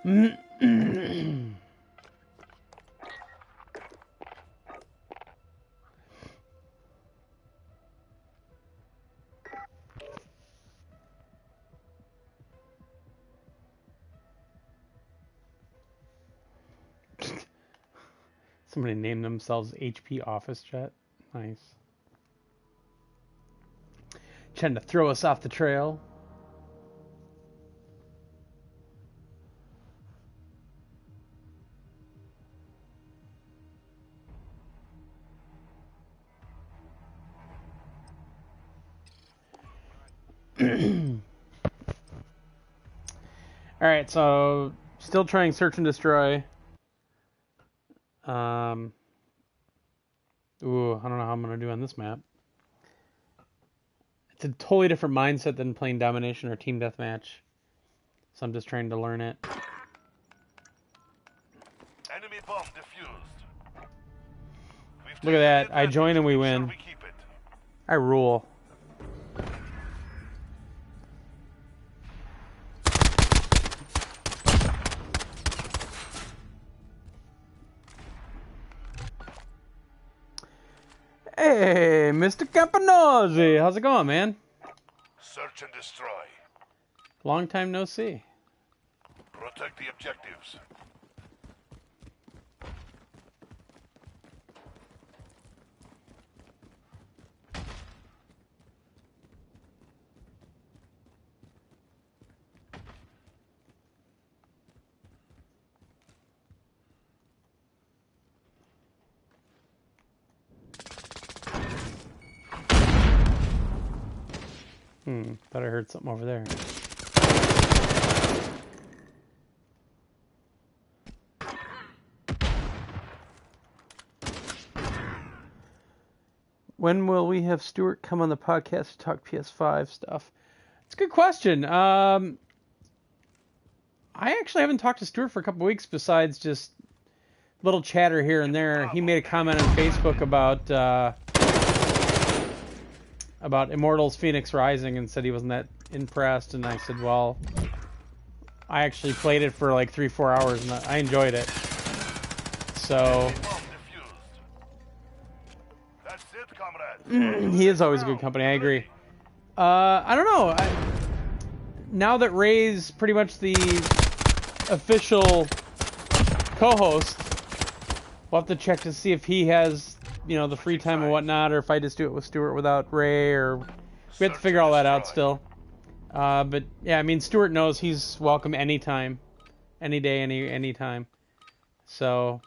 Somebody named themselves HP Office Jet. Nice. Trying to throw us off the trail. Alright, so still trying search and destroy. Ooh, I don't know how I'm going to do on this map. It's a totally different mindset than playing domination or team deathmatch. So I'm just trying to learn it. Enemy bomb defused. Look at that. I join and we win. I rule. Hey, Mr. Campanozzi. How's it going, man? Search and destroy. Long time no see. Protect the objectives. Thought I heard something over there. When will we have Stuart come on the podcast to talk PS5 stuff? It's a good question. I actually haven't talked to Stuart for a couple weeks besides just little chatter here and there. He made a comment on Facebook about Immortals Phoenix Rising and said he wasn't that impressed, and I said, well, I actually played it for like 3-4 hours and I enjoyed it. So That's it, comrade. he is always a good company, I agree. I don't know. Now that Ray's pretty much the official co-host, we'll have to check to see if he has, the free time and whatnot, or if I just do it with Stuart without Ray, or we have to figure all that out still. But yeah, I mean, Stuart knows he's welcome anytime, any day, any time. So,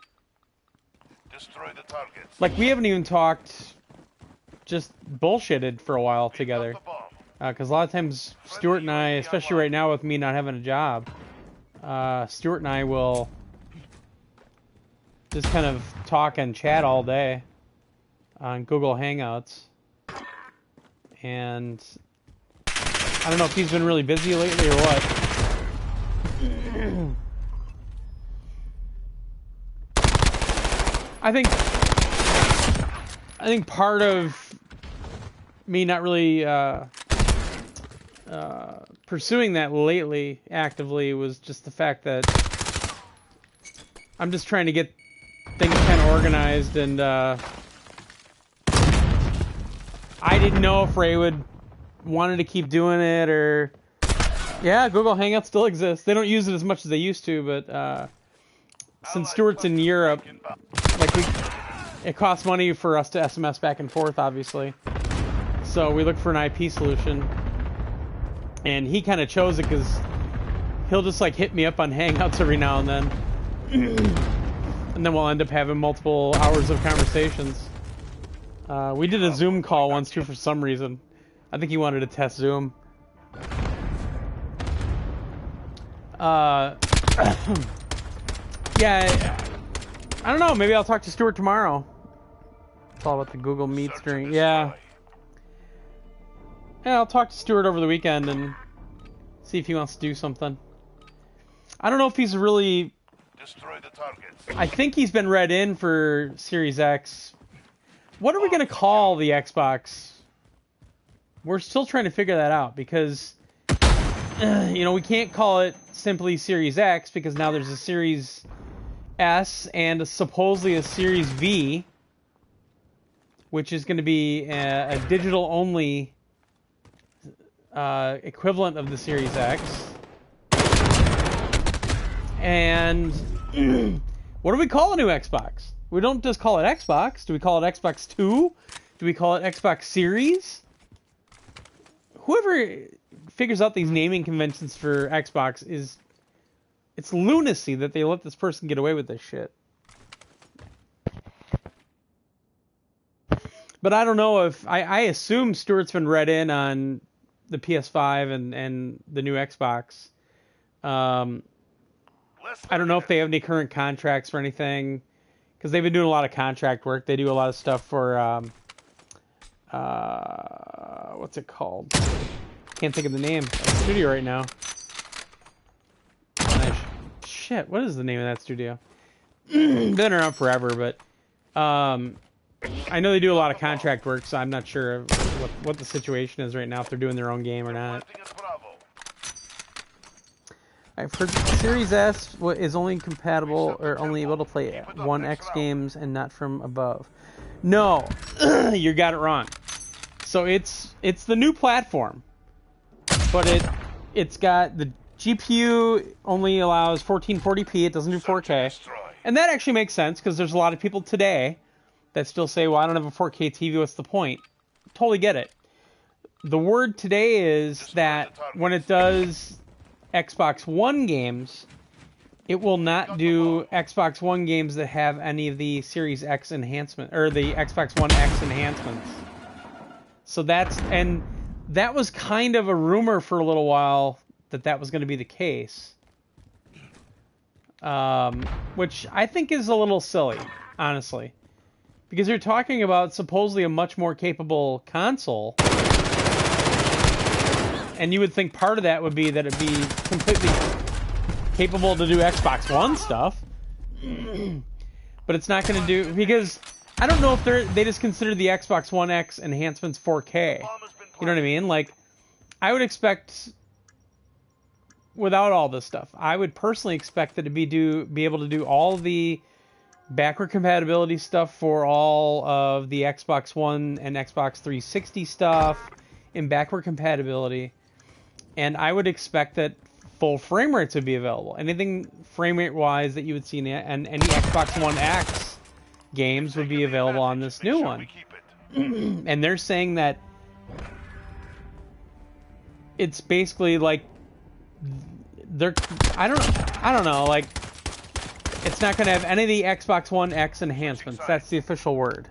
Destroy the targets. like, we haven't even talked, just bullshitted for a while together. Because a lot of times, Stuart and I, especially right now with me not having a job, Stuart and I will just kind of talk and chat all day on Google Hangouts. And I don't know if he's been really busy lately or what. I think part of me not really pursuing that lately actively was just the fact that I'm just trying to get things kind of organized, and I didn't know if Ray would wanted to keep doing it, or yeah, Google Hangouts still exists. They don't use it as much as they used to, but since Stuart's in Europe, like it costs money for us to SMS back and forth, obviously. So we look for an IP solution, and he kind of chose it because he'll just like hit me up on Hangouts every now and then, and then we'll end up having multiple hours of conversations. We did a Zoom call once too for some reason. I think he wanted to test Zoom. Yeah, I don't know. Maybe I'll talk to Stuart tomorrow. It's all about the Google Meet stream. Yeah. Yeah, I'll talk to Stuart over the weekend and see if he wants to do something. I don't know if he's really... Destroy the targets. I think he's been read in for Series X. What are we going to call the Xbox? We're still trying to figure that out because, we can't call it simply Series X, because now there's a Series S and supposedly a Series V, which is going to be a digital-only equivalent of the Series X. And what do we call a new Xbox? We don't just call it Xbox. Do we call it Xbox 2? Do we call it Xbox Series? Whoever figures out these naming conventions for Xbox it's lunacy that they let this person get away with this shit. But I don't know if I assume Stuart's been read in on the PS5 and the new Xbox. I don't know if they have any current contracts or anything, because they've been doing a lot of contract work. They do a lot of stuff for what's it called? Can't think of the name of the studio right now. Shit, what is the name of that studio? Been around forever, but I know they do a lot of contract work, so I'm not sure what the situation is right now, if they're doing their own game or not. I've heard Series S is only compatible or only able to play 1X games and not from above. No, you got it wrong. So it's the new platform, but it's got the GPU only allows 1440p. It doesn't do 4K, and that actually makes sense because there's a lot of people today that still say, "Well, I don't have a 4K TV. What's the point?" Totally get it. The word today is that when it does Xbox One games, it will not do Xbox One games that have any of the Series X enhancement or the Xbox One X enhancements. So that was kind of a rumor for a little while that was going to be the case, which I think is a little silly, honestly, because you're talking about supposedly a much more capable console. And you would think part of that would be that it'd be completely capable to do Xbox One stuff. But it's not going to do, because I don't know if they just consider the Xbox One X enhancements 4K. You know what I mean? Like, I would expect, without all this stuff, I would personally expect that to be able to do all the backward compatibility stuff for all of the Xbox One and Xbox 360 stuff in backward compatibility. And I would expect that full frame rates would be available. Anything frame rate wise that you would see in any Xbox One X games would be available on this new one. And they're saying that it's basically like I don't know, like, it's not going to have any of the Xbox One X enhancements. That's the official word.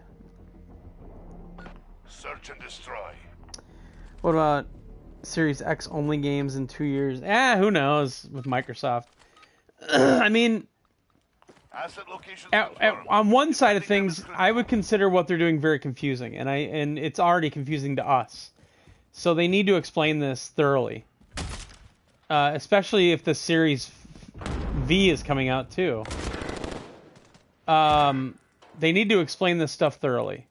Search and destroy. What about Series X only games in 2 years? Who knows with Microsoft. I mean, on one side of things, I would consider what they're doing very confusing, and it's already confusing to us. So they need to explain this thoroughly, especially if the Series V is coming out too. They need to explain this stuff thoroughly.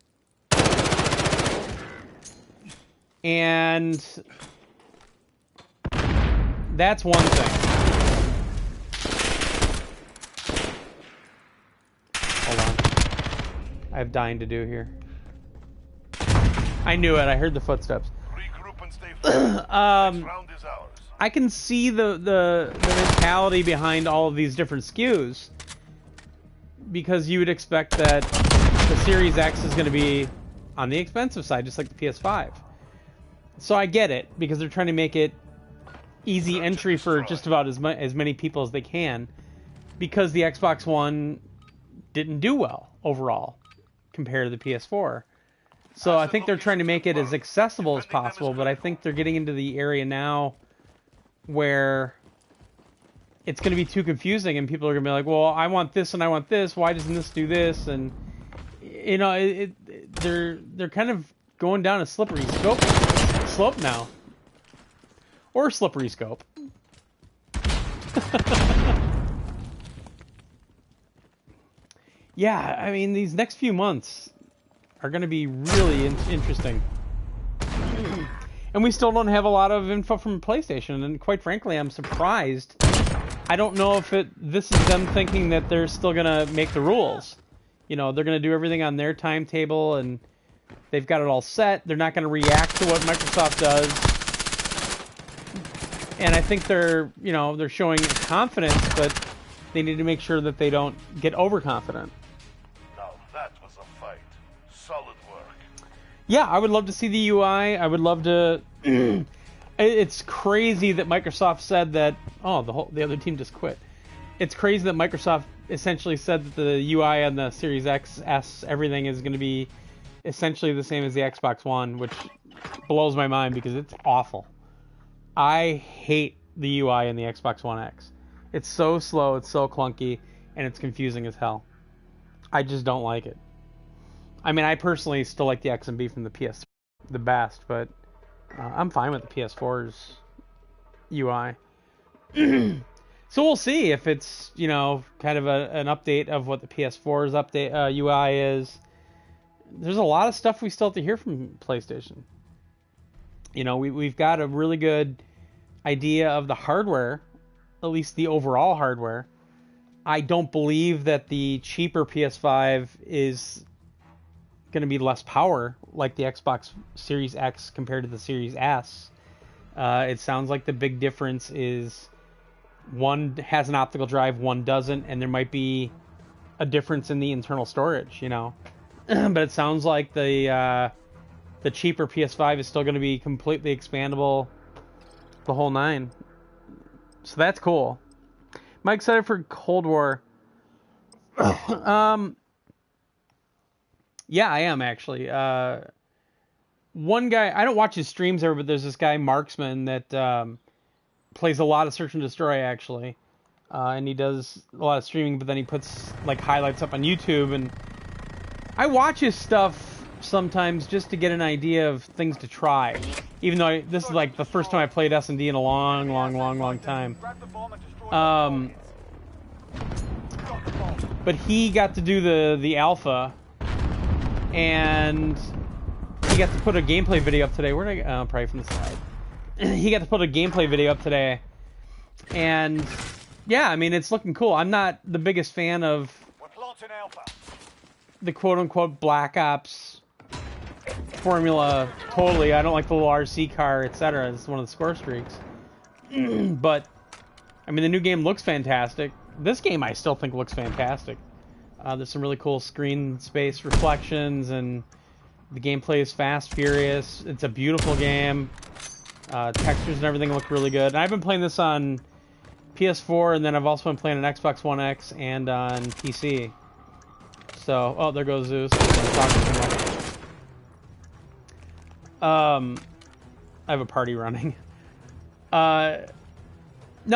And that's one thing. Hold on. I have dying to do here. I knew it. I heard the footsteps. Regroup and stay focused. Next round is ours. I can see the mentality behind all of these different SKUs, because you would expect that the Series X is going to be on the expensive side, just like the PS5. So I get it, because they're trying to make it easy entry for just about as many people as they can, because the Xbox One didn't do well overall compared to the PS4. So I think they're trying to make it as accessible as possible, but I think they're getting into the area now where it's going to be too confusing, and people are going to be like, well, I want this and I want this. Why doesn't this do this? And, you know, they're kind of going down a slippery slope now. Or slippery scope. Yeah, I mean, these next few months are going to be really interesting. And we still don't have a lot of info from PlayStation, and quite frankly, I'm surprised I don't know if this is them thinking that they're still gonna make the rules. You know, they're gonna do everything on their timetable and they've got it all set. They're not gonna react to what Microsoft does. And I think they're showing confidence, but they need to make sure that they don't get overconfident. Now that was a fight. Solid work. Yeah, I would love to see the UI. I would love to. It's crazy that Microsoft said that. Oh, the other team just quit. It's crazy that Microsoft essentially said that the UI on the Series X, S, everything is going to be essentially the same as the Xbox One, which blows my mind because it's awful. I hate the UI in the Xbox One X. It's so slow, it's so clunky, and it's confusing as hell. I just don't like it. I mean, I personally still like the X and B from the PS the best, but I'm fine with the PS4's UI. So we'll see if it's, kind of an update of what the PS4's update UI is. There's a lot of stuff we still have to hear from PlayStation. We've got a really good idea of the hardware, at least the overall hardware. I don't believe that the cheaper PS5 is going to be less power like the Xbox Series X compared to the Series S. It sounds like the big difference is one has an optical drive, one doesn't, and there might be a difference in the internal storage, But it sounds like the cheaper PS5 is still going to be completely expandable, the whole nine. So that's cool. Am I excited for Cold War? Yeah, I am actually. One guy, I don't watch his streams ever, but there's this guy Marksman that plays a lot of Search and Destroy actually, and he does a lot of streaming. But then he puts like highlights up on YouTube, and I watch his stuff sometimes just to get an idea of things to try. Even though this is like the first time I played S&D in a long time. But he got to do the alpha, and he got to put a gameplay video up today. Where'd I probably from the side. He got to put a gameplay video up today, and yeah, I mean, it's looking cool. I'm not the biggest fan of the quote-unquote Black Ops formula. Totally, I don't like the little RC car, etc. It's one of the score streaks. But I mean, the new game looks fantastic. This game I still think looks fantastic. There's some really cool screen space reflections, and the gameplay is fast, furious. It's a beautiful game. Textures and everything look really good. And I've been playing this on PS4, and then I've also been playing on Xbox One X and on PC. So, oh, there goes Zeus. I have a party running. No,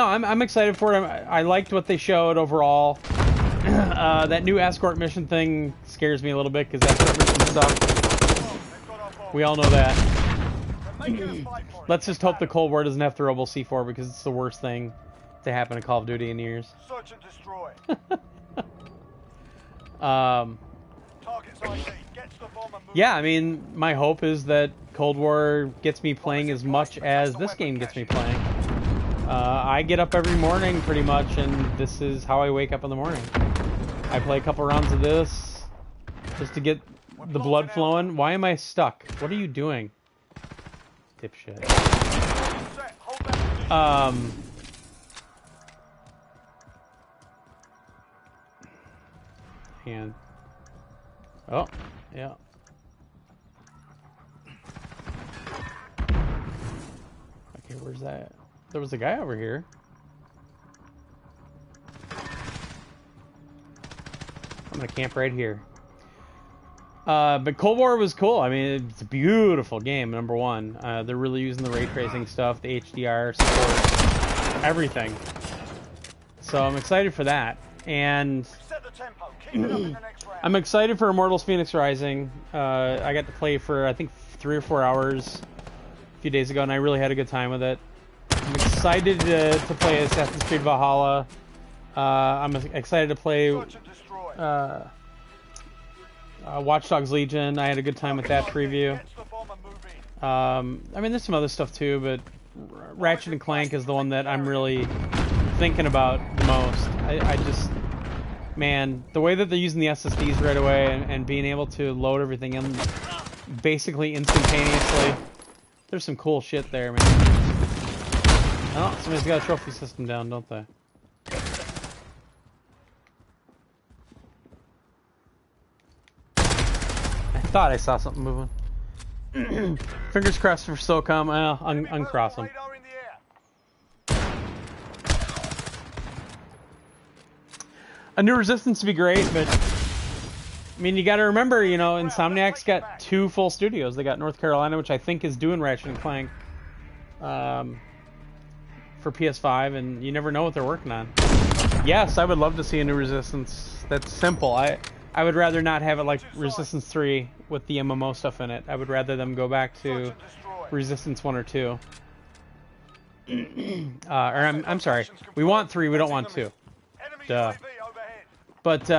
I'm excited for it. I liked what they showed overall. That new escort mission thing scares me a little bit because escort mission stuff. We all know that. Let's just hope the Cold War doesn't have to robo C4 because it's the worst thing to happen to Call of Duty in years. Search and destroy. Yeah, I mean, my hope is that Cold War gets me playing as much as this game gets me playing. I get up every morning pretty much, and this is how I wake up in the morning. I play a couple rounds of this just to get the blood flowing. Why am I stuck? What are you doing? Dipshit. And oh, yeah. Okay, where's that? There was a guy over here. I'm gonna camp right here. But Cold War was cool. I mean, it's a beautiful game, number one. They're really using the ray tracing stuff, the HDR support, everything. So I'm excited for that. And I'm excited for Immortals Phoenix Rising. I got to play for, I think, 3 or 4 hours a few days ago, and I really had a good time with it. I'm excited to play Assassin's Creed Valhalla. I'm excited to play Watch Dogs Legion. I had a good time with that preview. I mean, there's some other stuff too, but Ratchet and Clank is the one that I'm really thinking about the most. I just, man, the way that they're using the SSDs right away and being able to load everything in basically instantaneously. There's some cool shit there, man. Oh, somebody's got a trophy system down, don't they? I thought I saw something moving. Fingers crossed for SOCOM. Uncross them. A new Resistance would be great, but I mean, you got to remember, you know, Insomniac's got 2 full studios. They got North Carolina, which I think is doing Ratchet and Clank for PS5, and you never know what they're working on. Yes, I would love to see a new Resistance. That's simple. I would rather not have it like Resistance 3 with the MMO stuff in it. I would rather them go back to Resistance 1 or 2. I'm sorry. We want 3, we don't want 2. Duh. But,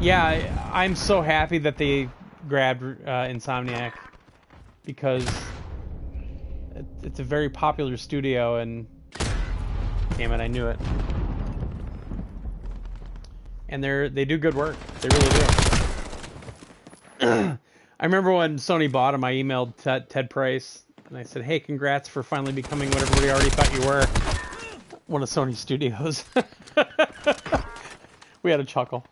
yeah, I'm so happy that they grabbed Insomniac, because it's a very popular studio, and damn it, I knew it. And they do good work. They really do. I remember when Sony bought them, I emailed Ted Price, and I said, hey, congrats for finally becoming what everybody already thought you were. One of Sony's studios. We had a chuckle.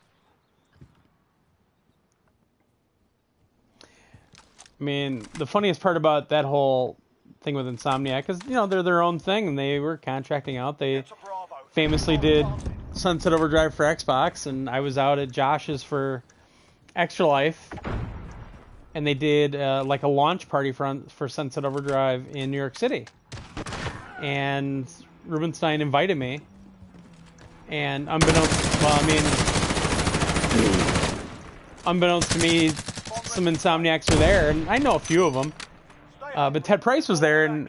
I mean, the funniest part about that whole thing with Insomniac is, you know, they're their own thing, and they were contracting out. They famously did Sunset Overdrive for Xbox, and I was out at Josh's for Extra Life, and they did like a launch party for Sunset Overdrive in New York City. And Rubenstein invited me, and unbeknownst to me, some Insomniacs were there, and I know a few of them. But Ted Price was there, and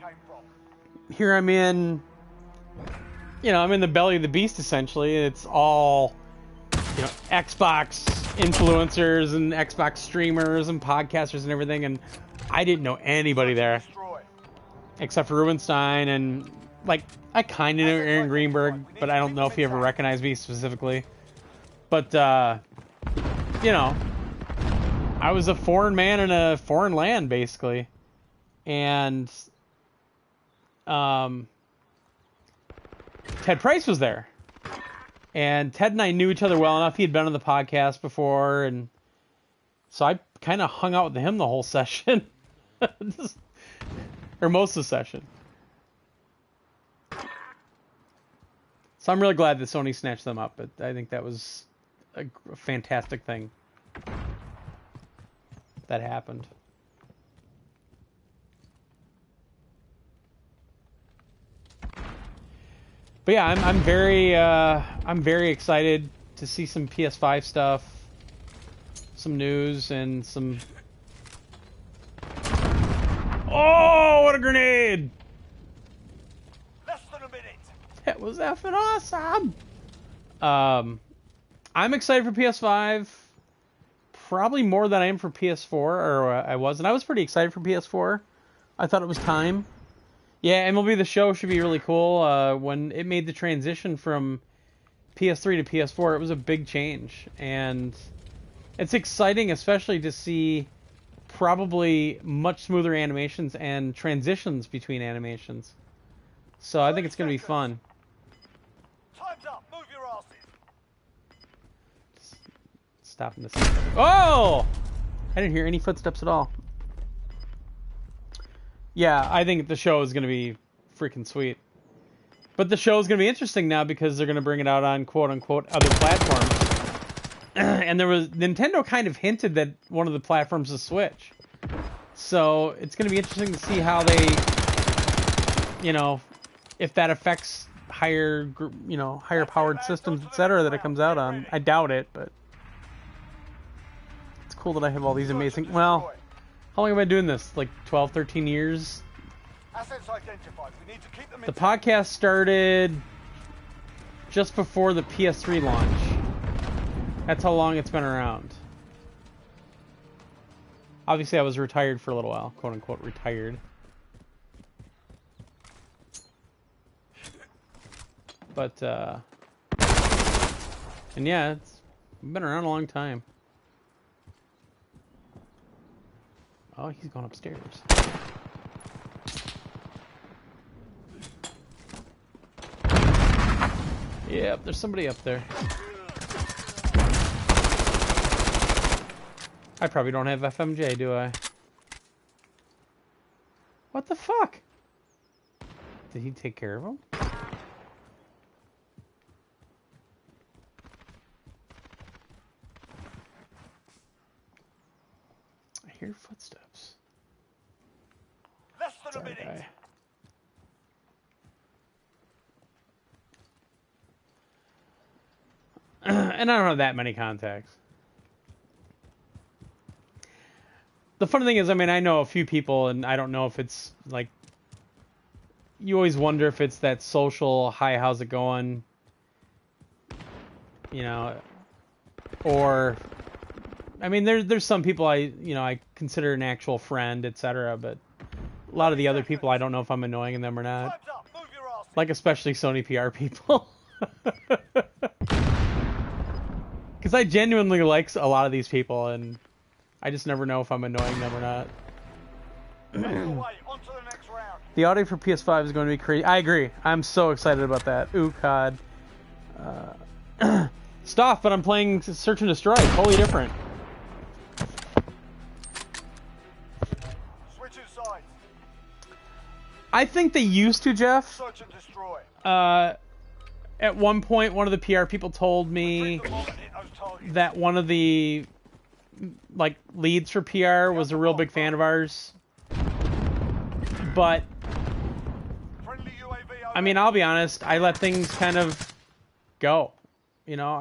here I'm in, you know, I'm in the belly of the beast, essentially. It's all, you know, Xbox influencers and Xbox streamers and podcasters and everything, and I didn't know anybody there except for Rubenstein, and like, I kind of knew Aaron Greenberg, but I don't know if he ever recognized me specifically. But, you know, I was a foreign man in a foreign land, basically. And, Ted Price was there. And Ted and I knew each other well enough. He had been on the podcast before, and so I kind of hung out with him the whole session. Or most of the session. So I'm really glad that Sony snatched them up, but I think that was a fantastic thing that happened. But yeah, I'm very excited to see some PS5 stuff, some news, and some. Oh, what a grenade! That was effing awesome! I'm excited for PS5. Probably more than I am for PS4, or I was. And I was pretty excited for PS4. I thought it was time. Yeah, MLB The Show should be really cool. When it made the transition from PS3 to PS4, it was a big change. And it's exciting, especially to see probably much smoother animations and transitions between animations. So I think it's going to be fun. Time's up. Move your asses. Stopping this. Oh! I didn't hear any footsteps at all. Yeah, I think the show is going to be freaking sweet. But the show is going to be interesting now because they're going to bring it out on quote-unquote other platforms. And Nintendo kind of hinted that one of the platforms is Switch. So it's going to be interesting to see how they, you know, if that affects higher powered systems, etc. that it comes out on. I doubt it, but it's cool that I have all these amazing, well, how long have I been doing this? Like 12, 13 years? Assets identified. We need to keep them The podcast started just before the PS3 launch. That's how long it's been around. Obviously, I was retired for a little while. Quote-unquote retired. But and yeah, it's been around a long time. Oh, he's going upstairs. Yep, there's somebody up there. I probably don't have FMJ, do I? What the fuck? Did he take care of him? I hear footsteps. Less than a Sorry, minute. guy. And I don't have that many contacts. The funny thing is, I mean, I know a few people, and I don't know if it's like. You always wonder if it's that social, hi, how's it going? You know, or. I mean, there's some people I consider an actual friend, etc. But a lot of the other people, I don't know if I'm annoying them or not. Time's up. Move your ass. Like especially Sony PR people. Because I genuinely like a lot of these people, and I just never know if I'm annoying them or not. Away. On to the next round. The audio for PS5 is going to be crazy. I agree. I'm so excited about that. Ooh, COD. Stuff, but I'm playing Search and Destroy. Totally different. Switching sides. I think they used to, Jeff. Search and destroy. At one point, one of the PR people told me Retrieve the bomb and hit those targets. that one of the like leads for PR was a real big fan of ours. But Friendly UAV over. I mean, I'll be honest, I let things kind of go. You know,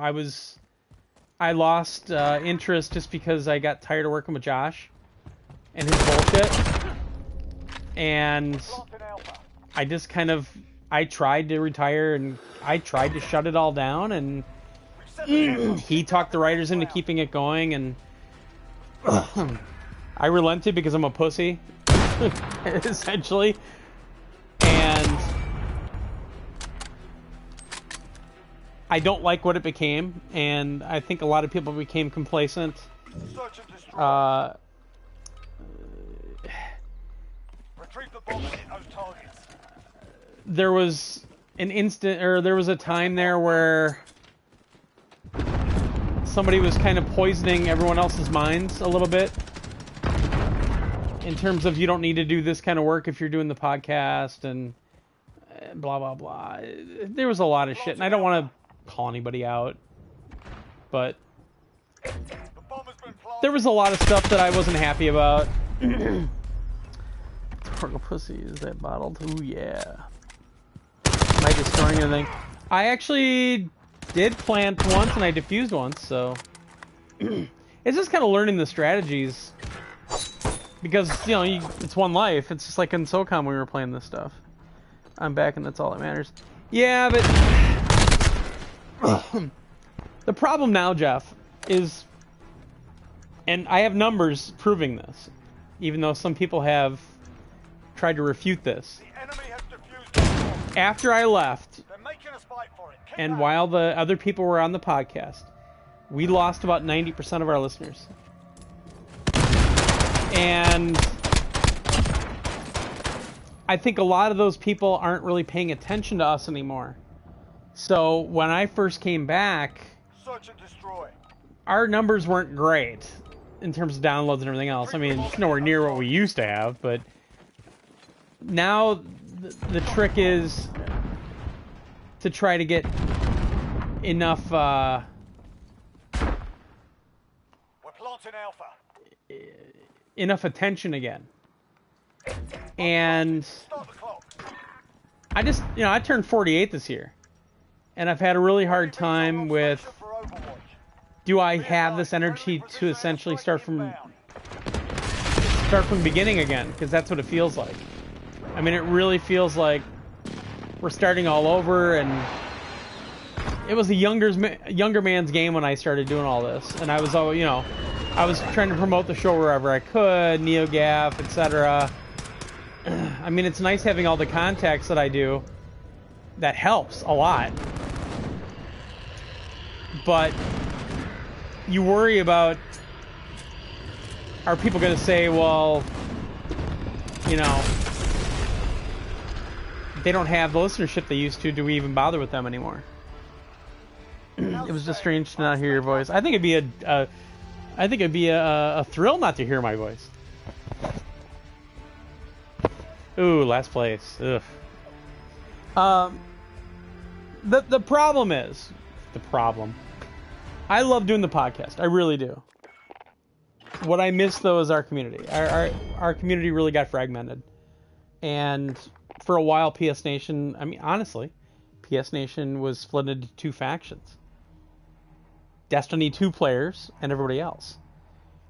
I lost interest just because I got tired of working with Josh and his bullshit. And Planting Alpha. I just kind of, I tried to retire and I tried to shut it all down, and We've set the he talked the writers into keeping it going, and I relented because I'm a pussy, essentially. And I don't like what it became, and I think a lot of people became complacent. Search and destroy. Retrieve the bomb and hit those targets. There was an instant, or there was a time there where somebody was kind of poisoning everyone else's minds a little bit, in terms of you don't need to do this kind of work if you're doing the podcast and blah blah blah. There was a lot of shit, and I don't want to call anybody out, but The bomb has been planted. there was a lot of stuff that I wasn't happy about. Torgal pussy, is that bottled? Ooh yeah. Am I destroying anything? I actually did plant once and I diffused once, so it's just kind of learning the strategies, because you know it's one life. It's just like in SOCOM when we were playing this stuff. I'm back and that's all that matters. Yeah, but the problem now, Jeff, is, and I have numbers proving this, even though some people have tried to refute this. The enemy has defused the bomb. After I left, They're making us fight for it. Keep and at while the other people were on the podcast, we lost about 90% of our listeners. And I think a lot of those people aren't really paying attention to us anymore. So when I first came back, it. Search and destroy. our numbers weren't great in terms of downloads and everything else. I mean, it's nowhere near what we used to have, but now the trick is to try to get enough We're planting Alpha. enough attention again. And Start the clock. I just, you know, I turned 48 this year, and I've had a really hard time with, For Overwatch. do I have this energy to essentially start from the beginning again? Because that's what it feels like. I mean, it really feels like we're starting all over, and it was a younger man's game when I started doing all this, and I was all, you know, I was trying to promote the show wherever I could, NeoGaf, etc. I mean, it's nice having all the contacts that I do, that helps a lot. But you worry about, are people going to say, well, you know, they don't have the listenership they used to. Do we even bother with them anymore? It was just strange to not hear your voice. I think it'd be a thrill not to hear my voice. Ooh, last place. Ugh. The problem is, I love doing the podcast. I really do. What I miss though is our community. Our community really got fragmented, and for a while, PS Nation. I mean, honestly, PS Nation was split into two factions: Destiny 2 players and everybody else.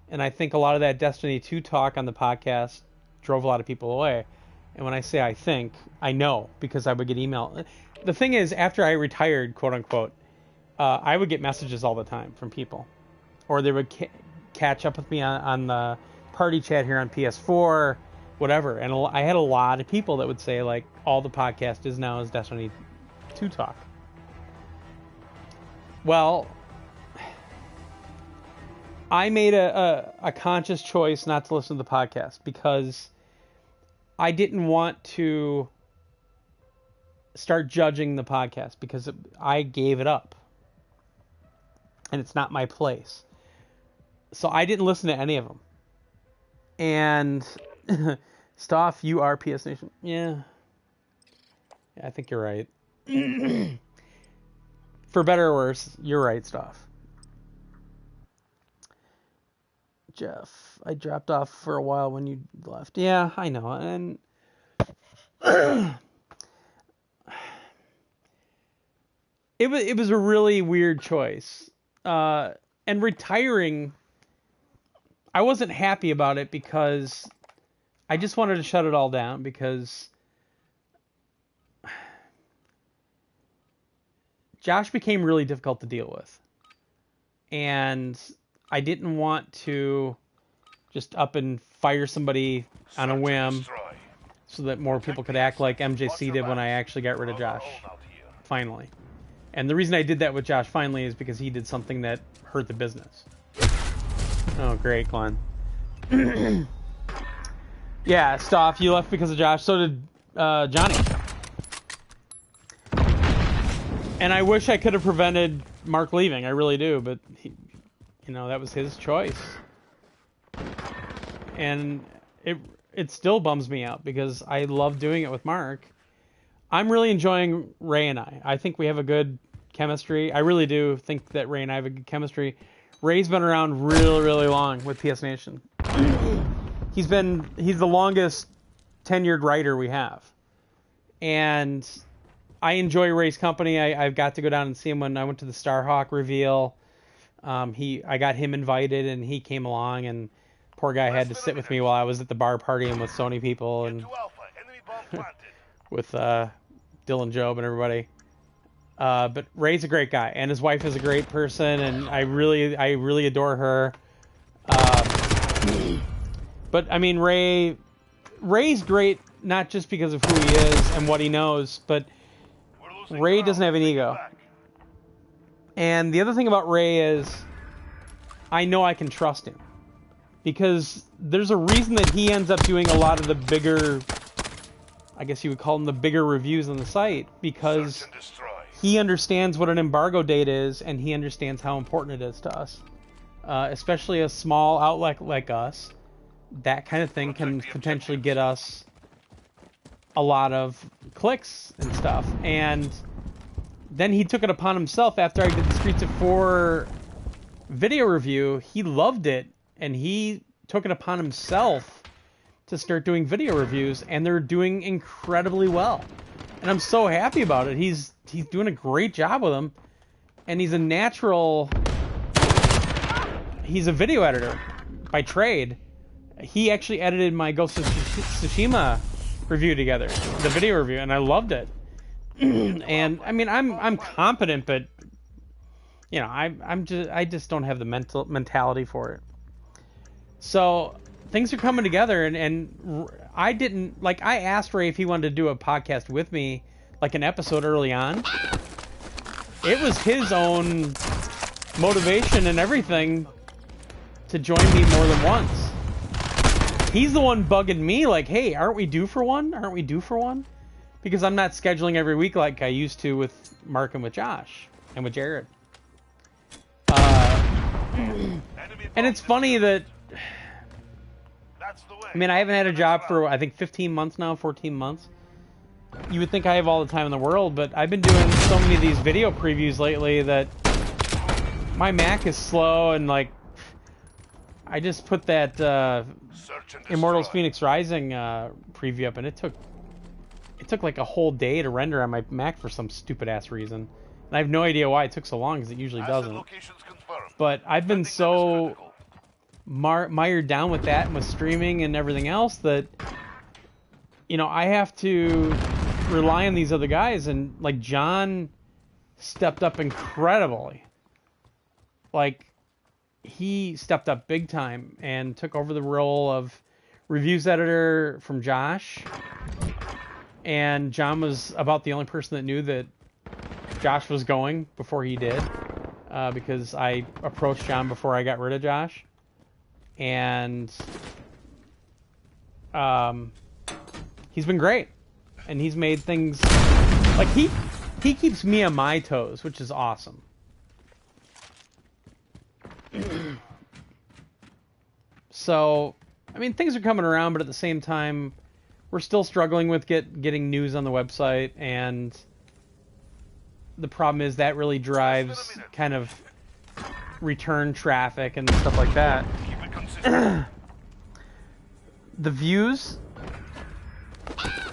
And I think a lot of that Destiny 2 talk on the podcast drove a lot of people away. And when I say I think, I know, because I would get email. The thing is, after I retired, quote unquote, I would get messages all the time from people, or they would catch up with me on the party chat here on PS4, whatever. And I had a lot of people that would say, like, all the podcast is now is Destiny 2 talk. Well, I made a conscious choice not to listen to the podcast because I didn't want to start judging the podcast, because I gave it up. And it's not my place. So I didn't listen to any of them. And Stoff, you are PS Nation. Yeah, I think you're right. For better or worse, you're right, Stoff. Jeff, I dropped off for a while when you left. Yeah, I know. And it was a really weird choice. And retiring, I wasn't happy about it because I just wanted to shut it all down, because Josh became really difficult to deal with. And I didn't want to just up and fire somebody on a whim so that more people could act like MJC did when I actually got rid of Josh, finally. And the reason I did that with Josh finally is because he did something that hurt the business. Oh, great, Glenn. Yeah, Stoff, you left because of Josh. So did Johnny. And I wish I could have prevented Mark leaving. I really do, but he, you know, that was his choice. And it still bums me out because I love doing it with Mark. I'm really enjoying Ray and I. I think we have a good chemistry. I really do think that Ray and I have a good chemistry. Ray's been around really, really long with PS Nation. He's the longest tenured writer we have. And I enjoy Ray's company. I've got to go down and see him when I went to the Starhawk reveal. I got him invited and he came along, and poor guy had to sit with me while I was at the bar partying with Sony people and with Dylan Job and everybody. But Ray's a great guy, and his wife is a great person, and I really adore her. But I mean, Ray's great not just because of who he is and what he knows, but Ray doesn't have an ego. And the other thing about Ray is I know I can trust him, because there's a reason that he ends up doing a lot of the bigger, I guess you would call them the bigger reviews on the site, because he understands what an embargo date is, and he understands how important it is to us. Especially a small outlet like us, that kind of thing can potentially get us a lot of clicks and stuff. And then he took it upon himself after I did the Streets of 4 video review. He loved it, and he took it upon himself to start doing video reviews, and they're doing incredibly well. And I'm so happy about it. He's doing a great job with them, and he's a natural. He's a video editor by trade. He actually edited my Ghost of Tsushima review together, the video review, and I loved it. And I mean, I'm competent, but you know, I just don't have the mentality for it. So things are coming together, and I didn't, like, I asked Ray if he wanted to do a podcast with me like an episode early on, it was his own motivation and everything to join me more than once. He's the one bugging me like, hey, aren't we due for one? Aren't we due for one? Because I'm not scheduling every week like I used to with Mark and with Josh and with Jared. And it's funny that, I mean, I haven't had a job for, I think, 15 months now, 14 months. You would think I have all the time in the world, but I've been doing so many of these video previews lately that my Mac is slow, and like, I just put that Immortals Phoenix Rising preview up, and it took like a whole day to render on my Mac for some stupid ass reason. And I have no idea why it took so long, because it usually doesn't. But I've been so mired down with that and with streaming and everything else that, you know, I have to rely on these other guys, and like John stepped up incredibly. Like, he stepped up big time and took over the role of reviews editor from Josh. And John was about the only person that knew that Josh was going before he did, because I approached John before I got rid of Josh. And he's been great, and he's made things like he keeps me on my toes, which is awesome. So, I mean, things are coming around, but at the same time, we're still struggling with getting news on the website, and the problem is that really drives kind of return traffic and stuff like that. The views,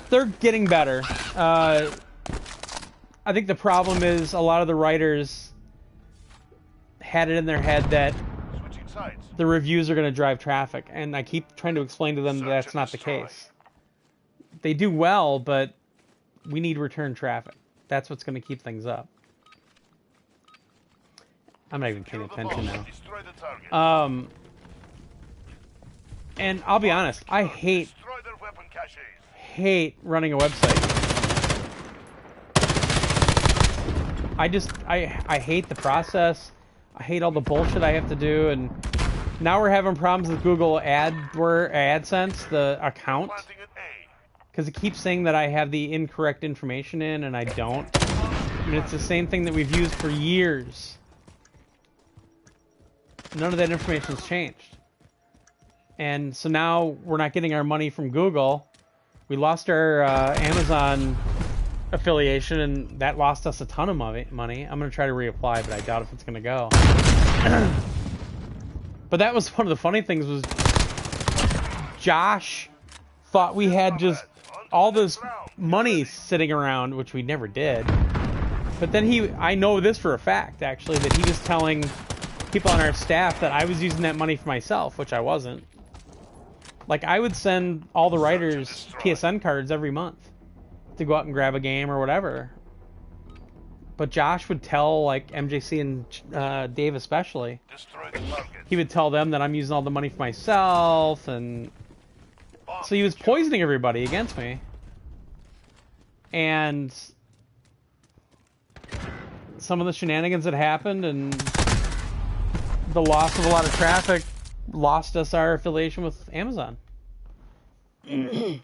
they're getting better. I think the problem is a lot of the writers had it in their head that the reviews are going to drive traffic, and I keep trying to explain to them that that's not the case. They do well, but we need return traffic. That's what's going to keep things up. I'm not even paying attention now. And I'll be honest, I hate running a website. I hate the process. I hate all the bullshit I have to do, and now we're having problems with Google AdSense, the account, because it keeps saying that I have the incorrect information in, and I don't. And it's the same thing that we've used for years. None of that information's changed. And so now we're not getting our money from Google. We lost our Amazon affiliation, and that lost us a ton of money. I'm going to try to reapply, but I doubt if it's going to go. But that was one of the funny things, was Josh thought we had just all this money sitting around, which we never did. But then I know this for a fact, actually, that he was telling people on our staff that I was using that money for myself, which I wasn't. Like, I would send all the writers PSN cards every month to go out and grab a game or whatever. But Josh would tell, like, MJC and Dave especially, he would tell them that I'm using all the money for myself, and so he was poisoning everybody against me. And some of the shenanigans that happened and the loss of a lot of traffic lost us our affiliation with Amazon. It'd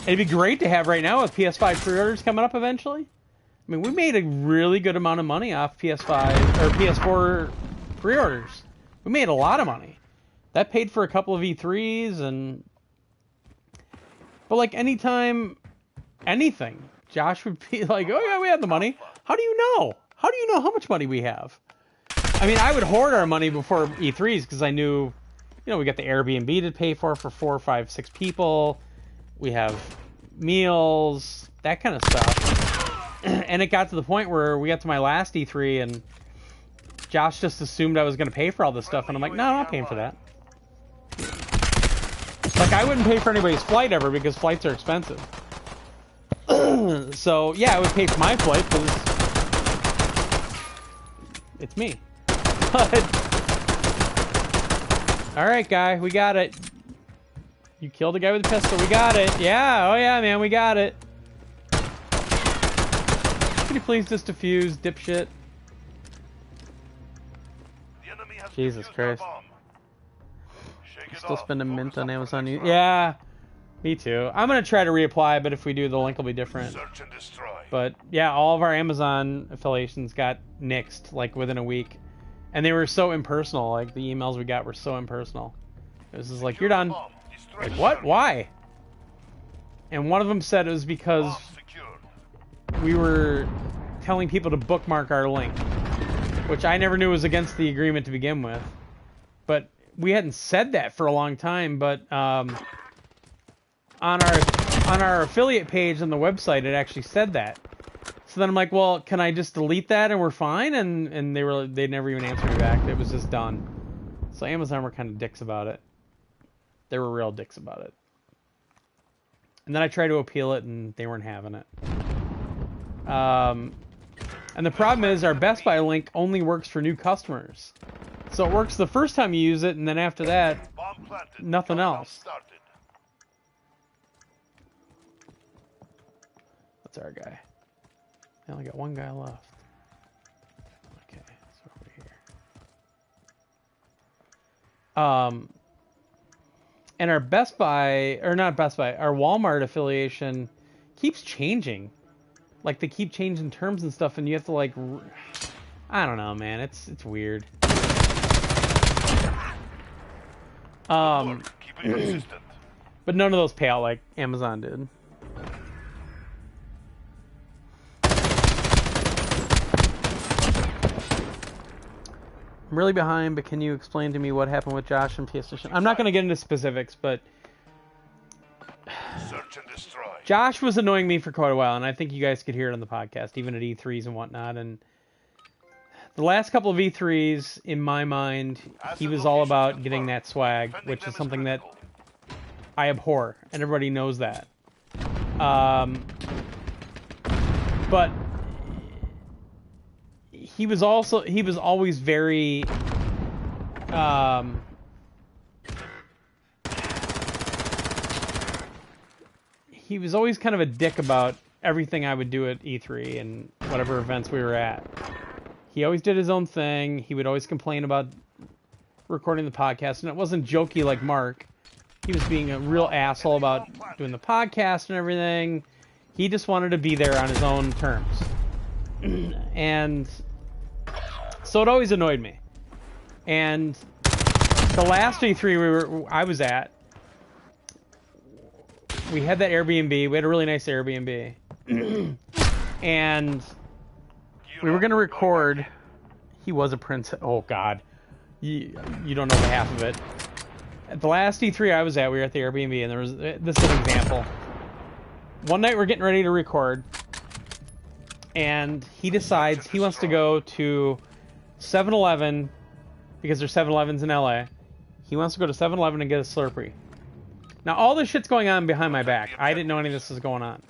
be great to have right now with PS5 pre-orders coming up eventually. I mean, we made a really good amount of money off PS5 or PS4 pre-orders. We made a lot of money. That paid for a couple of E3s, and but like anytime anything, Josh would be like, "Oh yeah, we have the money." How do you know? How do you know how much money we have? I mean, I would hoard our money before E3s because I knew, you know, we got the Airbnb to pay for 4, 5, 6 people. We have meals, that kind of stuff. And it got to the point where we got to my last E3 and Josh just assumed I was going to pay for all this stuff. And I'm like, no, I'm not paying for that. Like, I wouldn't pay for anybody's flight ever because flights are expensive. So, yeah, I would pay for my flight because it's me. But, all right, guy, we got it. You killed a guy with a pistol. We got it. Yeah, oh yeah, man, we got it. Could you please just defuse, dipshit? The enemy has Jesus defused our Christ. bomb. Shake it Still off. spending mint Focus on Amazon. the next Yeah, me too. I'm gonna try to reapply, but if we do, the link will be different. round. Search and destroy. But yeah, all of our Amazon affiliations got nixed like within a week, and they were so impersonal. Like the emails we got were so impersonal. It was just like, you're done. Bomb. Destroy Like the what? target. Why? And one of them said it was because Bomb secured. we were telling people to bookmark our link, which I never knew was against the agreement to begin with. But we hadn't said that for a long time. But on our affiliate page on the website, it actually said that. So then I'm like, well, can I just delete that and we're fine? And they never even answered me back. It was just done. So Amazon were kind of dicks about it. They were real dicks about it. And then I tried to appeal it, and they weren't having it. And the problem is our Best Buy link only works for new customers. So it works the first time you use it, and then after that, Bomb planted. nothing Countdown else. started. That's our guy. I only got one guy left. Okay, so over here. And our Best Buy, or not Best Buy, our Walmart affiliation keeps changing. Like they keep changing terms and stuff, and you have to like, I don't know, man. It's weird. Work. Keep it consistent. But none of those pay out like Amazon did. I'm really behind, but can you explain to me what happened with Josh and PS Station? I'm not going to get into specifics, but Search and destroy. Josh was annoying me for quite a while, and I think you guys could hear it on the podcast, even at E3s and whatnot. And the last couple of E3s, in my mind, he was all about getting that swag, Defending which them is something that critical. I abhor, and everybody knows that. But he was always very he was always kind of a dick about everything I would do at E3 and whatever events we were at. He always did his own thing. He would always complain about recording the podcast, and it wasn't jokey like Mark. He was being a real asshole about doing the podcast and everything. He just wanted to be there on his own terms. And so it always annoyed me. And the last E3 I was at, we had that Airbnb. We had a really nice Airbnb. And we were going to record. He was a princess. Oh, God. You don't know the half of it. At the last E3 I was at, we were at the Airbnb, and there was this is an example. One night we're getting ready to record, and he decides he wants to go to 7-Eleven, because there's 7-Elevens in LA. He wants to go to 7-Eleven and get a Slurpee. Now, all this shit's going on behind my back. I didn't know any of this was going on.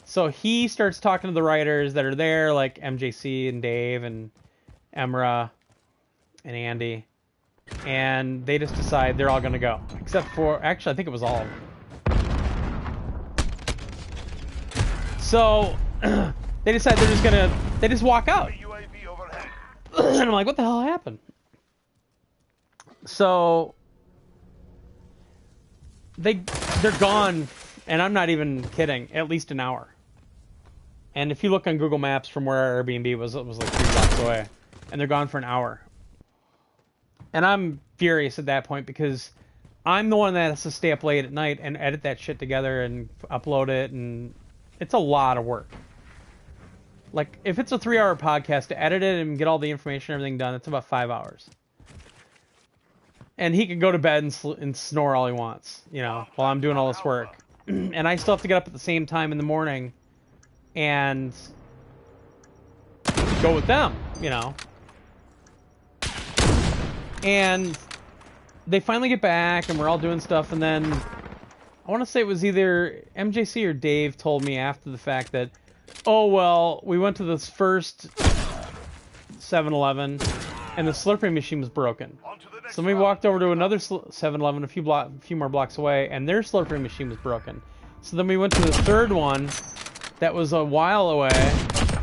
So he starts talking to the writers that are there, like MJC and Dave and Emra and Andy. And they just decide they're all going to go. Except for, actually, I think it was all of them. So they decide they just walk out. UAV overhead. And I'm like, what the hell happened? So they're gone, and I'm not even kidding, at least an hour. And if you look on Google Maps from where our Airbnb was, it was like 3 blocks away. And they're gone for an hour. And I'm furious at that point because I'm the one that has to stay up late at night and edit that shit together and upload it, and it's a lot of work. Like, if it's a 3-hour podcast, to edit it and get all the information and everything done, it's about 5 hours. And he can go to bed and snore all he wants, you know, while I'm doing all this work. And I still have to get up at the same time in the morning and go with them, you know. And they finally get back, and we're all doing stuff, and then I want to say it was either MJC or Dave told me after the fact that, oh, well, we went to this first 7-Eleven, and the Slurpee machine was broken. So then we walked over to another 7-Eleven a few more blocks away, and their Slurpee machine was broken. So then we went to the third one that was a while away.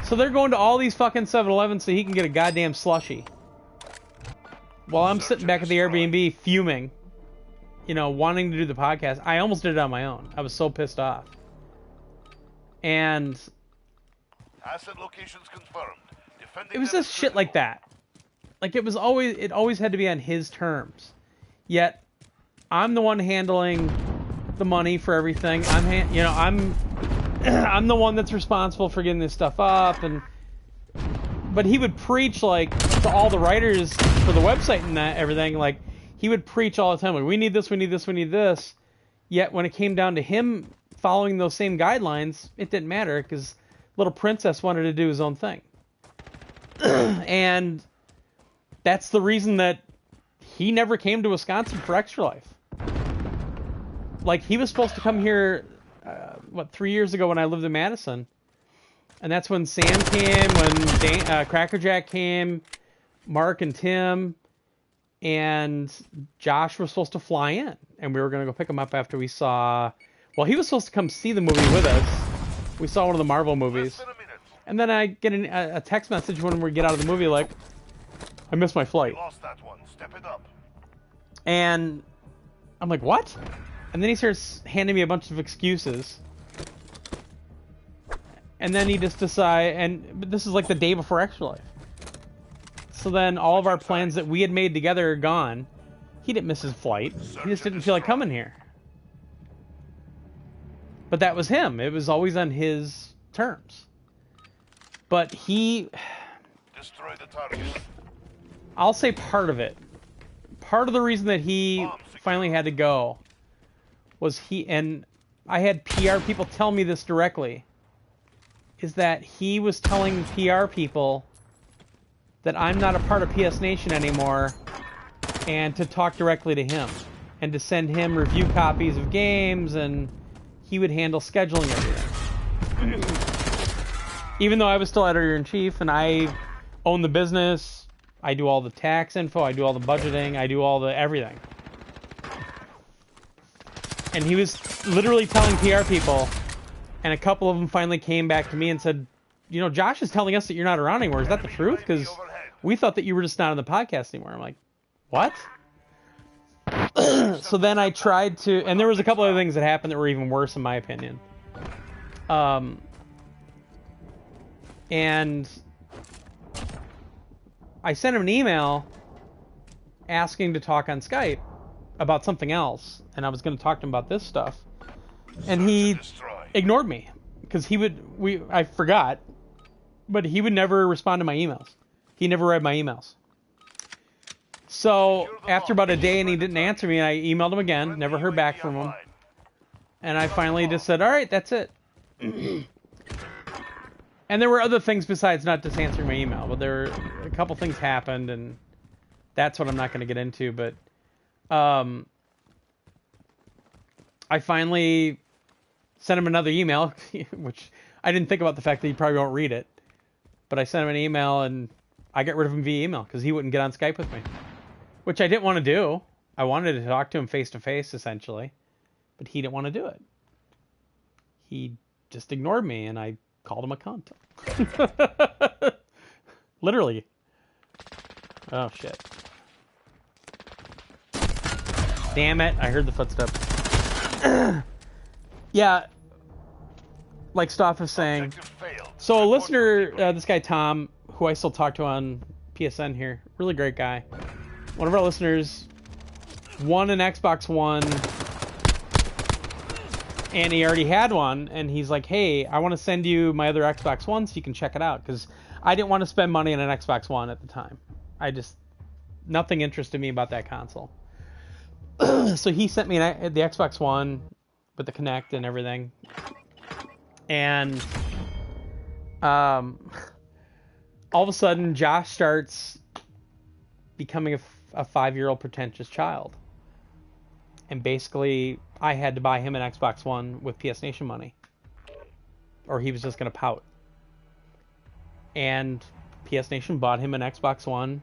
So they're going to all these fucking 7-Elevens so he can get a goddamn slushie. While I'm sitting back at the Airbnb fuming, you know, wanting to do the podcast. I almost did it on my own. I was so pissed off. And Asset locations confirmed. Defending it was them just is shit like critical. that. Like it always had to be on his terms. Yet I'm the one handling the money for everything. I'm the one that's responsible for getting this stuff up, but he would preach like to all the writers for the website and that everything. Like he would preach all the time, like we need this, we need this, we need this. Yet when it came down to him following those same guidelines, it didn't matter because Little Princess wanted to do his own thing. And that's the reason that he never came to Wisconsin for Extra Life. Like, he was supposed to come here, 3 years ago when I lived in Madison. And that's when Sam came, when Crackerjack came, Mark and Tim, and Josh was supposed to fly in. And we were going to go pick him up after we saw... Well, he was supposed to come see the movie with us. We saw one of the Marvel movies. And then I get a text message when we get out of the movie like, I missed my flight. Lost that one. Step it up. And I'm like, what? And then he starts handing me a bunch of excuses. And then he just decides, but this is like the day before Extra Life. So then all of our plans that we had made together are gone. He didn't miss his flight. He just didn't feel like coming here. But that was him. It was always on his terms. But he... Destroy the target. I'll say part of it. Part of the reason that he finally had to go was and I had PR people tell me this directly, is that he was telling PR people that I'm not a part of PS Nation anymore and to talk directly to him and to send him review copies of games, and he would handle scheduling everything. Even though I was still editor-in-chief and I own the business, I do all the tax info, I do all the budgeting, I do all the everything. And he was literally telling PR people, and a couple of them finally came back to me and said, you know, Josh is telling us that you're not around anymore. Is that the truth? Because we thought that you were just not on the podcast anymore. I'm like, what? So then I tried to, and there was a couple other things that happened that were even worse in my opinion. And I sent him an email asking to talk on Skype about something else, and I was going to talk to him about this stuff, and he ignored me because I forgot, but he would never respond to my emails. He never read my emails. So after about a day and he didn't answer me, and I emailed him again, never heard back from him, and I finally just said, all right, that's it. And there were other things besides not just answering my email, but there were a couple things happened, and that's what I'm not going to get into. But I finally sent him another email, which I didn't think about the fact that he probably won't read it. But I sent him an email, and I got rid of him via email because he wouldn't get on Skype with me, which I didn't want to do. I wanted to talk to him face-to-face, essentially, but he didn't want to do it. He just ignored me, and I called him a cunt. Literally. Oh, shit. Damn it, I heard the footsteps. Yeah, like Stoff was saying. So a listener, this guy Tom, who I still talk to on PSN here, really great guy. One of our listeners won an Xbox One, and he already had one, and he's like, hey, I want to send you my other Xbox One so you can check it out, because I didn't want to spend money on an Xbox One at the time. Nothing interested me about that console. So he sent me the Xbox One with the Kinect and everything. And all of a sudden, Josh starts becoming a 5-year-old pretentious child. And basically, I had to buy him an Xbox One with PS Nation money, or he was just going to pout. And PS Nation bought him an Xbox One.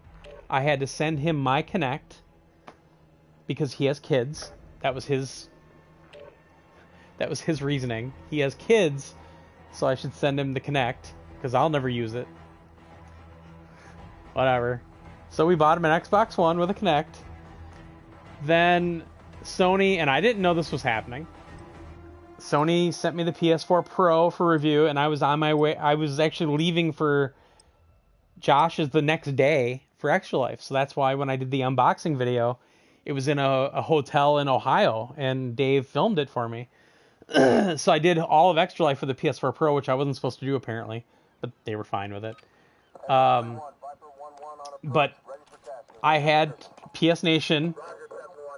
I had to send him my Kinect because he has kids. That was his reasoning. He has kids, so I should send him the Kinect because I'll never use it. Whatever. So we bought him an Xbox One with a Kinect. Then Sony, and I didn't know this was happening. Sony sent me the PS4 Pro for review, and I was on my way. I was actually leaving for Josh's the next day for Extra Life. So that's why when I did the unboxing video, it was in a hotel in Ohio, and Dave filmed it for me. So I did all of Extra Life for the PS4 Pro, which I wasn't supposed to do apparently, but they were fine with it. But I had PS Nation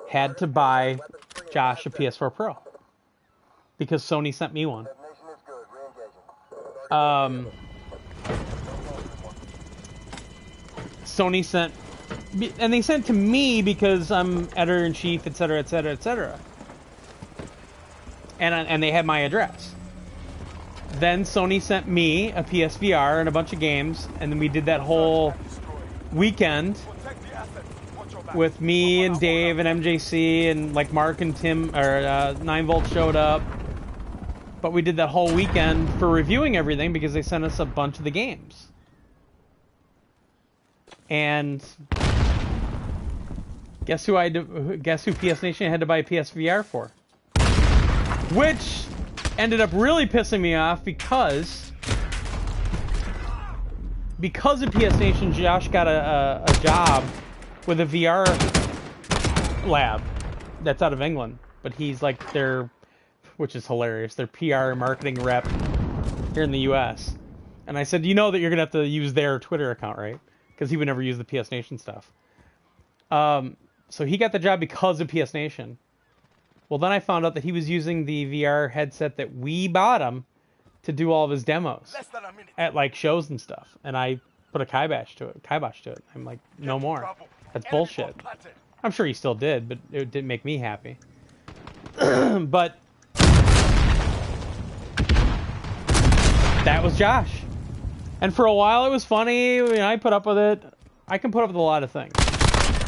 had to buy Josh a PS4 Pro because Sony sent me one. Sony sent, and they sent to me because I'm editor-in-chief, etc., etc., etc. And they had my address. Then Sony sent me a PSVR and a bunch of games, and then we did that whole weekend with me and Dave and MJC and like Mark and Tim, or 9 Volt showed up. But we did that whole weekend for reviewing everything because they sent us a bunch of the games. And guess who PS Nation had to buy a PSVR for? Which ended up really pissing me off because of PS Nation, Josh got a job with a VR lab that's out of England. But he's like their, which is hilarious, their PR and marketing rep here in the US. And I said, you know that you're going to have to use their Twitter account, right? Because he would never use the PS Nation stuff. So he got the job because of PS Nation. Well, then I found out that he was using the VR headset that we bought him to do all of his demos at like shows and stuff. And I put a kibosh to it. I'm like, no more. That's bullshit. I'm sure he still did, but it didn't make me happy. But that was Josh. And for a while it was funny. You know, I put up with it. I can put up with a lot of things.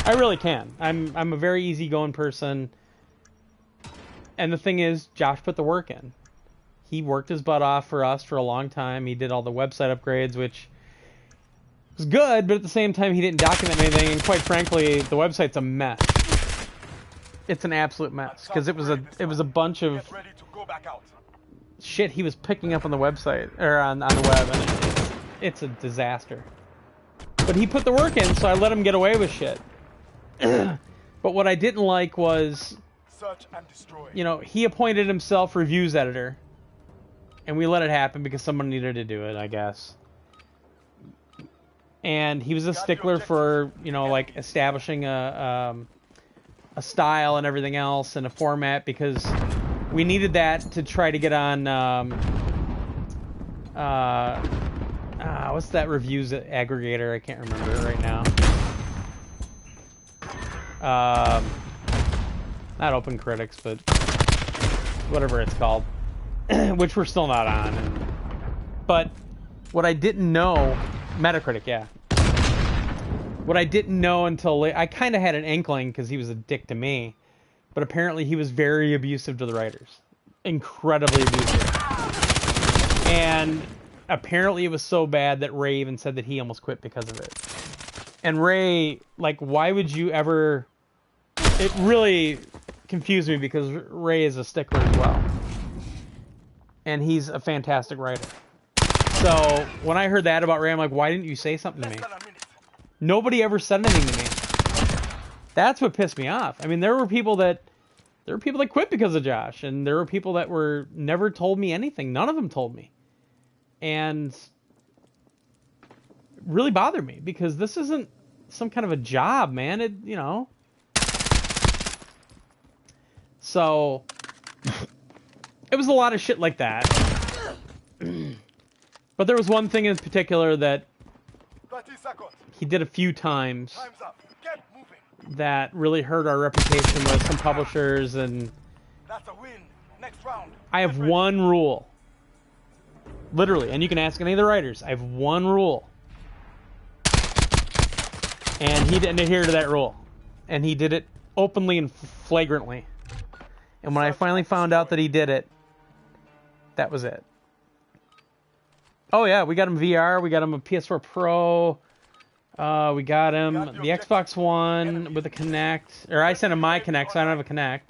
I really can. I'm a very easygoing person. And the thing is, Josh put the work in. He worked his butt off for us for a long time. He did all the website upgrades, which was good, but at the same time, he didn't document anything. And quite frankly, the website's a mess. It's an absolute mess because it was a bunch of shit he was picking up on the website or on the web, and it's a disaster. But he put the work in, so I let him get away with shit. But what I didn't like was, you know, he appointed himself reviews editor, and we let it happen because someone needed to do it, I guess. And he was a stickler for, you know, like establishing a style and everything else and a format because we needed that to try to get on what's that reviews aggregator? I can't remember it right now. Not Open Critics, but whatever it's called, which we're still not on. But what I didn't know, Metacritic, yeah. What I didn't know until I kind of had an inkling because he was a dick to me, but apparently he was very abusive to the writers, incredibly abusive. And apparently it was so bad that Ray even said that he almost quit because of it. And Ray, like, why would you ever? It really confused me because Ray is a stickler as well, and he's a fantastic writer. So when I heard that about Ray, I'm like, why didn't you say something to me? Nobody ever said anything to me. That's what pissed me off. I mean, there were people that quit because of Josh, and there were people that were never told me anything. None of them told me, and it really bothered me because this isn't some kind of a job, man. It, you know. So it was a lot of shit like that. But there was one thing in particular that he did a few times that really hurt our reputation with some publishers, and I have one rule. Literally, and you can ask any of the writers, I have one rule. And he didn't adhere to that rule. And he did it openly and flagrantly. And when I finally found out that he did it, that was it. Oh yeah, we got him VR. We got him a PS4 Pro. We got him the Xbox One with a Kinect. Or I sent him my Kinect, so I don't have a Kinect.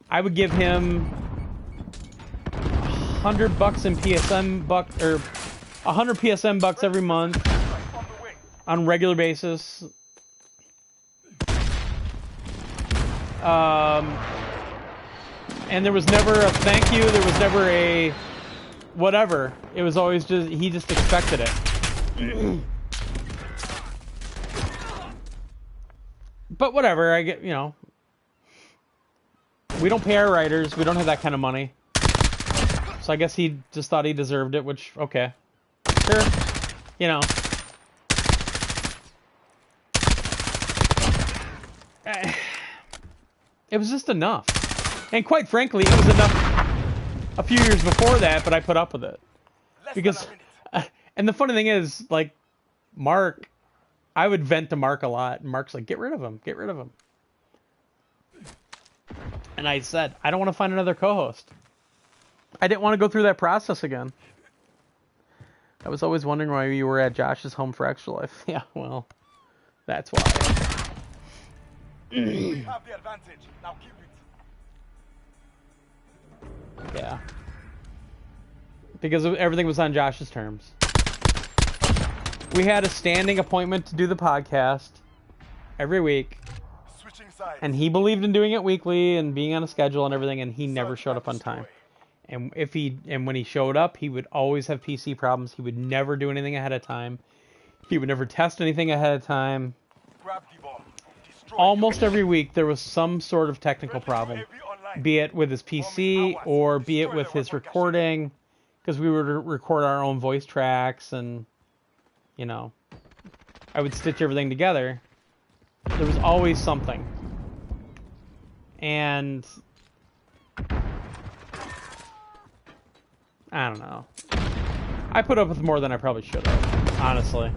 I would give him $100 in PSN bucks, or 100 PSN bucks every month on a regular basis. And there was never a thank you. There was never a whatever. It was always just, he just expected it. But whatever, I get, you know. We don't pay our writers. We don't have that kind of money. So I guess he just thought he deserved it, which, okay. Sure. You know. It was just enough. And quite frankly, it was enough a few years before that, but I put up with it. Because, and the funny thing is, like, Mark, I would vent to Mark a lot, and Mark's like, get rid of him, get rid of him. And I said, I don't want to find another co-host. I didn't want to go through that process again. I was always wondering why you were at Josh's home for Extra Life. Yeah, well, that's why. We have the advantage. Now keep it. Yeah. Because everything was on Josh's terms. We had a standing appointment to do the podcast every week. Switching sides. And he believed in doing it weekly and being on a schedule and everything, and he never showed up on time. And when he showed up, he would always have PC problems. He would never do anything ahead of time. He would never test anything ahead of time. Grab the bomb. Destroy Almost every week there was some sort of technical problem, be it with his PC or be it with his recording, because we would record our own voice tracks, and you know, I would stitch everything together. There was always something. And I don't know. I put up with more than I probably should have, honestly.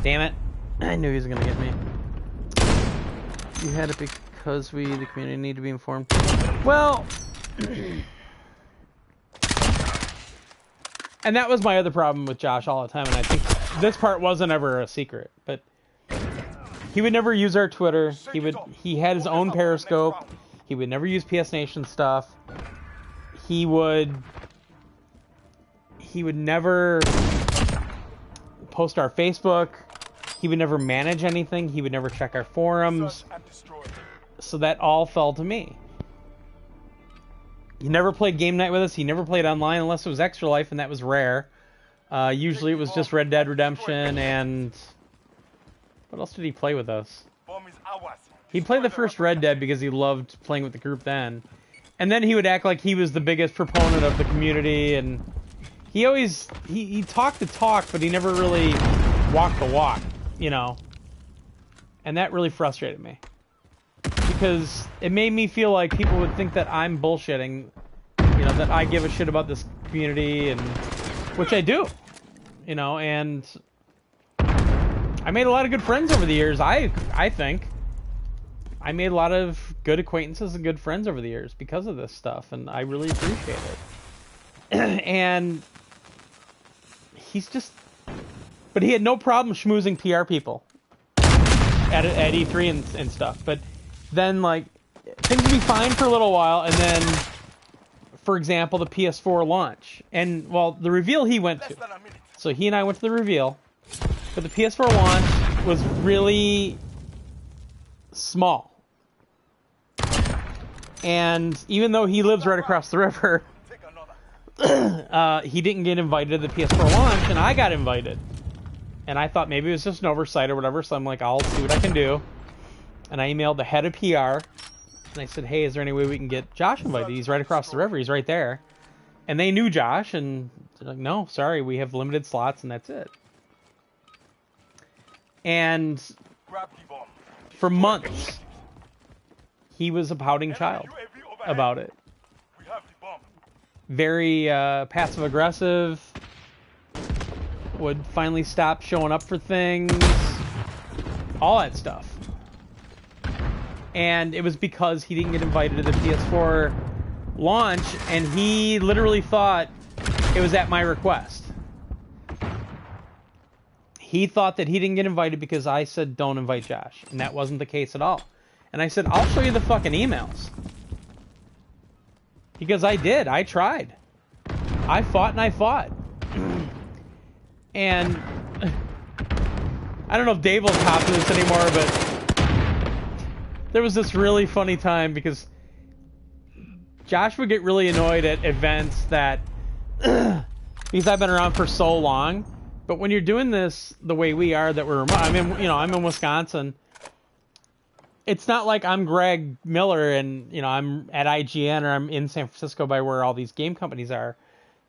Damn it. I knew he was gonna get me. You had it because we, the community, need to be informed. Well, and that was my other problem with Josh all the time, and I think this part wasn't ever a secret, but he would never use our Twitter. He had his own Periscope. He would never use PS Nation stuff. He would never post our Facebook. He would never manage anything. He would never check our forums. So that all fell to me. He never played game night with us. He never played online unless it was Extra Life, and that was rare. Usually it was just Red Dead Redemption, and what else did he play with us? He played the first Red Dead because he loved playing with the group then. And then he would act like he was the biggest proponent of the community, and he always, he talked the talk, but he never really walked the walk, you know? And that really frustrated me. Because it made me feel like people would think that I'm bullshitting, you know, that I give a shit about this community, and which I do, you know, and I made a lot of good friends over the years. I think I made a lot of good acquaintances and good friends over the years because of this stuff, and I really appreciate it. And he's just, but he had no problem schmoozing PR people at E3 and stuff, but then, like, things would be fine for a little while, and then, for example, the PS4 launch. And, well, the reveal he went to. So he and I went to the reveal. But the PS4 launch was really small. And even though he lives right across the river, he didn't get invited to the PS4 launch, and I got invited. And I thought maybe it was just an oversight or whatever, so I'm like, I'll see what I can do. And I emailed the head of PR, and I said, hey, is there any way we can get Josh invited? He's right across the river. He's right there. And they knew Josh, and they're like, no, sorry, we have limited slots, and that's it. And for months, he was a pouting child about it. Very passive-aggressive, would finally stop showing up for things, all that stuff. and it was because he didn't get invited to the PS4 launch, and he literally thought it was at my request. He thought that he didn't get invited because I said don't invite Josh, and that wasn't the case at all. And I said, I'll show you the fucking emails. Because I did. I tried. I fought and I fought. And I don't know if Dave will copy this anymore, but there was this really funny time because Josh would get really annoyed at events that, because I've been around for so long, but when you're doing this the way we are, that I'm in Wisconsin. It's not like I'm Greg Miller and, I'm at IGN or I'm in San Francisco by where all these game companies are.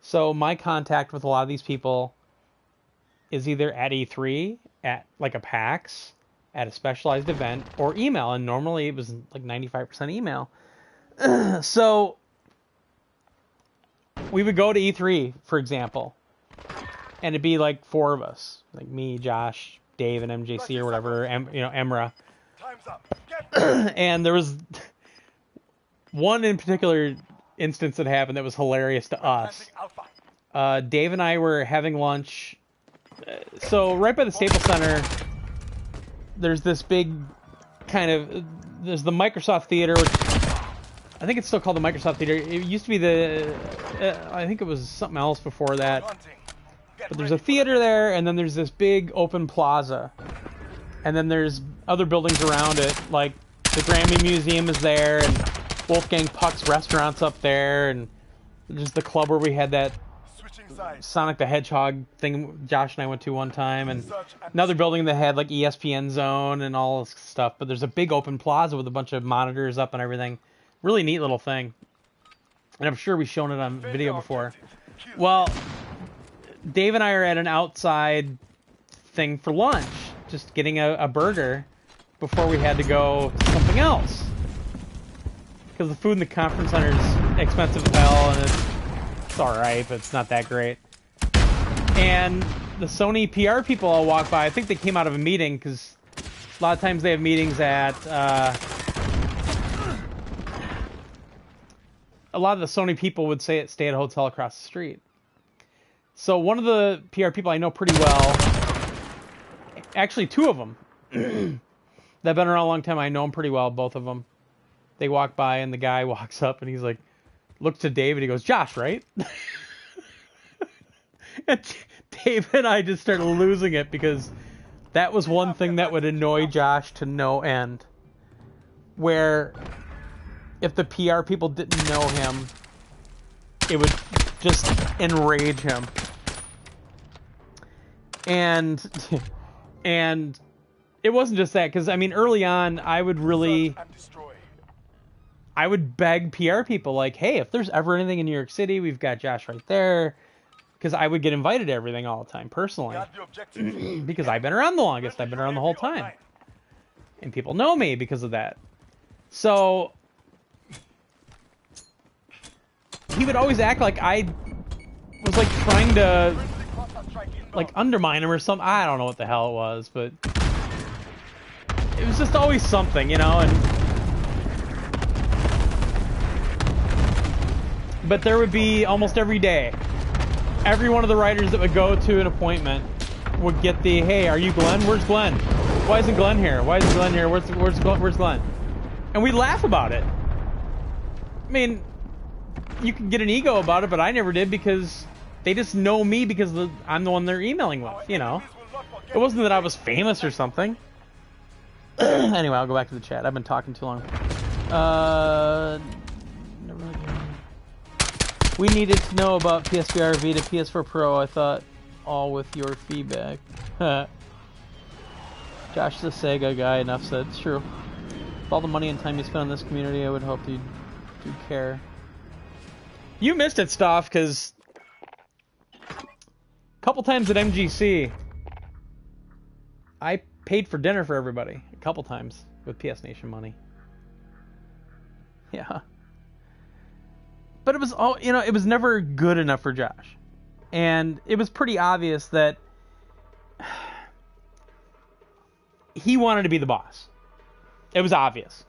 So my contact with a lot of these people is either at E3, at like a PAX, at a specialized event, or email. And normally it was like 95% email. So we would go to E3, for example, and it'd be like 4 of us, like me, Josh, Dave, and MJC or whatever, Emra. Time's up. And there was one in particular instance that happened that was hilarious to us. Dave and I were having lunch. So right by the Staples Center, there's this big there's the Microsoft Theater, which I think it's still called the Microsoft Theater. It used to be I think it was something else before that. But there's a theater there, and then there's this big open plaza. And then there's other buildings around it, like the Grammy Museum is there, and Wolfgang Puck's restaurant's up there, and there's the club where we had that Sonic the Hedgehog thing Josh and I went to one time, and another building that had like ESPN Zone and all this stuff. But there's a big open plaza with a bunch of monitors up and everything. Really neat little thing. And I'm sure we've shown it on video before. Well, Dave and I are at an outside thing for lunch, just getting a burger before we had to go to something else. Because the food in the conference center is expensive as hell, and it's alright, but it's not that great. And the Sony PR people all walk by. I think they came out of a meeting, because a lot of times they have meetings at... a lot of the Sony people would stay at a hotel across the street. So one of the PR people I know pretty well, actually 2 of them, that have been around a long time, I know them pretty well, both of them. They walk by and the guy walks up and he's like, looks to Dave and he goes, Josh, right? And Dave and I just started losing it because that was one thing that would annoy Josh to no end. Where if the PR people didn't know him, it would just enrage him. And it wasn't just that, because I mean early on I would beg PR people like, hey, if there's ever anything in New York City, we've got Josh right there, because I would get invited to everything all the time personally. Because I've been around the longest, I've been around the whole time, and people know me because of that. So he would always act like I was like trying to like undermine him or something. I don't know what the hell it was, but it was just always something, and but there would be almost every day, every one of the writers that would go to an appointment would get the, hey, are you Glenn? Where's Glenn? Why isn't Glenn here? Why isn't Glenn here? Where's Glenn? And we'd laugh about it. I mean, you can get an ego about it, but I never did, because they just know me because I'm the one they're emailing with, It wasn't that I was famous or something. Anyway, I'll go back to the chat. I've been talking too long. We needed to know about PSVR Vita, PS4 Pro. I thought all with your feedback. Josh the Sega guy, enough said. It's true. With all the money and time you spend on this community, I would hope you'd care. You missed it, Stoff, because a couple times at MGC, I paid for dinner for everybody. A couple times with PS Nation money. Yeah. But it was all, it was never good enough for Josh. And it was pretty obvious that he wanted to be the boss. It was obvious.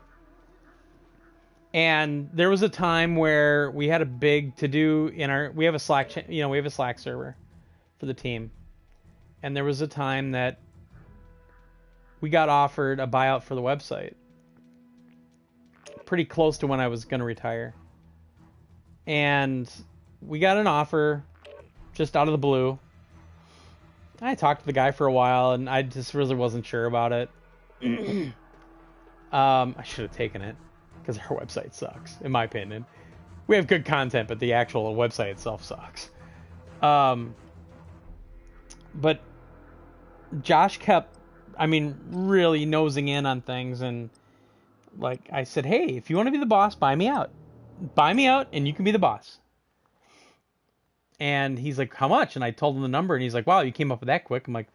And there was a time where we had a big to-do in we have a Slack, we have a Slack server for the team. And there was a time that we got offered a buyout for the website. Pretty close to when I was going to retire. And we got an offer just out of the blue. I talked to the guy for a while, and I just really wasn't sure about it. I should have taken it, because our website sucks, in my opinion. We have good content, but the actual website itself sucks. But Josh kept, really nosing in on things, and like I said, hey, if you want to be the boss, buy me out. Buy me out, and you can be the boss. And he's like, how much? And I told him the number, and he's like, wow, you came up with that quick. I'm like,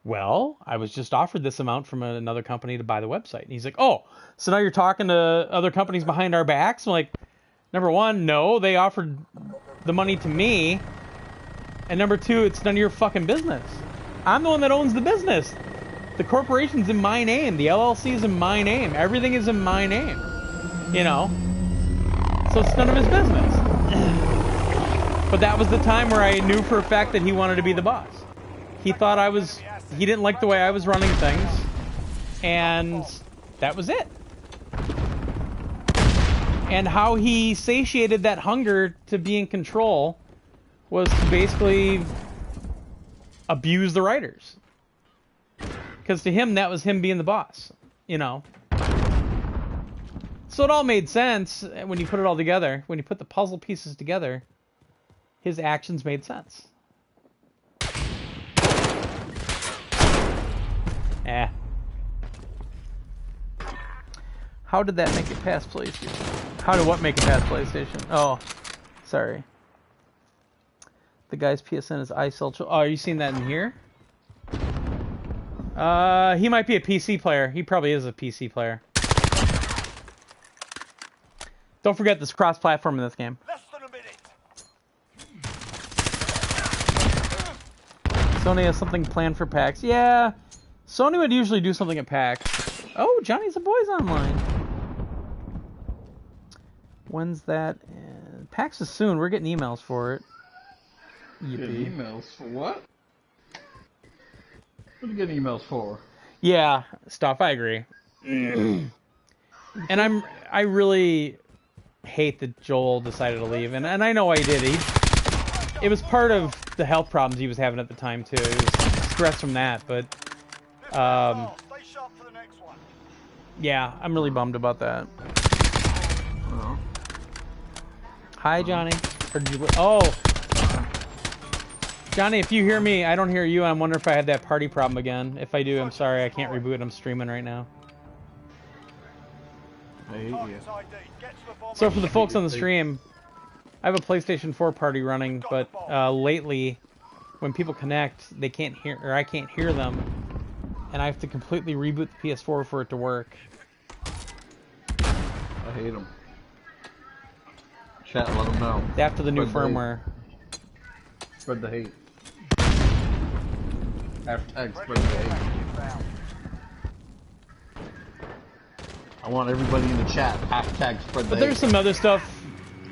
well, I was just offered this amount from another company to buy the website. And he's like, oh, so now you're talking to other companies behind our backs? I'm like, number one, no, they offered the money to me. And number two, it's none of your fucking business. I'm the one that owns the business. The corporation's in my name. The LLC is in my name. Everything is in my name. You know? So it's none of his business. But that was the time where I knew for a fact that he wanted to be the boss. He thought he didn't like the way I was running things. And that was it. And how he satiated that hunger to be in control was to basically abuse the writers. Because to him, that was him being the boss, you know. So it all made sense when you put it all together. When you put the puzzle pieces together, his actions made sense. How did that make it past PlayStation? How did what make it past PlayStation? Oh, sorry. The guy's PSN is iCell. Oh, are you seeing that in here? He might be a PC player. He probably is a PC player. Don't forget this cross-platform in this game. Less than a minute. Sony has something planned for PAX. Yeah, Sony would usually do something at PAX. Oh, Johnny's the Boys online. When's that? PAX is soon. We're getting emails for it. Getting emails for what? What are you getting emails for? Yeah, stuff. I agree. And I really hate that Joel decided to leave, and I know why he did. It was part of the health problems he was having at the time too. It was stress from that, but Stay sharp for the next one. yeah, I'm really bummed about that. Oh. Hi, Johnny. Johnny, if you hear me, I don't hear you. I'm wondering if I had that party problem again. If I do, I'm sorry. I can't reboot. I'm streaming right now. I hate you. Target's ID. Get to the bomb. So for the folks on the stream, I have a PlayStation 4 party running, but lately, when people connect, they can't hear, or I can't hear them, and I have to completely reboot the PS4 for it to work. I hate them. Chat, let them know. After the new Spread the hate. firmware. Spread the hate. Hashtag spread the hate. I want everybody in the chat. Hashtag spread the But hate. there's some other stuff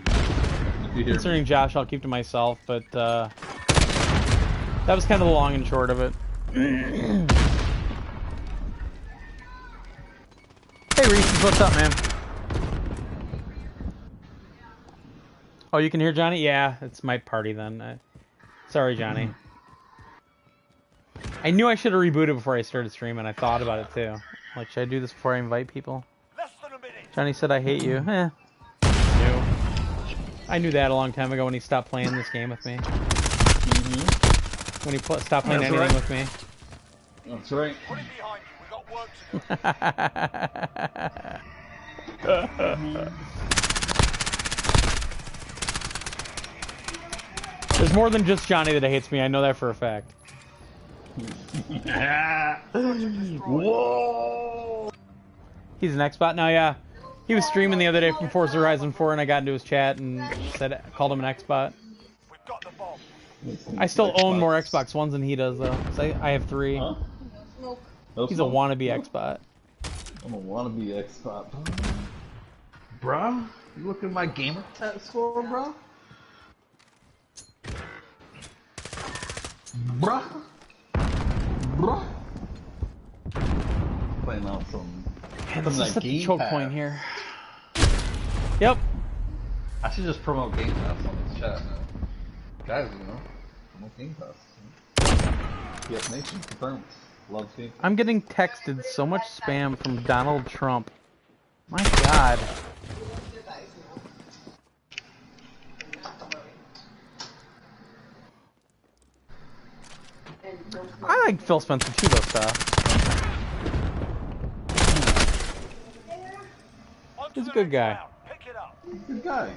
If you hear concerning me. Josh I'll keep to myself, but that was kind of the long and short of it. Hey Reese's, what's up, man? Oh, you can hear Johnny? Yeah, it's my party then. Sorry, Johnny. I knew I should have rebooted before I started streaming. I thought about it too. Like, should I do this before I invite people? Less than a minute. Johnny said I hate you. I knew that a long time ago when he stopped playing this game with me. When he stopped playing That's anything right. with me. That's right. Put it behind you. We've got work to do. There's more than just Johnny that hates me. I know that for a fact. Whoa! He's an Xbot now, yeah. He was streaming the other day from Forza Horizon 4, and I got into his chat and called him an Xbot. We've got the bomb. I still own more Xbox Ones than he does, though. 'Cause I have 3. Huh? He's a wannabe Xbot. I'm a wannabe Xbox. Bruh? You look at my gamer score, bro? Bruh. Bruh. Playing out some. Man, Some this of is that such a Game choke Pass. point here. Yep. I should just promote Game Pass on this chat, man. Guys, you know, promote Game Pass. PS Nation confirms. Loves Game Pass. I'm getting texted so much spam from Donald Trump. My God. I like Phil Spencer too, though, stuff. He's a good guy. Pick it up. Good guy.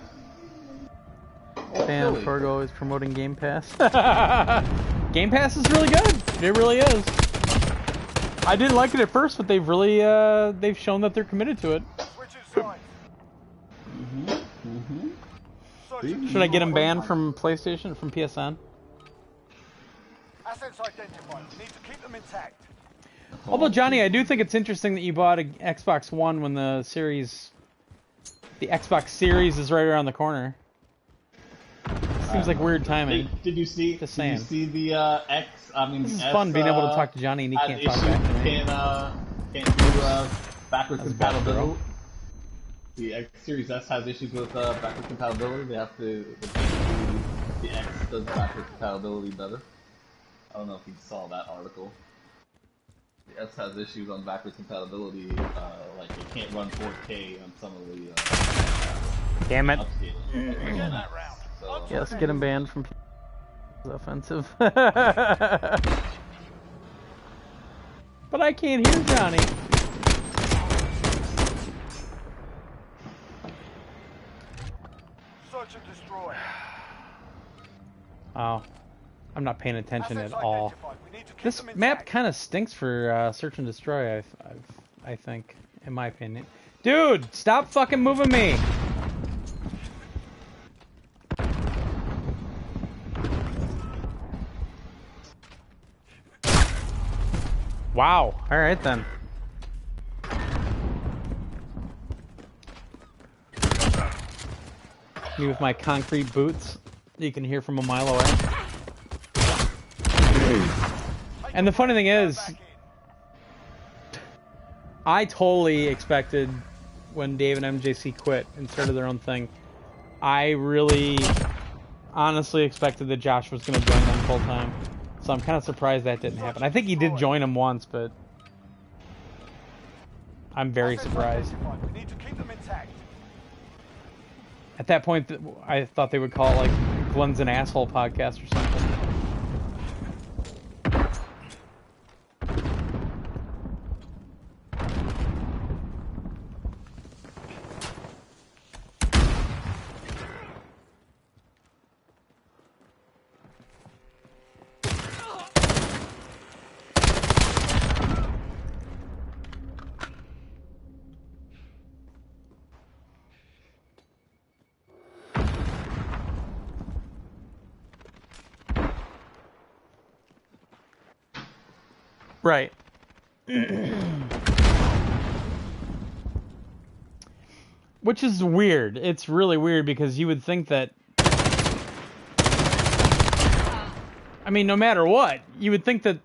Damn, Philly. Torgo is promoting Game Pass. Game Pass is really good. It really is. I didn't like it at first, but they've really they've shown that they're committed to it. Switching sides. Searching. Should I get him banned from PlayStation, from PSN? Assets identified. We need to keep them intact. Although, Johnny, I do think it's interesting that you bought an Xbox One when the Xbox Series is right around the corner. Seems like weird timing. Did you see? Just Did you saying. see the X? I mean, This is S, fun being able to talk to Johnny and he had can't talk issues, back to me. Can't do backwards That's bad, compatibility. bro. The X Series S has issues with backwards compatibility. They have to. The X does backwards compatibility better. I don't know if you saw that article. The S has issues on backwards compatibility. Like it can't run 4K on some of the Damn it. upscaling. Get that round. So, Yeah, let's get him banned from it's offensive. But I can't hear Johnny. Search and destroy. Oh, I'm not paying attention Assets at all. identified. We need to keep This them map intact. kind of stinks for search and destroy. I think, in my opinion. Dude, stop fucking moving me. Wow. All right then. Me with my concrete boots, you can hear from a mile away. And the funny thing is, Back in. I totally expected when Dave and MJC quit and started their own thing, I really honestly expected that Josh was going to join them full time. So I'm kind of surprised that didn't happen. I think he did join them once, but I'm very Assets surprised. identified. We need to keep them intact. At that point, I thought they would call it like Glenn's an Asshole podcast or something. Right. Which is weird. It's really weird because you would think that... I mean, no matter what, you would think that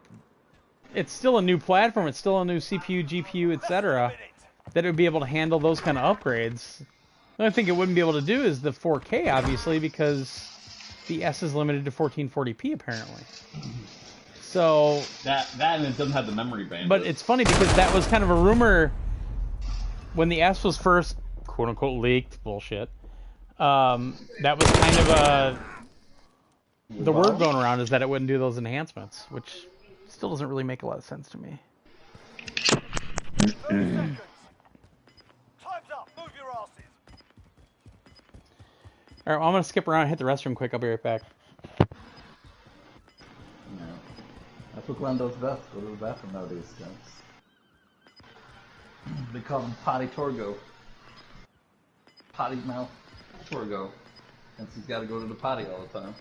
it's still a new platform, it's still a new CPU, GPU, etc., that it would be able to handle those kind of upgrades. The only thing it wouldn't be able to do is the 4K, obviously, because the S is limited to 1440p, apparently. So... that and it doesn't have the memory bandwidth. But it's funny because that was kind of a rumor when the S was first, quote unquote, leaked. Bullshit. That was kind of the word going around is that it wouldn't do those enhancements, which still doesn't really make a lot of sense to me. 30 seconds. Time's up. Move your asses. All right, well, I'm gonna skip around and hit the restroom quick. I'll be right back. Yeah. That's what Glenn does best. Go to the bathroom nowadays, guys. They call him Potty Torgo. Potty mouth Torgo. Since he's got to go to the potty all the time.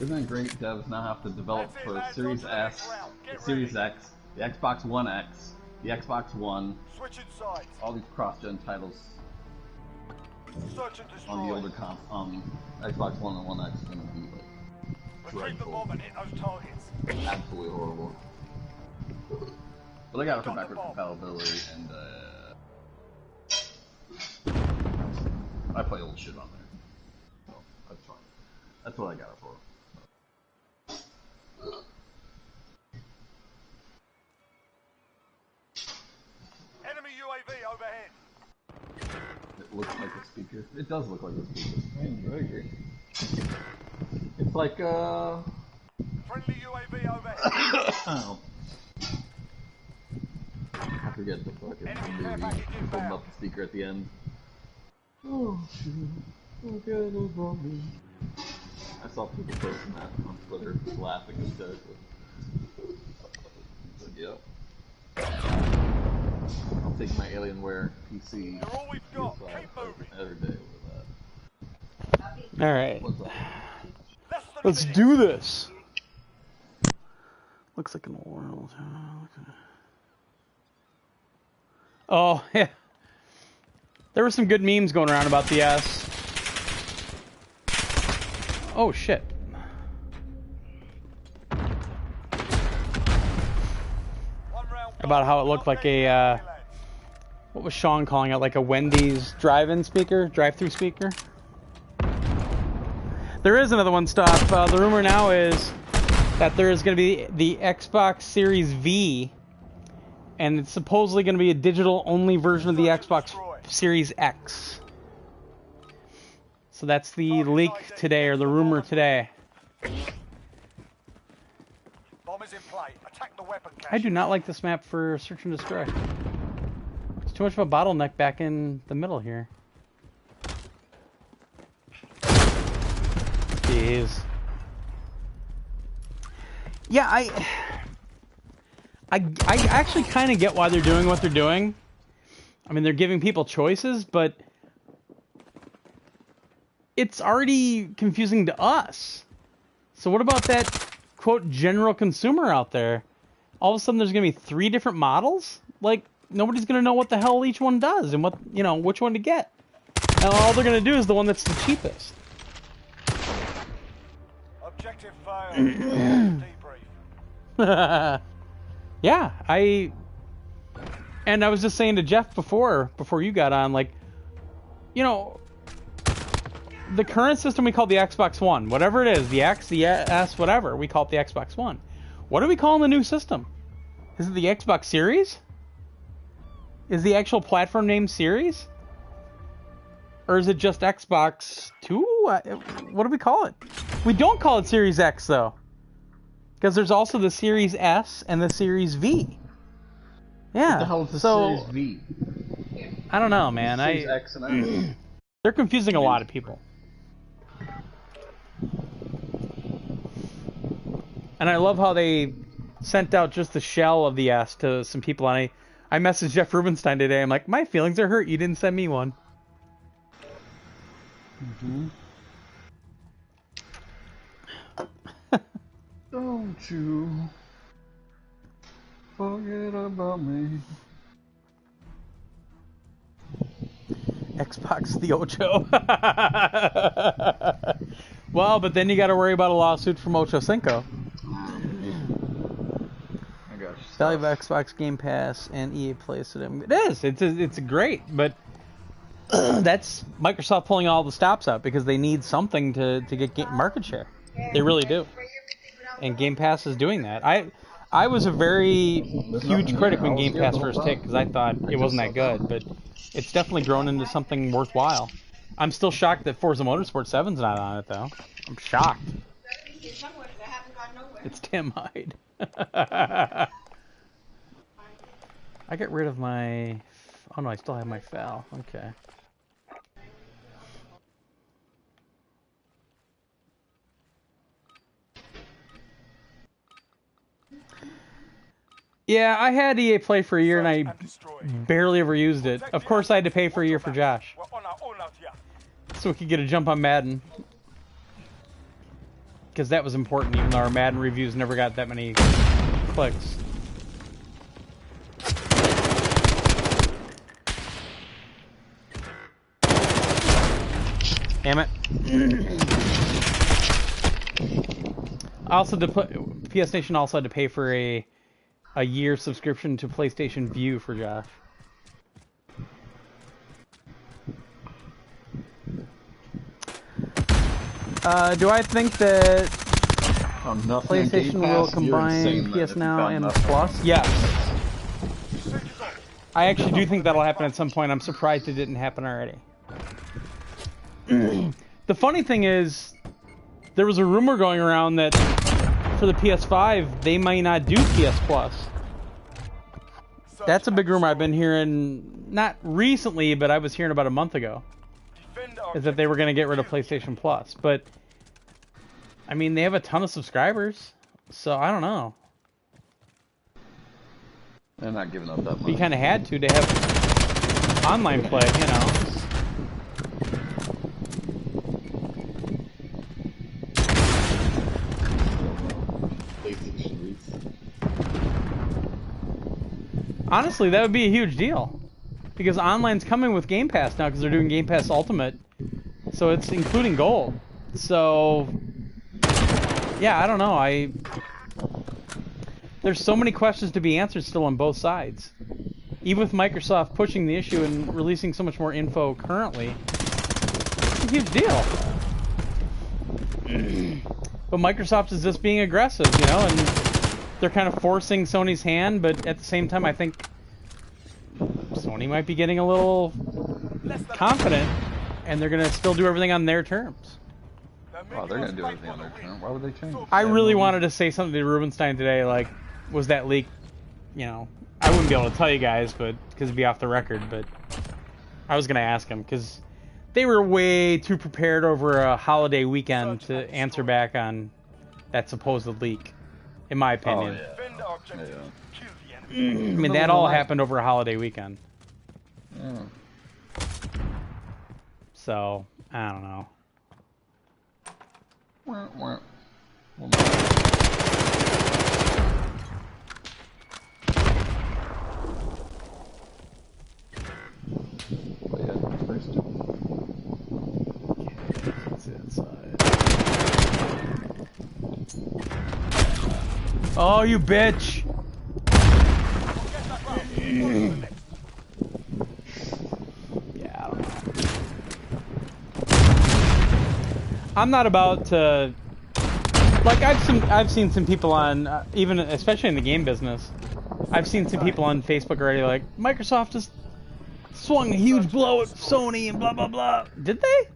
Isn't it great devs now have to develop That's it, for lads. Series On to the next S round. the Series X, the Xbox One X, the Xbox One, Switching sides. all these cross-gen titles Search and destroy. on the older Xbox One and One X are gonna be like Retrieve the dreadful, bomb and hit those targets. absolutely horrible. But I got it for backward compatibility, and I play old shit on there. So that's fine. That's what I got it for. Enemy UAV overhead. It looks like a speaker. It does look like a speaker. I agree. It's like Friendly UAV overhead. oh. I forget the fucking Enemy care movie. package Open inbound. up the speaker at the end. Oh shoot. Okay, no problem. I saw people posting that on Twitter, just laughing hysterically. But yep. I'll take my Alienware PC You're all we've got. PS5 Keep moving. every day with that. All right, What's up? Less than a let's minute. do this. Looks like an world. Oh yeah, there were some good memes going around about the S. Oh shit. One round About how it looked like a what was Sean calling it, like a Wendy's drive-in speaker, drive-through speaker. There is another one stop. The rumor now is that there is going to be the Xbox Series V, and it's supposedly going to be a digital-only version of the Xbox Series X. So that's the leak today, or the rumor today. Bomb is in play. Attack the weapon cache. I do not like this map for search and destroy. It's too much of a bottleneck back in the middle here. Jeez. Yeah, I actually kind of get why they're doing what they're doing. I mean, they're giving people choices, but it's already confusing to us. So what about that, quote, general consumer out there? All of a sudden there's going to be 3 different models? Like, nobody's going to know what the hell each one does and what, you know, which one to get. And all they're going to do is the one that's the cheapest. Objective failed. Debrief. Yeah, I was just saying to Jeff before you got on, like, you know, the current system we call the Xbox One, whatever it is, the X, the S, whatever, we call it the Xbox One. What are we calling the new system? Is it the Xbox Series? Is the actual platform name Series? Or is it just Xbox 2? What do we call it? We don't call it Series X, though. Because there's also the Series S and the Series V. Yeah, What the hell is the so Series V? I don't know, man. Series X and S. They're confusing a lot of people. And I love how they sent out just the shell of the S to some people. And I messaged Jeff Rubenstein today. I'm like, my feelings are hurt. You didn't send me one. Don't you forget about me. Xbox the Ocho. Well, but then you got to worry about a lawsuit from Ocho Cinco. I got you. Value of Xbox Game Pass and EA Play. It is. It's great, but that's Microsoft pulling all the stops out because they need something to get market share. They really do. And Game Pass is doing that. I was a very huge critic when Game Pass first hit because I thought it wasn't that good, but it's definitely grown into something worthwhile. I'm still shocked that Forza Motorsport 7's not on it, though. I'm shocked. It's Tim Hyde. I get rid of my... Oh no, I still have my FAL. Okay. Yeah, I had EA Play for a year and I barely ever used it. Of course I had to pay for a year for Josh. So we could get a jump on Madden. Because that was important, even though our Madden reviews never got that many clicks. Damn it. I also PS Nation also had to pay for a year subscription to PlayStation Vue for Josh. Do I think that PlayStation will combine PS Now and Plus? Yes. I actually do think that'll happen at some point. I'm surprised it didn't happen already. The funny thing is, there was a rumor going around that for the PS5, they might not do PS Plus. That's a big rumor I've been hearing, not recently, but I was hearing about a month ago. Is that they were going to get rid of PlayStation Plus. But, I mean, they have a ton of subscribers, so I don't know. They're not giving up that much. You kind of had to have online play, you know. Honestly, that would be a huge deal. Because online's coming with Game Pass now, because they're doing Game Pass Ultimate. So it's including Gold. So, yeah, I don't know. There's so many questions to be answered still on both sides. Even with Microsoft pushing the issue and releasing so much more info currently, it's a huge deal. But Microsoft is just being aggressive, you know, and they're kind of forcing Sony's hand, but at the same time, I think Sony might be getting a little confident, and they're going to still do everything on their terms. Oh, they're going to do everything on their terms. Why would they change? I really wanted to say something to Rubenstein today, like, was that leak, you know, I wouldn't be able to tell you guys, but because it'd be off the record, but I was going to ask him, because they were way too prepared over a holiday weekend to answer back on that supposed leak, in my opinion. Oh, yeah. I mean, that all happened over a holiday weekend. Yeah. So, I don't know. Oh, you bitch! Yeah, I don't know. I'm not about to, like, I've seen some people on, even especially in the game business, I've seen some people on Facebook already like, Microsoft just swung a huge blow at Sony and blah blah blah. Did they?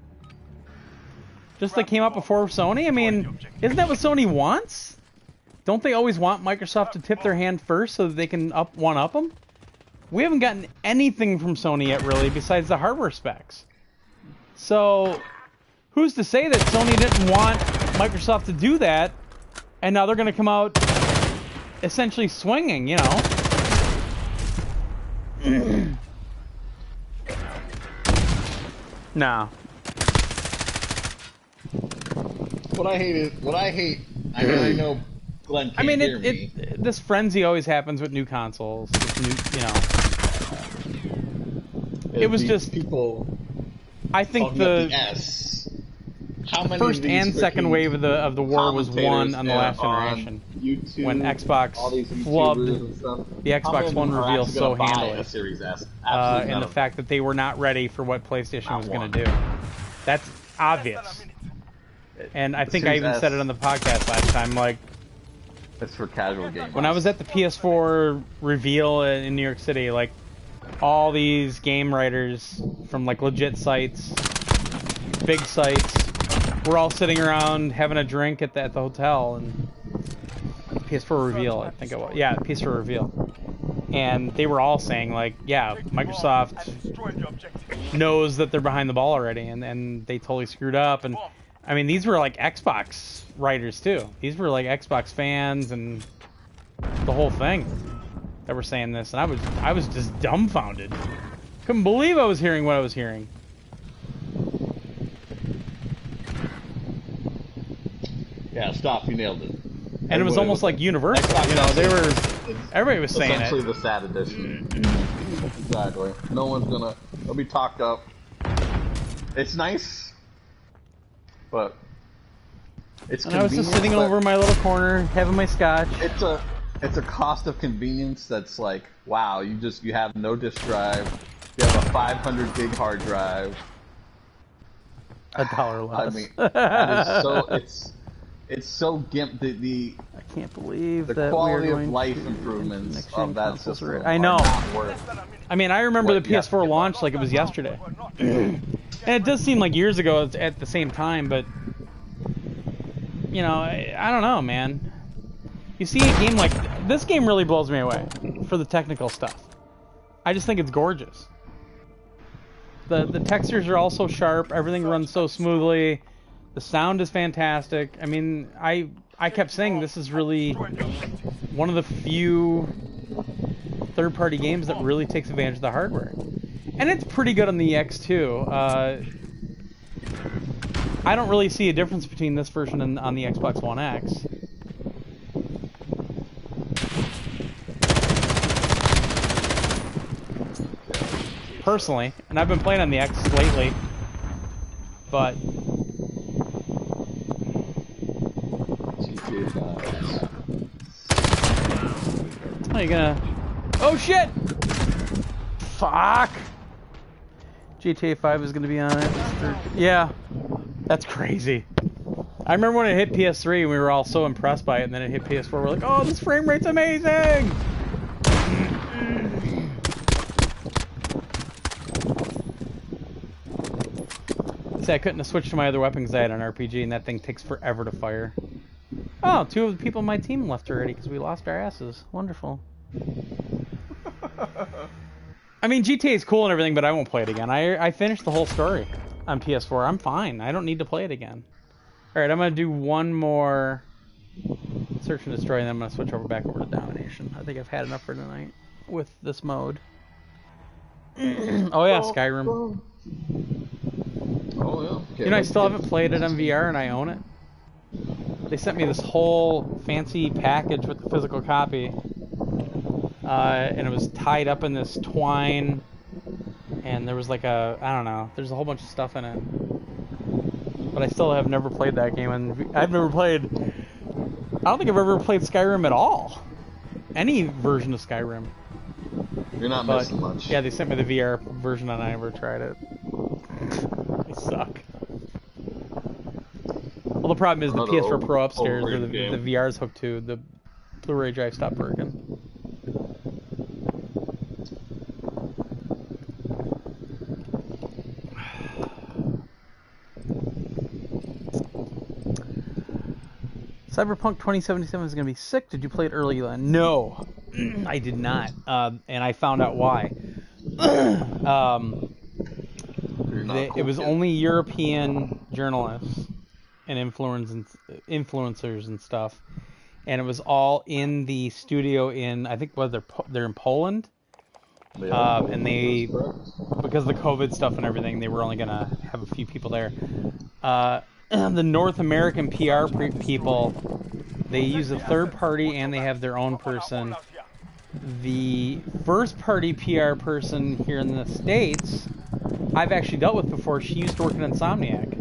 Just they came out before Sony? I mean, isn't that what Sony wants? Don't they always want Microsoft to tip their hand first so that they can one-up them? We haven't gotten anything from Sony yet, really, besides the hardware specs. So, who's to say that Sony didn't want Microsoft to do that, and now they're going to come out essentially swinging, you know? No. What I hate, I mean, I know Glenn can't hear me. This frenzy always happens with new consoles. With new, you know. It was just people. I think the S. How many first and second wave of the war was won on the last generation. YouTube, when Xbox flubbed the Xbox One reveal so handily. Series S? And the fact that they were not ready for what PlayStation was going to do. That's obvious. And I think I even said it on the podcast last time, like, it's for casual gamers. When I was at the PS4 reveal in New York City, like, all these game writers from, like, legit sites, big sites, we're all sitting around having a drink at the hotel, and PS4 reveal, I think it was. Yeah, PS4 reveal. And they were all saying, like, yeah, Microsoft knows that they're behind the ball already, and they totally screwed up, and I mean, these were like Xbox writers too. These were like Xbox fans and the whole thing that were saying this, and I was just dumbfounded. Couldn't believe I was hearing what I was hearing. Yeah, stop! You nailed it. And it was almost like universal. You know, they were. Everybody was saying essentially it. the sad edition. Exactly. No one's gonna. It'll be talked up. It's nice, but it's. And I was just sitting over in my little corner, having my scotch. It's a cost of convenience that's like, wow. You have no disk drive. You have a 500 gig hard drive. $1 less. I mean, that is so. It's so gimp. The I can't believe the that quality we're of going life to improvements next-gen of that consoles system. are- I know. Are not worth I mean, I remember What the you have to PS4 give launch up. like it was yesterday. And it does seem like years ago at the same time, but you know, I don't know, man. You see a game like this game really blows me away for the technical stuff. I just think it's gorgeous. The textures are all so sharp, everything runs so smoothly. The sound is fantastic. I mean, I kept saying this is really one of the few third-party games that really takes advantage of the hardware. And it's pretty good on the X too. I don't really see a difference between this version and on the Xbox One X. Personally, and I've been playing on the X lately, but how you gonna? Oh shit! Fuck! GTA 5 is gonna be on it. Yeah, that's crazy. I remember when it hit PS3 and we were all so impressed by it, and then it hit PS4. We're like, oh, this frame rate's amazing! See, I couldn't have switched to my other weapon because I had an RPG, and that thing takes forever to fire. Oh, 2 of the people on my team left already because we lost our asses. Wonderful. I mean, GTA is cool and everything, but I won't play it again. I finished the whole story on PS4. I'm fine. I don't need to play it again. Alright, I'm going to do one more search and destroy, and then I'm going to switch back over to Domination. I think I've had enough for tonight with this mode. Oh yeah, Skyrim. Oh yeah. Okay, You know, I still haven't played it on VR, and I own it. They sent me this whole fancy package with the physical copy, and it was tied up in this twine, and there was like I don't know, there's a whole bunch of stuff in it. But I still have never played that game, and I don't think I've ever played Skyrim at all. Any version of Skyrim. You're not But, missing much. yeah, they sent me the VR version, and I never tried it. They suck. Well, the problem is the Another PS4 Pro upstairs, where the overrated game. VR's hooked to, the Blu-ray drive stopped working. Cyberpunk 2077 is going to be sick. Did you play it early, Len? No, I did not. And I found out why. It was only European journalists and influencers and stuff, and it was all in the studio in, I think, they're in Poland. And they, because of the COVID stuff and everything, they were only gonna have a few people there. The North American PR people, they use a third party and they have their own person. The first party PR person here in the States, I've actually dealt with before. She used to work at Insomniac.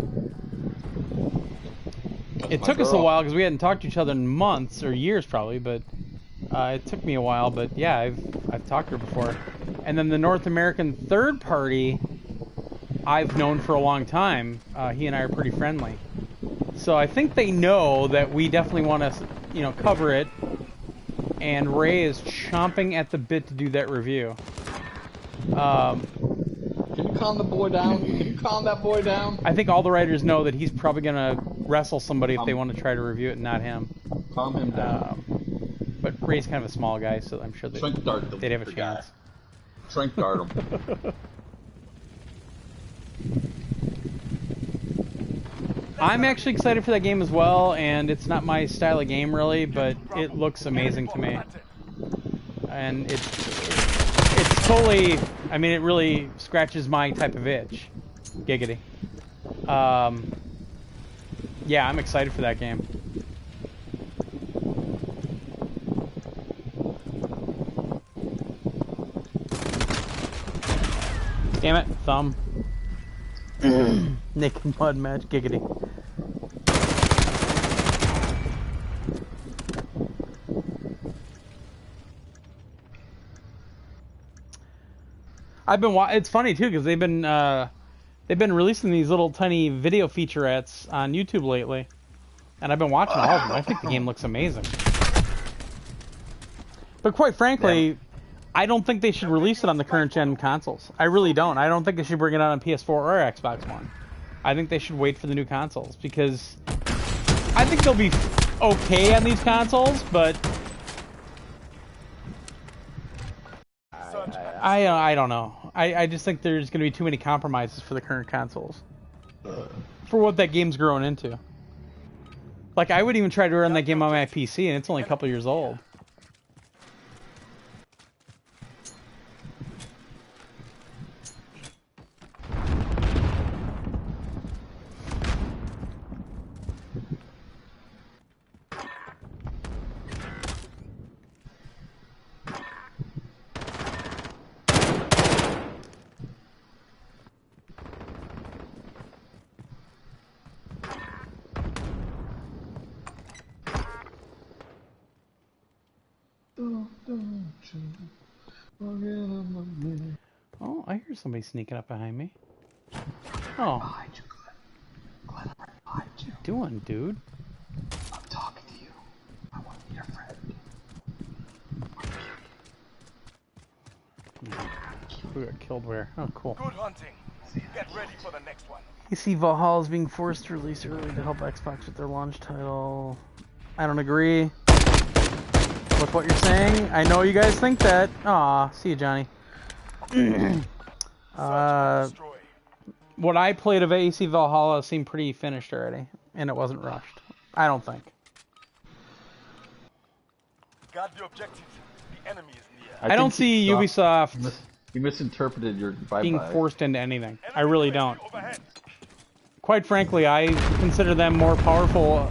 It took us a while because we hadn't talked to each other in months or years probably, but it took me a while. But yeah, I've talked to her before. And then the North American third party, I've known for a long time. He and I are pretty friendly, so I think they know that we definitely want to, cover it. And Ray is chomping at the bit to do that review. Can you calm the boy down? Can you calm that boy down? I think all the writers know that he's probably gonna wrestle somebody if they want to try to review it, and not him. Calm him down. But Ray's kind of a small guy, so I'm sure Shrink dart they'd have a the chance. guy. Shrink dart him. I'm actually excited for that game as well, and it's not my style of game really, but it looks amazing to me. And it's totally, I mean, it really scratches my type of itch. Giggity. Yeah, I'm excited for that game. Damn it, thumb. Naked mud match, giggity. It's funny too because they've been releasing these little tiny video featurettes on YouTube lately, and I've been watching all of them. I think the game looks amazing. But quite frankly, I don't think they should release it on the current gen consoles. I really don't. I don't think they should bring it out on PS4 or Xbox One. I think they should wait for the new consoles because I think they'll be okay on these consoles, but I don't know. I just think there's going to be too many compromises for the current consoles for what that game's growing into. Like, I would even try to run that game on my PC, and it's only a couple years old. Oh, I hear somebody sneaking up behind me. Oh. Behind you, Glenn. Glenn, I'm right behind you. What you doing, dude? I'm talking to you. I want to be your friend. Who got killed where? Oh, cool. Good hunting. Get ready for the next one. You see Valhalla is being forced to release early to help Xbox with their launch title. I don't agree with what you're saying. I know you guys think that. Aw, see you, Johnny. What I played of AC Valhalla seemed pretty finished already, and it wasn't rushed. I don't think. Got the objective. The enemy is near. I don't see Ubisoft You misinterpreted your bye-bye. being forced into anything. I really don't. Quite frankly, I consider them more powerful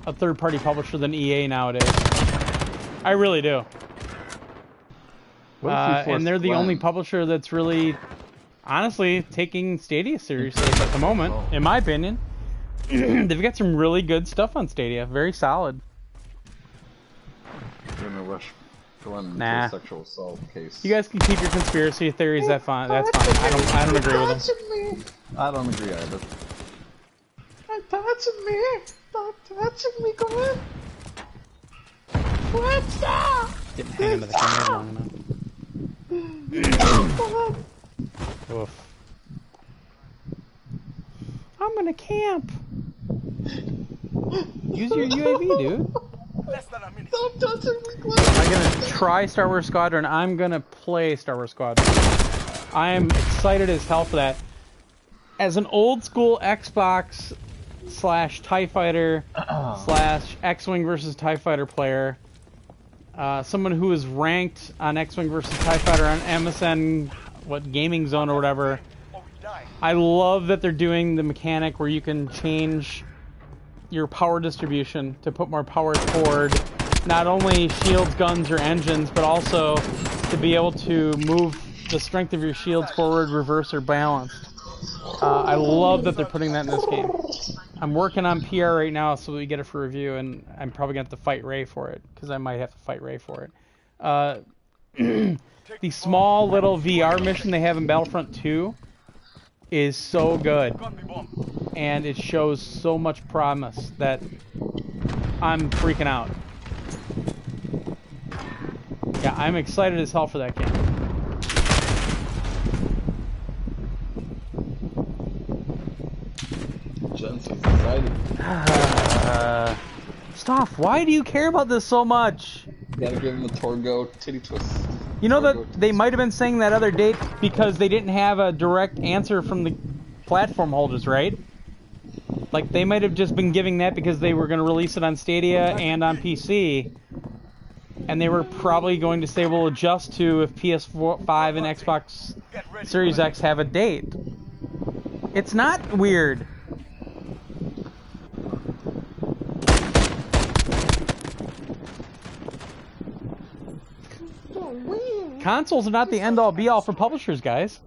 a third-party publisher than EA nowadays. I really do. And they're the only publisher that's really, honestly, taking Stadia seriously at the moment, in my opinion. They've got some really good stuff on Stadia. Very solid. You're gonna rush Glenn into Nah. a sexual assault case. You guys can keep your conspiracy theories. That's fine. That's fine. I don't agree with them. I don't agree either. Stop touching me! Stop touching me, Glenn! Glenn, stop! Didn't hang into the camera long enough. Oof. I'm gonna camp. Use your UAV, dude. Less than a minute. Stop touching me, Glenn! I'm gonna try Star Wars Squadron. I'm gonna play Star Wars Squadron. I am excited as hell for that. As an old school Xbox / TIE Fighter / X-Wing versus TIE Fighter player, someone who is ranked on X-Wing versus TIE Fighter on MSN, Gaming Zone or whatever, I love that they're doing the mechanic where you can change your power distribution to put more power toward not only shields, guns, or engines, but also to be able to move the strength of your shields forward, reverse, or balanced. I love that they're putting that in this game. I'm working on PR right now so we get it for review, and I'm probably going to have to fight Ray for it, because I might have to fight Ray for it. The small little VR mission they have in Battlefront 2 is so good, and it shows so much promise that I'm freaking out. Yeah, I'm excited as hell for that game. Jensen's excited. Stop, why do you care about this so much? You gotta give him a Torgo titty twist. You know that they might have been saying that other date because they didn't have a direct answer from the platform holders, right? Like, they might have just been giving that because they were going to release it on Stadia and on PC. And they were probably going to say, we'll adjust to if PS5 and Xbox Series X have a date. It's not weird. Consoles are not the end-all be-all for publishers, guys.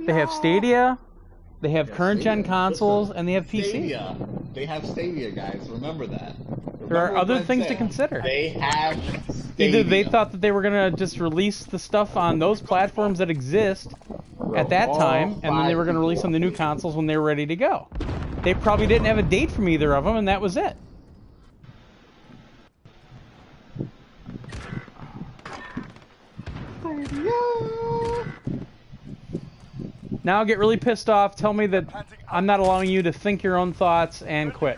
They have Stadia, they have Yeah, current gen Stadia. consoles, Listen, and they have PC. Stadia. They have Stadia, guys. Remember that. There are Remember other what I things to said. consider. They have Either they Stadia. thought that they were gonna just release the stuff on those platforms that exist at that All time, and then they 5 were gonna release on the new people. consoles when they were ready to go. They probably didn't have a date from either of them, and that was it. Now get really pissed off, tell me that I'm not allowing you to think your own thoughts, and quit.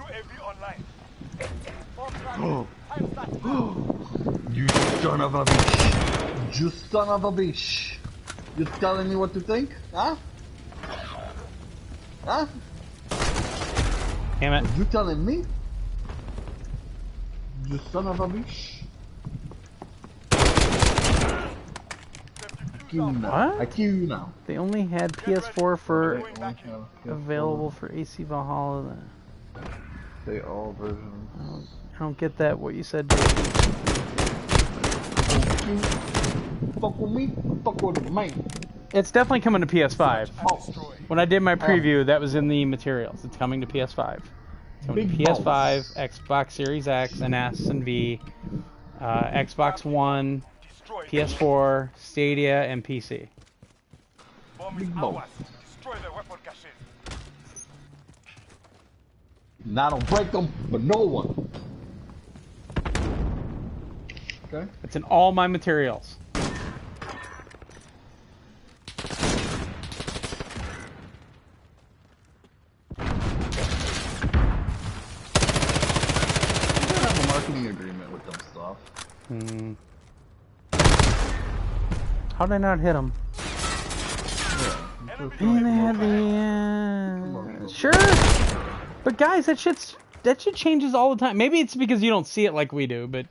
You son of a bitch. You son of a bitch. You telling me what to think? Huh? Huh? Damn it. You telling me? You son of a bitch. I kill you now. What? I kill you now. They only had PS4 for They available for AC Valhalla. They all versions. I don't get that, what you said, Dave. Fuck with me, fuck with me. It's definitely coming to PS5. Oh, When I did my preview, that was in the materials. It's coming to PS5. It's coming to Big PS5, balls. Xbox Series X and S and V, Xbox One, PS4, Stadia, and PC. big balls. Not don't break them, but no one. Okay. It's in all my materials. I have a marketing agreement with them stuff. Hmm. How did I not hit him? And they had the sure, but guys, that shit changes all the time. Maybe it's because you don't see it like we do, but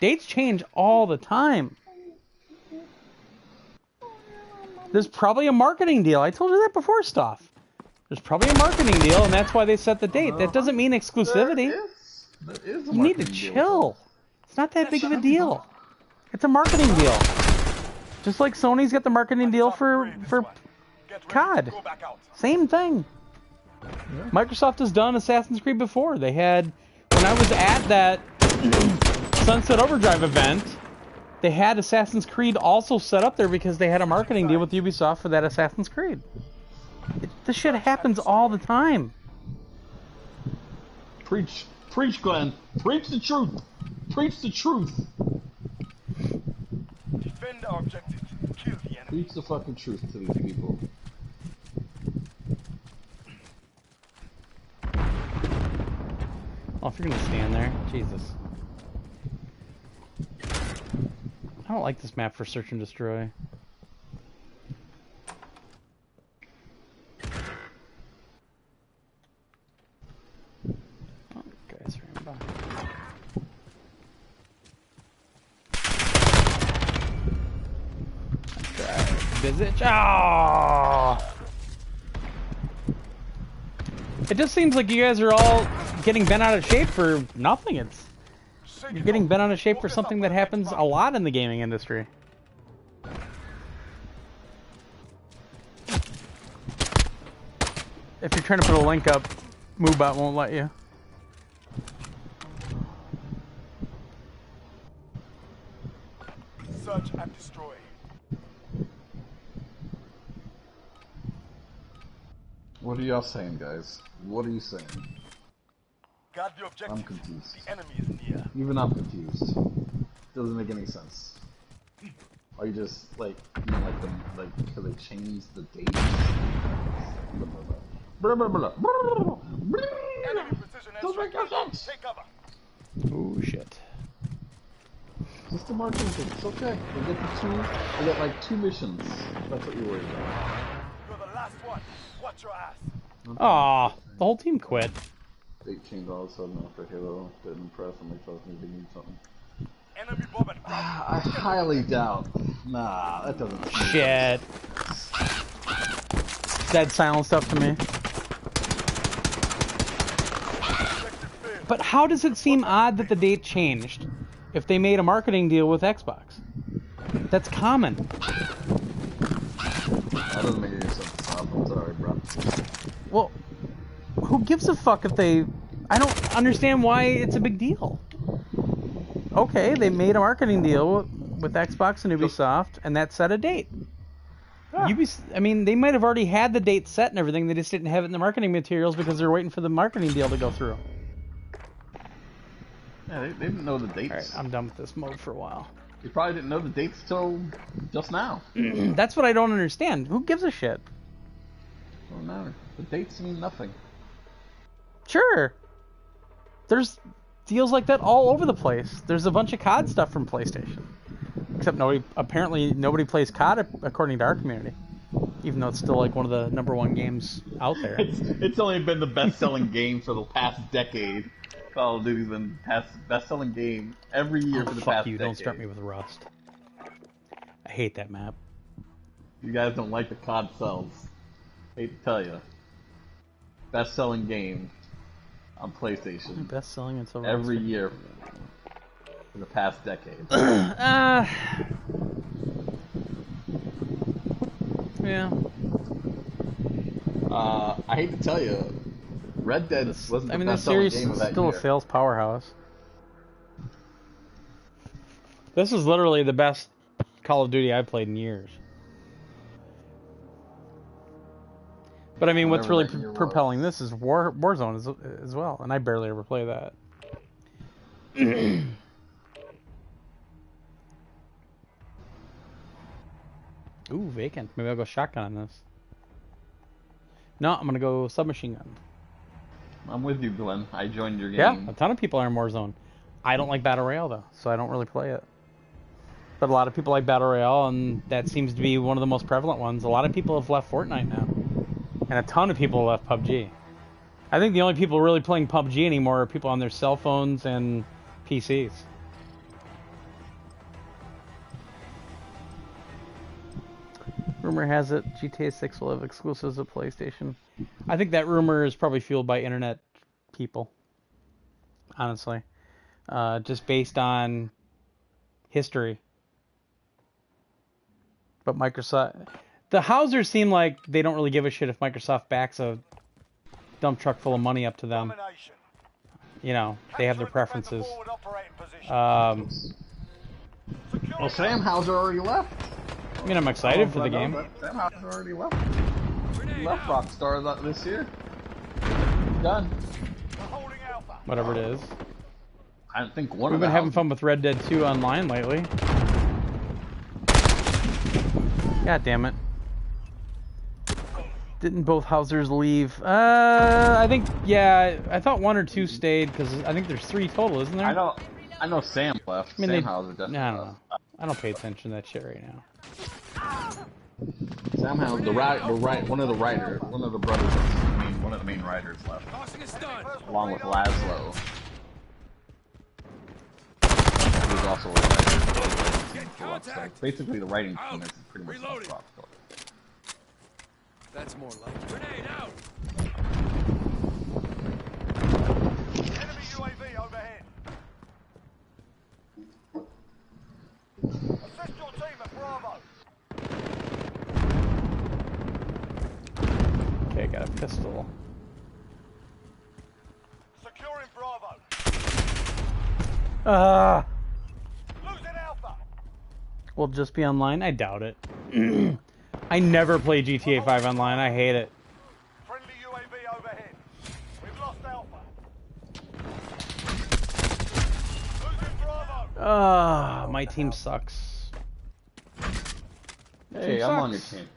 dates change all the time. There's probably a marketing deal. I told you that before, stuff. There's probably a marketing deal, and that's why they set the date. That doesn't mean exclusivity. There is a You need to marketing deal. chill. It's not that big of a deal. It's a marketing deal. Just like Sony's got the marketing deal for COD. Same thing. Microsoft has done Assassin's Creed before. They had, when I was at that Sunset Overdrive event, they had Assassin's Creed also set up there because they had a marketing deal with Ubisoft for that Assassin's Creed. This shit happens all the time. Preach, Glenn. Preach the truth. Preach the truth. Defend our objective. Kill the enemy. Preach the fucking truth to these people. Oh, if you're gonna stand there, Jesus. I don't like this map for search and destroy. Oh, guys ran by. Visit. Oh! It just seems like you guys are all getting bent out of shape for nothing. You're getting bent out of shape for something that happens a lot in the gaming industry. If you're trying to put a link up, MoveBot won't let you. Search and destroy. What are y'all saying, guys? What are you saying? Guard the objective. I'm confused. The enemy is near. Even I'm confused. Doesn't make any sense. Are you just like, you know, because they changed the date? Blah, blah, blah. Enemy precision Doesn't make no sense. Take cover. Oh shit. Just the marketing thing. It's okay. They get like 2 missions. That's what you're worried about. You're the last one. Watch your ass. Aw, the whole team quit. Date change all of a sudden after Halo. Didn't impress them. They thought they need something. Enemy bomb and I highly doubt. Nah, that doesn't. Shit. Dead silent stuff to me. But how does it seem odd that the date changed if they made a marketing deal with Xbox? That's common. That doesn't make any sense. up. I'm sorry, bro. Well, who gives a fuck if they... I don't understand why it's a big deal. Okay, they made a marketing deal with Xbox and Ubisoft, and that set a date. Yeah. I mean, they might have already had the date set and everything, they just didn't have it in the marketing materials because they were waiting for the marketing deal to go through. Yeah, they didn't know the dates. Alright, I'm done with this mode for a while. They probably didn't know the dates till just now. That's what I don't understand. Who gives a shit? Doesn't matter. The dates mean nothing. Sure. There's deals like that all over the place. There's a bunch of COD stuff from PlayStation. Except apparently nobody plays COD according to our community. Even though it's still like one of the #1 games out there. It's only been the best-selling game for the past decade. Call of Duty's been best-selling game every year for the past decade. Don't start me with Rust. I hate that map. You guys don't like the COD sells. Hate to tell you. Best-selling game on PlayStation. Best-selling until every year for the past decade. Yeah. I hate to tell you, Red Dead wasn't the this best-selling series game of is that still year. a sales powerhouse. This is literally the best Call of Duty I've played in years. But I mean, what's really propelling this is Warzone as well, and I barely ever play that. Ooh, vacant. Maybe I'll go shotgun on this. No, I'm gonna go submachine gun. I'm with you, Glenn. I joined your game. Yeah, a ton of people are in Warzone. I don't like Battle Royale, though, so I don't really play it. But a lot of people like Battle Royale, and that seems to be one of the most prevalent ones. A lot of people have left Fortnite now. And a ton of people have left PUBG. I think the only people really playing PUBG anymore are people on their cell phones and PCs. Rumor has it GTA 6 will have exclusives at PlayStation. I think that rumor is probably fueled by internet people. Honestly. Just based on history. But Microsoft... The Hausers seem like they don't really give a shit if Microsoft backs a dump truck full of money up to them. You know, they have their preferences. Well, Sam Hauser already left. I mean, I'm excited for the game. Sam Hauser already left. He left Rockstar this year. Done. Whatever it is. I think We've been having fun with Red Dead 2 online lately. God damn it. Didn't both Hausers leave? I think, yeah, I thought 1 or 2 stayed, because I think there's 3 total, isn't there? I know Sam left. I mean, Sam Hauser definitely I don't left. know. I don't pay attention to that shit right now. Sam Hauser, one of the brothers, one of the main writers left. Along with Laszlo. Who's also a writer for Rockstar. Basically, the writing team is pretty much Rockstar. That's more like grenade out. Enemy UAV overhead. Assist your team at Bravo. Okay, I got a pistol. Securing Bravo. Losing Alpha. Will it just be online? I doubt it. I never play GTA 5 online. I hate it. Friendly UAV overhead. We've lost Alpha. Losing Bravo. My team sucks. Hey, I'm on your team.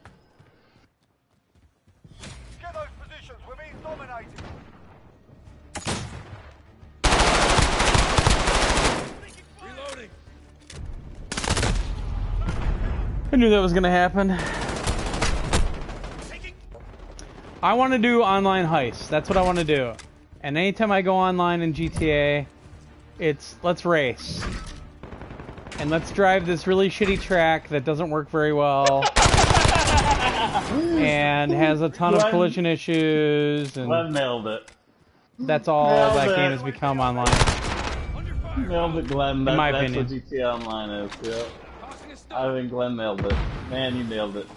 Get those positions. We're being dominated. Reloading. I knew that was gonna happen. I want to do online heists. That's what I want to do. And anytime I go online in GTA, it's let's race. And let's drive this really shitty track that doesn't work very well. And has a ton of collision issues. And Glenn nailed it. that's all Nailed that it. game has become online. Nailed it, Glenn. In my That's opinion. what GTA Online is. Yeah. I think Glenn nailed it. Man, you nailed it.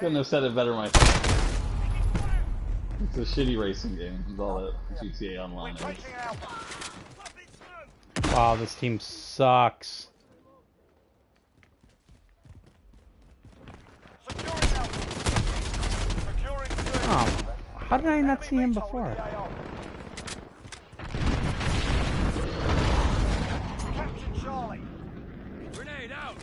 Couldn't have said it better myself. It's a shitty racing game, is all that GTA Online is. Wow, this team sucks. Oh, how did I not see him before? Grenade out.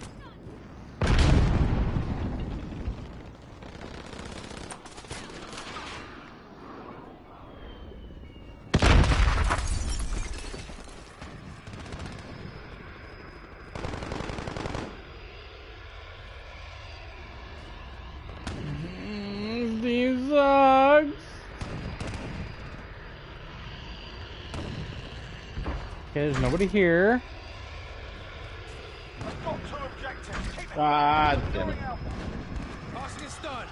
These sucks. Okay, there's nobody here. Ah, damn it. Tossing a stun.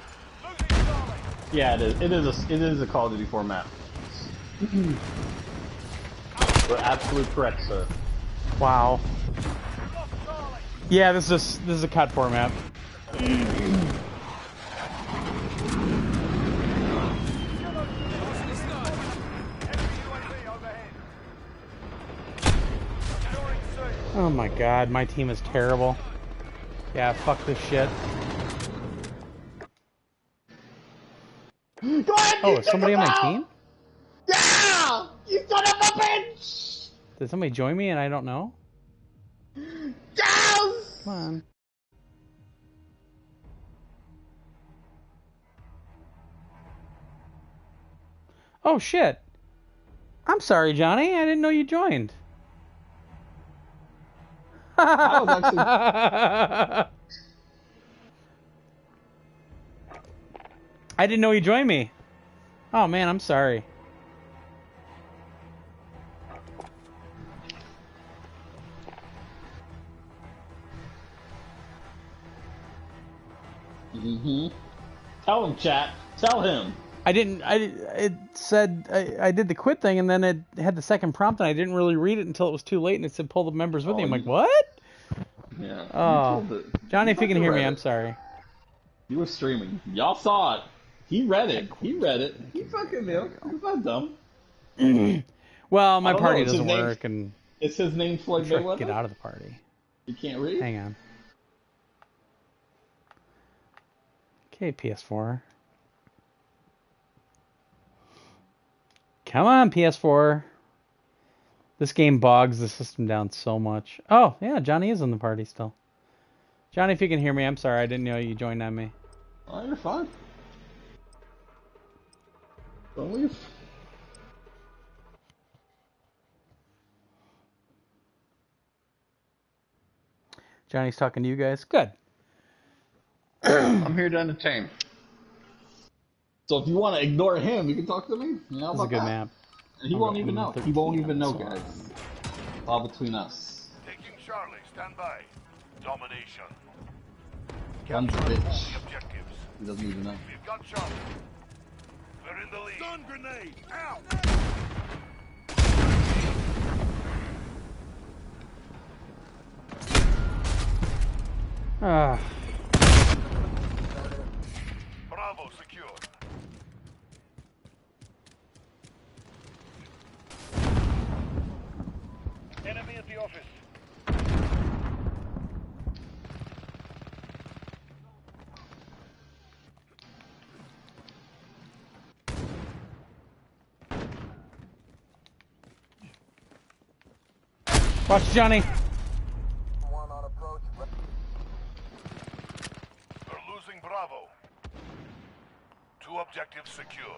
Yeah, it is. It is a Call of Duty 4 map. We're absolutely correct, sir. Wow. Yeah, this is a cut format. Tossing a stun. Oh my god, my team is terrible. Yeah, fuck this shit. Go ahead, Oh, is somebody on my team? Yeah! You son of a bitch! Did somebody join me and I don't know? Yes! Come on. Oh shit. I'm sorry, Johnny. I didn't know you joined. I was actually... I didn't know you joined me. Oh man, I'm sorry. Tell him, chat. Tell him. It said I did the quit thing, and then it had the second prompt, and I didn't really read it until it was too late, and it said pull the members with you. I'm like, what? Yeah. Oh, Johnny, if you can hear me, read I'm it. sorry. You were streaming. Y'all saw it. He read it. He read it. He fucking knew. He's not dumb. Well, my I don't party know, it's his doesn't name. work, and Is his name Floyd I'm trying to Mayweather? get out of the party. You can't read? Hang on. Okay, PS4. Come on, PS4. This game bogs the system down so much. Oh, yeah, Johnny is in the party still. Johnny, if you can hear me, I'm sorry. I didn't know you joined on me. Oh, you're fine. Don't leave. Johnny's talking to you guys. Good. I'm here to entertain. So if you want to ignore him, you can talk to me. You know This is a about good that? map. And he I'll won't go even know. He M13 won't even on know, this one. guys. All between us. Taking Charlie, stand by. Domination. Gun's a Capture all bitch. the objectives. He doesn't even know. We've got Charlie. We're in the lead. Stun grenade! Out! Ah, Bravo secure. Enemy at the office. watch Johnny. We're losing Bravo. Two objectives secure.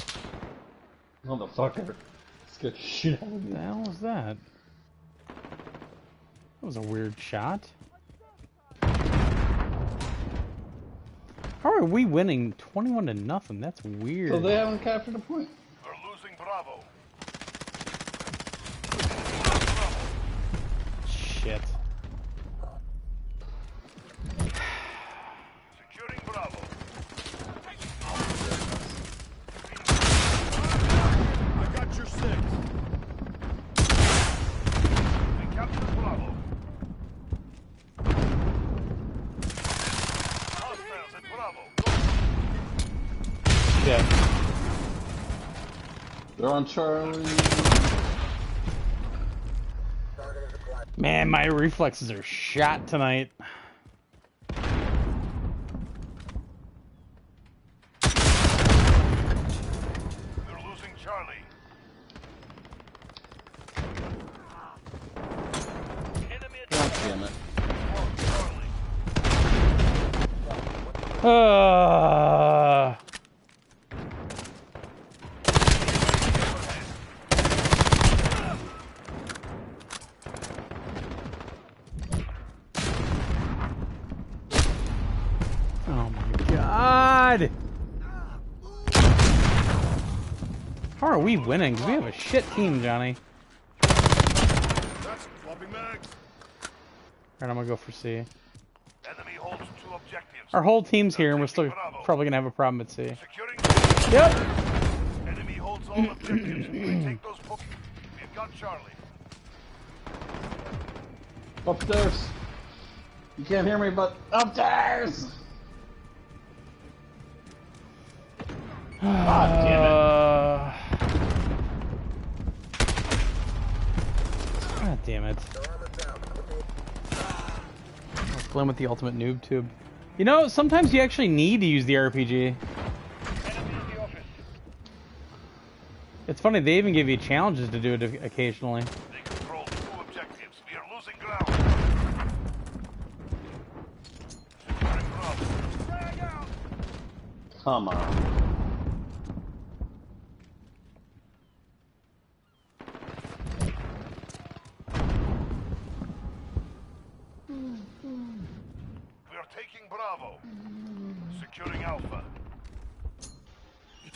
Motherfucker. Scared the shit out of What me. the hell was that? That was a weird shot. How are we winning 21-0? That's weird. So they haven't captured a point. We're losing Bravo. Shit. Securing Bravo. I got your six. We captured Bravo. Hostiles at Bravo. shit. They're on Charlie. Man, my reflexes are shot tonight. You're losing Charlie. God damn it. Uh, oh my god! How are we winning? 'Cause we have a shit team, Johnny. That's flopping mags. Alright, I'm gonna go for C. Enemy holds 2 objectives. Our whole team's here, and we're still probably gonna have a problem at C. Securing. Yep. Enemy holds all objectives. Take those bookings. We've got Charlie. Upstairs. You can't hear me, but upstairs. God damn God damn it. Let's play with the ultimate noob tube. You know, sometimes you actually need to use the RPG. It's funny, they even give you challenges to do it occasionally. They control 2 objectives. We are losing ground. Securing Bravo. Frag out. Come on. We are taking Bravo. Securing Alpha.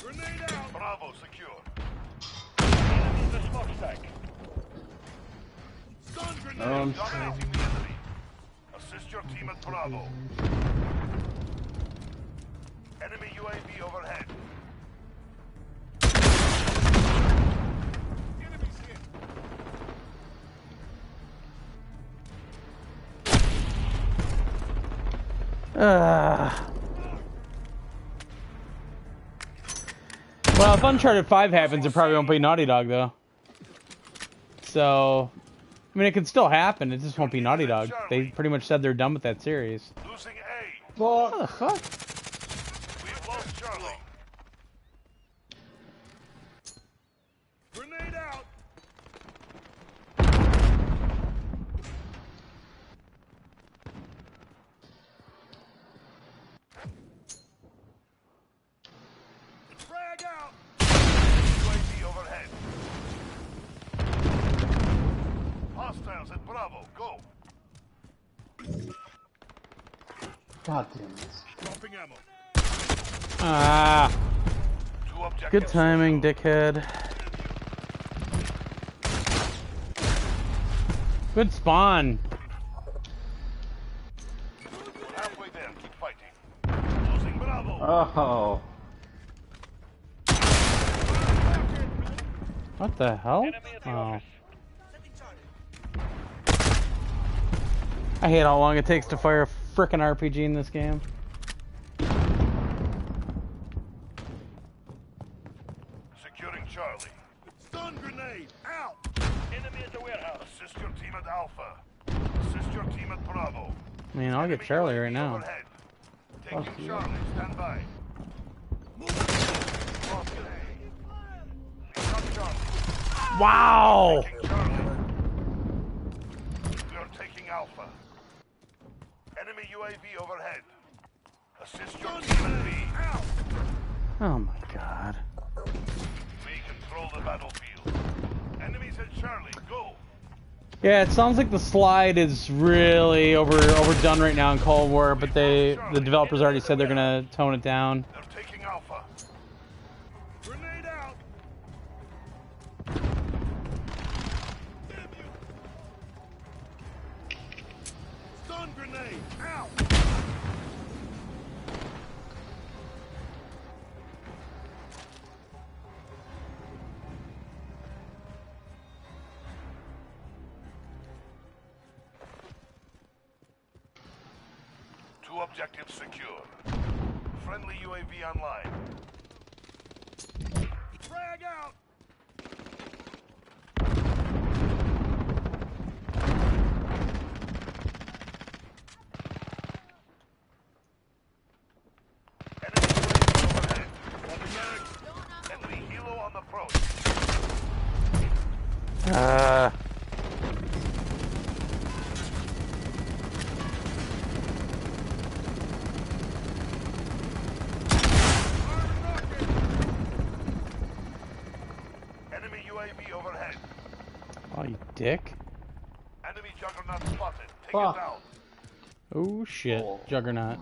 Grenade out. Bravo secure. Enemy in the smokestack. Stun grenade. Dominating the enemy. Assist your team at Bravo. Enemy UAV overhead. Enemies hit. Well, if Uncharted 5 happens, it probably won't be Naughty Dog, though. So, I mean, it could still happen, it just won't be Naughty Dog. They pretty much said they're done with that series. Losing A. What the fuck? We've lost Charlie. Grenade out. Frag out. UAV overhead. Hostiles at Bravo. Go. God damn it. Dropping ammo. Ah, 2 objectives. good timing, dickhead. Good spawn. Halfway there. Keep fighting. Losing Bravo. Oh. What the hell? Oh. I hate how long it takes to fire a frickin' RPG in this game. Securing Charlie. Stun grenade. Out. Enemy at the warehouse. Assist your team at Alpha. Assist your team at Bravo. I mean, I'll get Charlie right now. Overhead. Taking Charlie. Stand by. Lost A. Got Charlie. Wow! Taking Charlie. We are taking Alpha. Enemy UAV overhead. Assist your team at B. Out. Oh my god. We control the battlefield. Enemies at Charlie. Go. Yeah, it sounds like the slide is really overdone right now in Cold War, but the developers already said they're gonna tone it down. They're taking Alpha. Grenade out. Stun grenade. Out. Two objectives secure. Friendly UAV online. Frag out! Enemy helo on the approach. Enemy UAV overhead. Oh, you dick. Enemy juggernaut spotted. Take Fuck. it down. Oh shit, Oh. Juggernaut.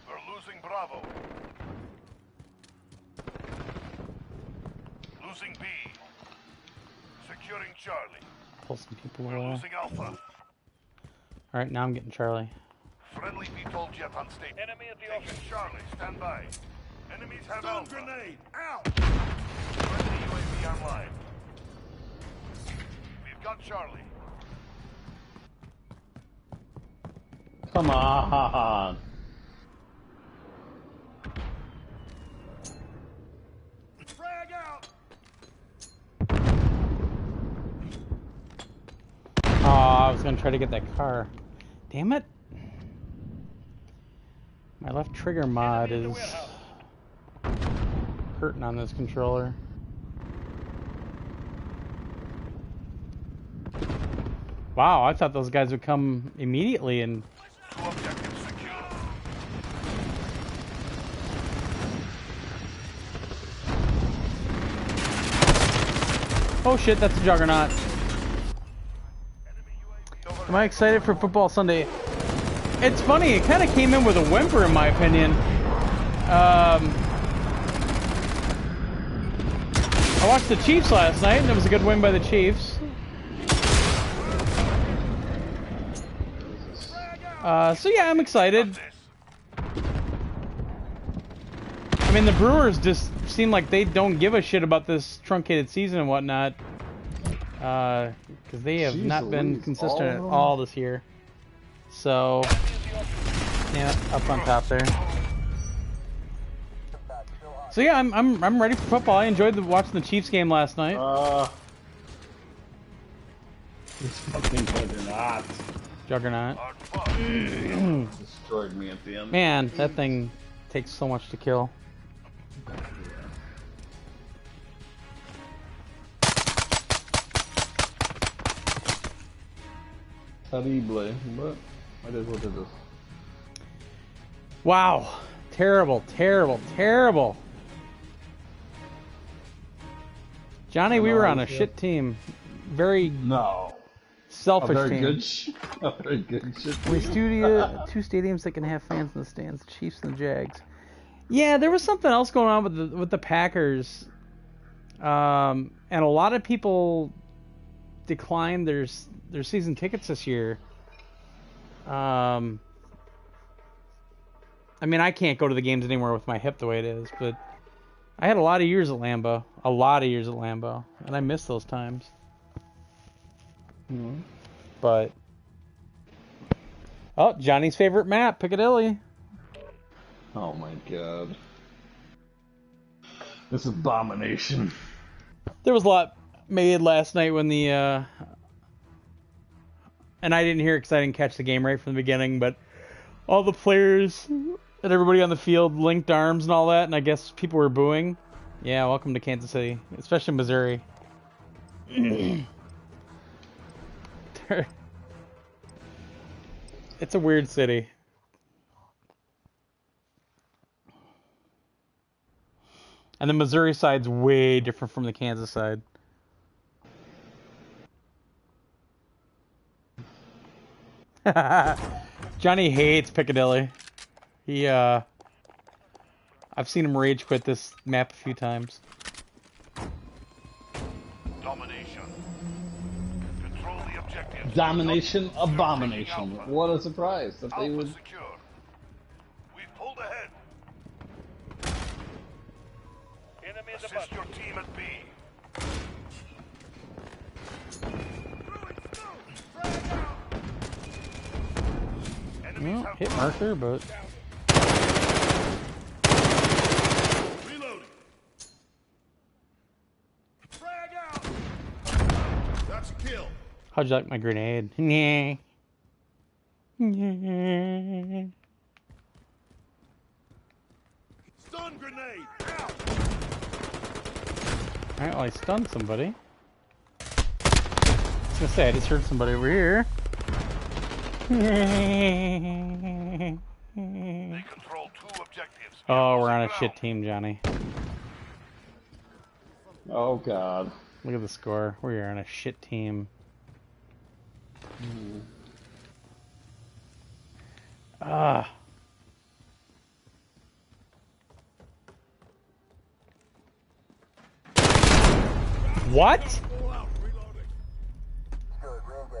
We're losing Bravo. Losing B. Securing Charlie. Pull some people We're away. losing Alpha. Alright, now I'm getting Charlie. Friendly VTOL jet on station. Enemy at the office. Charlie, stand by. Enemies have Alpha. Grenade, out! Friendly UAV online. We've got Charlie. Come on. Frag out! Oh, I was gonna try to get that car. Damn it. My left trigger mod is hurting on this controller. Wow, I thought those guys would come immediately and... Two objectives secure. Oh shit, that's a Juggernaut. Am I excited for Football Sunday? It's funny, it kind of came in with a whimper in my opinion. I watched the Chiefs last night and it was a good win by the Chiefs. So yeah, I'm excited. I mean, the Brewers just seem like they don't give a shit about this truncated season and whatnot. Because they have Jeez not been Louise, consistent all at of them? all this year. So, yeah, up on top there. So yeah, I'm ready for football. I enjoyed watching the Chiefs game last night. This fucking Juggernaut Juggernaut. Hard fought. destroyed me at the end. Man, that thing takes so much to kill. Terrible, but it is what it is. Wow, terrible, terrible, terrible. Johnny, we were on a shit team. Very No. A selfish very team. good a very good shit. We studio two stadiums that can have fans in the stands, the Chiefs and the Jags. Yeah, there was something else going on with the Packers, and a lot of people declined their season tickets this year. I mean, I can't go to the games anymore with my hip the way it is, but I had a lot of years at Lambeau, and I miss those times. Mhm. But oh, Johnny's favorite map, Piccadilly. Oh my god. This abomination. There was a lot made last night when the and I didn't hear it because I didn't catch the game right from the beginning, but all the players and everybody on the field linked arms and all that, and I guess people were booing. Yeah, welcome to Kansas City, especially Missouri. It's a weird city. And the Missouri side's way different from the Kansas side. Johnny hates Piccadilly. I've seen him rage quit this map a few times. Domination. Control the objective. Domination, abomination. Alpha. What a surprise that they Alpha would. secure. We've pulled ahead. Assist your team at B. Enemies Well, have hit Bravo. marker, but Reloading. How'd you like my grenade? Nyeh. Nyeh. Stun grenade out. Alright, well, I stunned somebody. I was gonna say, I just heard somebody over here. They control 2 objectives. Oh, we're on a shit team, Johnny. Oh god. Look at the score. We are on a shit team. Ah. What?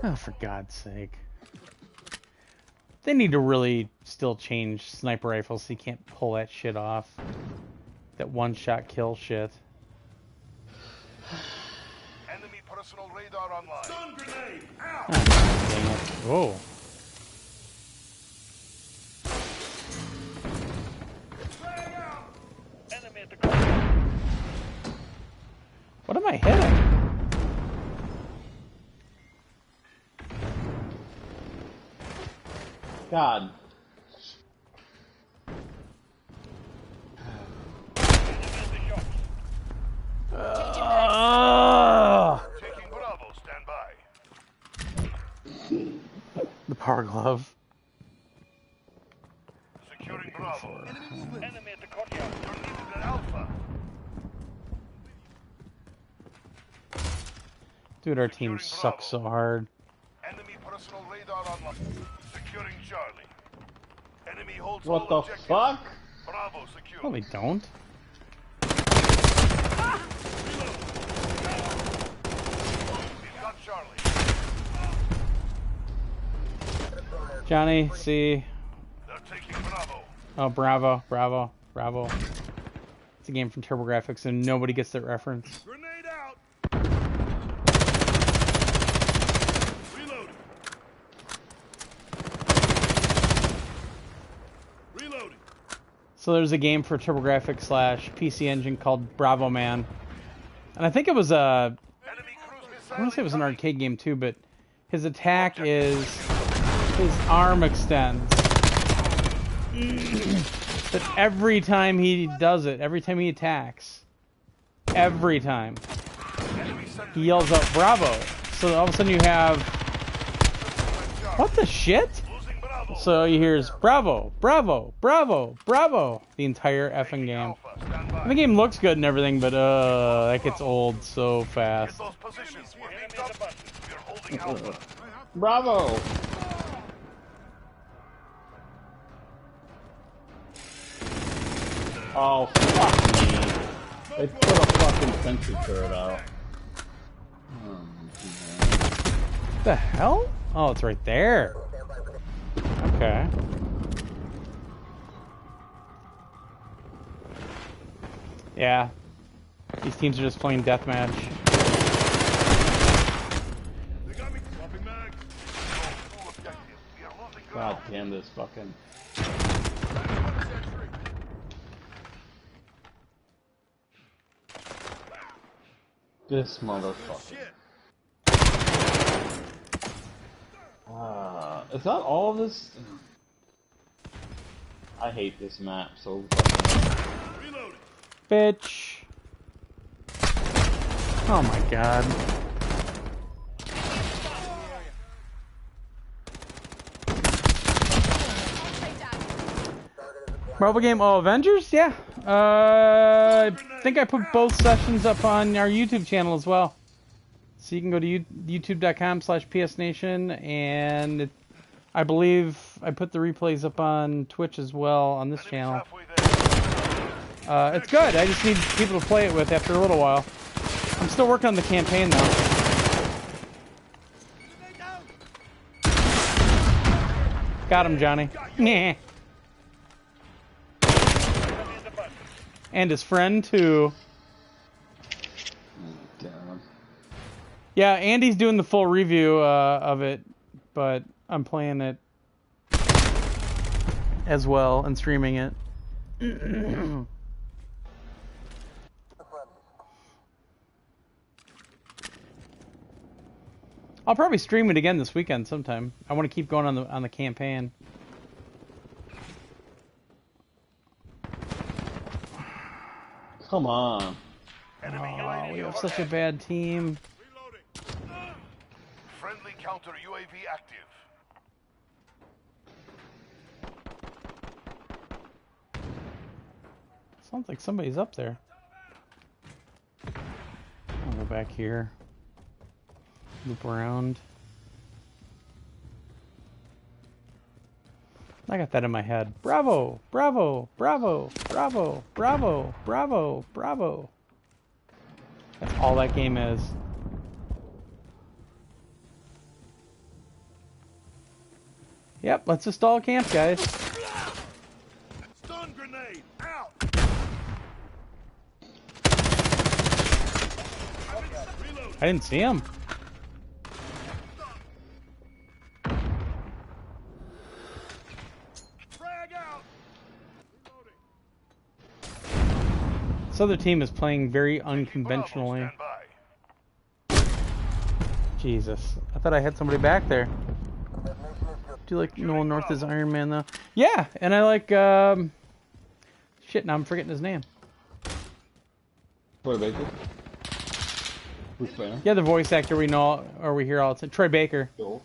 Oh, for God's sake. They need to really still change sniper rifles so you can't pull that shit off. That one-shot kill shit. Enemy personal radar online. Stun grenade out. Oh, dang it. Whoa. Enemy at the corner. What am I hitting? God. Taking Bravo, stand by. The power glove. Securing Bravo. Enemy at the courtyard. You're needed at Alpha. Dude, our team sucks so hard. Enemy personal radar online. Securing Charlie. Enemy holds What all the objectives. fuck? Bravo secure. No, they don't. We've got Charlie. Johnny, see. They're taking Bravo. Oh, bravo, bravo, bravo. It's a game from TurboGrafx and nobody gets that reference. Grenade out. Reloading. Reloading. So there's a game for TurboGrafx / PC Engine called Bravo Man. And I think it was a... Enemy cruise missile. I want to say it was an arcade game too, but his attack is... his arm extends. But every time he does it, every time he attacks, every time, he yells out Bravo. So all of a sudden you have... what the shit? Losing Bravo. So you hear Bravo, Bravo, Bravo, Bravo the entire effing game. Alpha, stand by. The game looks good and everything, but that gets old so Get fast. those positions. We're being dropped. We're holding Alpha. Bravo! Oh, fuck me. They put a fucking sentry turret out. Oh, What the hell? Oh, it's right there. Okay. Yeah. These teams are just playing deathmatch. They got me. Dropping mag. Full objective. We are losing God ground. damn this fucking... This motherfucker. Is that all of this? I hate this map so fucking Reloading. Bitch. Oh my god. Marvel game, oh, Avengers? Yeah. I think I put both sessions up on our YouTube channel as well. So you can go to youtube.com/psnation, and I believe I put the replays up on Twitch as well on this channel. Halfway there. It's good. I just need people to play it with after a little while. I'm still working on the campaign though. Got him, Johnny. Nah. And his friend too. damn. Yeah, Andy's doing the full review of it, but I'm playing it as well and streaming it. I'll probably stream it again this weekend sometime. I want to keep going on the campaign. Come on. Oh, we have such a bad team. Reloading. Friendly counter UAV active. Sounds like somebody's up there. I'll go back here. Loop around. I got that in my head. Bravo! Bravo! Bravo! Bravo! Bravo! Bravo! Bravo! That's all that game is. Yep, let's just all camp, guys. Stun grenade out. Reload. I didn't see him. Frag out. This other team is playing very unconventionally. Stand by. Jesus. I thought I had somebody back there. Do you like Nolan North as Iron Man, though? Yeah, and I like, shit, now I'm forgetting his name. Troy Baker. Who's playing? Yeah, the voice actor we know, or we hear all the time. Troy Baker. Joel.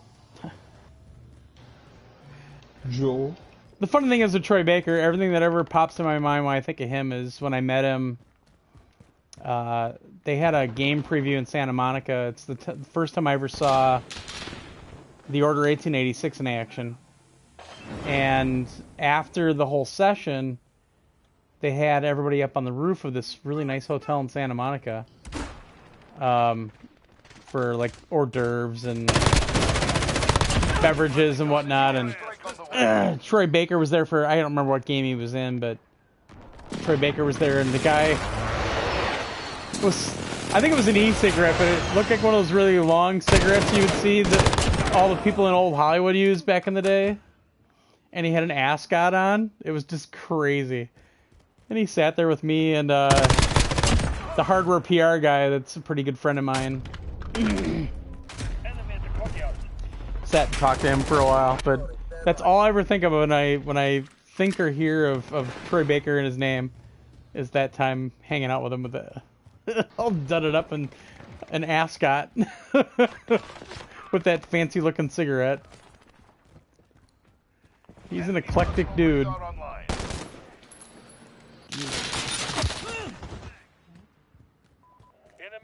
Joel. The funny thing is with Troy Baker, everything that ever pops in my mind when I think of him is when I met him. They had a game preview in Santa Monica. It's the first time I ever saw The Order 1886 in action. And after the whole session, they had everybody up on the roof of this really nice hotel in Santa Monica for like hors d'oeuvres and beverages and whatnot. And Troy Baker was there for, I don't remember what game he was in, but Troy Baker was there, and the guy was, I think it was an e-cigarette, but it looked like one of those really long cigarettes you would see that all the people in old Hollywood used back in the day. And he had an ascot on. It was just crazy. And he sat there with me and the hardware PR guy that's a pretty good friend of mine. Sat and talked to him for a while, but that's all I ever think of when I think or hear of Troy Baker and his name, is that time hanging out with him with the all dudded up in an ascot with that fancy looking cigarette. He's an eclectic dude. Enemy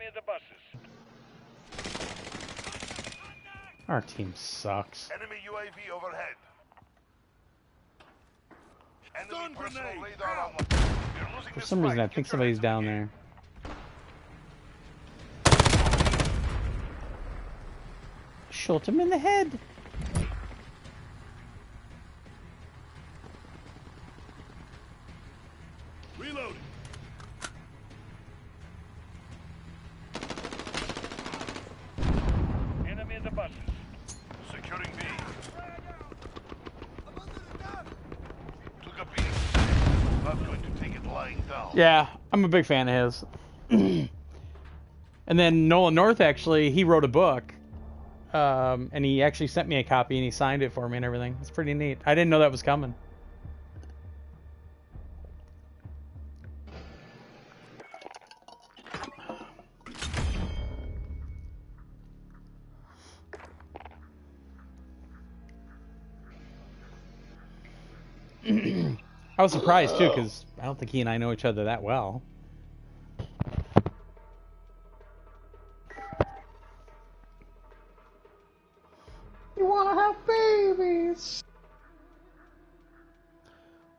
at the buses. Our team sucks. Enemy UAV overhead. Enemy personal grenade. radar online. You're losing For this some reason, fight. I Get think your somebody's hands down on the there. Shot him in the head. Reloading. Enemy at the buses. Securing B. Took a beat. Not going to take it lying down. Yeah, I'm a big fan of his. And then Nolan North, actually, he wrote a book. And he actually sent me a copy and he signed it for me and everything. It's pretty neat. I didn't know that was coming. I was surprised too, because I don't think he and I know each other that well. You wanna have babies?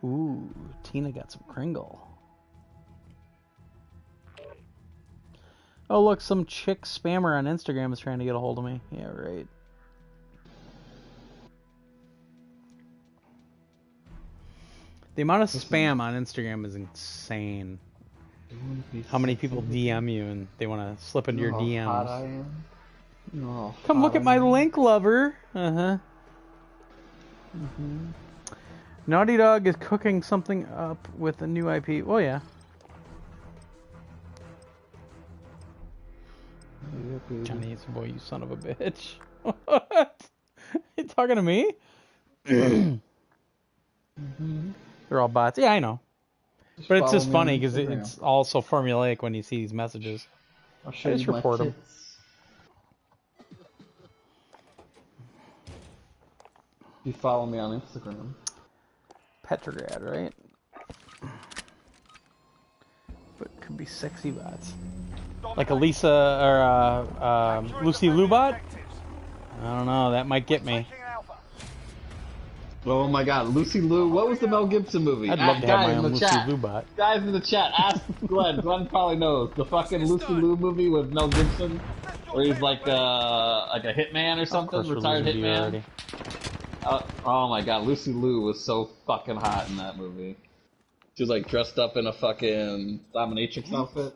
Ooh, Tina got some Kringle. Oh look, some chick spammer on Instagram is trying to get a hold of me. Yeah, right. The amount of spam on Instagram is insane. How many people DM you and they want to slip into your You know how hot I DMs? am? You know how Come look hot at my I am? link, lover. Naughty Dog is cooking something up with a new IP. Oh yeah. Johnny, it's a boy, you son of a bitch. What? You talking to me? They're all bots. Yeah, I know. But it's follow just me on funny because Instagram. it's all so formulaic when you see these messages. I'll show I you just my report 'em. tits. You follow me on Instagram. Petrograd, right? But it could be sexy bots. Like a Lisa or Lucy Liu bot? I don't know, that might get me. Oh my god, Lucy Liu. What was the Mel Gibson movie? I'd love to have guys my in own the Lucy chat. Liu bot. Guys in the chat, ask Glenn. Glenn probably knows. The fucking Lucy Liu movie with Mel Gibson, where he's like a hitman or Of something, course we're retired losing to you hitman. already. Oh my god, Lucy Liu was so fucking hot in that movie. She was like dressed up in a fucking dominatrix outfit.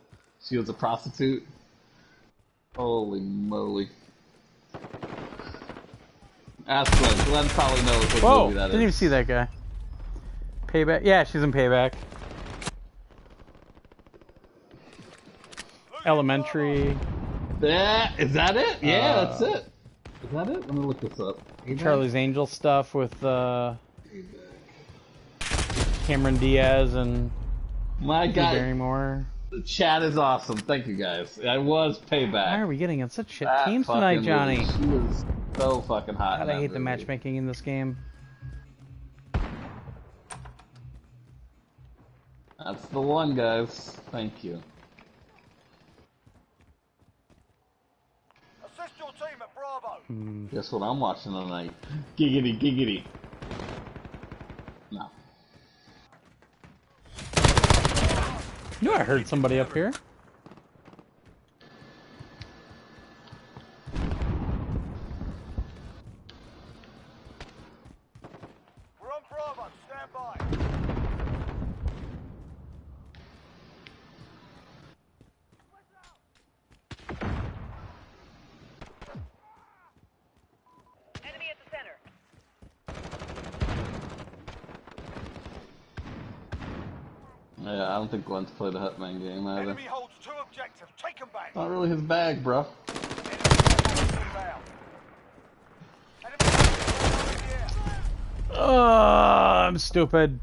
She was a prostitute. Holy moly. Ask Glenn. Glenn probably knows what Whoa! movie that Didn't even is. see that guy. Payback? Yeah, she's in Payback. Elementary. Yeah, is that it? Yeah, that's it. Is that it? Let me look this up. Charlie's Angel stuff with Cameron Diaz and My Drew god, Barrymore. the chat is awesome. Thank you guys. I was Payback. Why are we getting in such shit That teams fucking tonight, Johnny? movie, She was so fucking hot. God, in I that hate the movie. matchmaking in this game. That's the one, guys. Thank you. Assist your team at Bravo. Guess what I'm watching tonight? Giggity, giggity. No. You know I heard somebody up here. We're on Bravo. Stand by. Enemy at the center. Yeah, I don't think Glenn's played a Hitman game either. Enemy holds 2 objectives. Take them back. Not really his bag, bro. I'm stupid.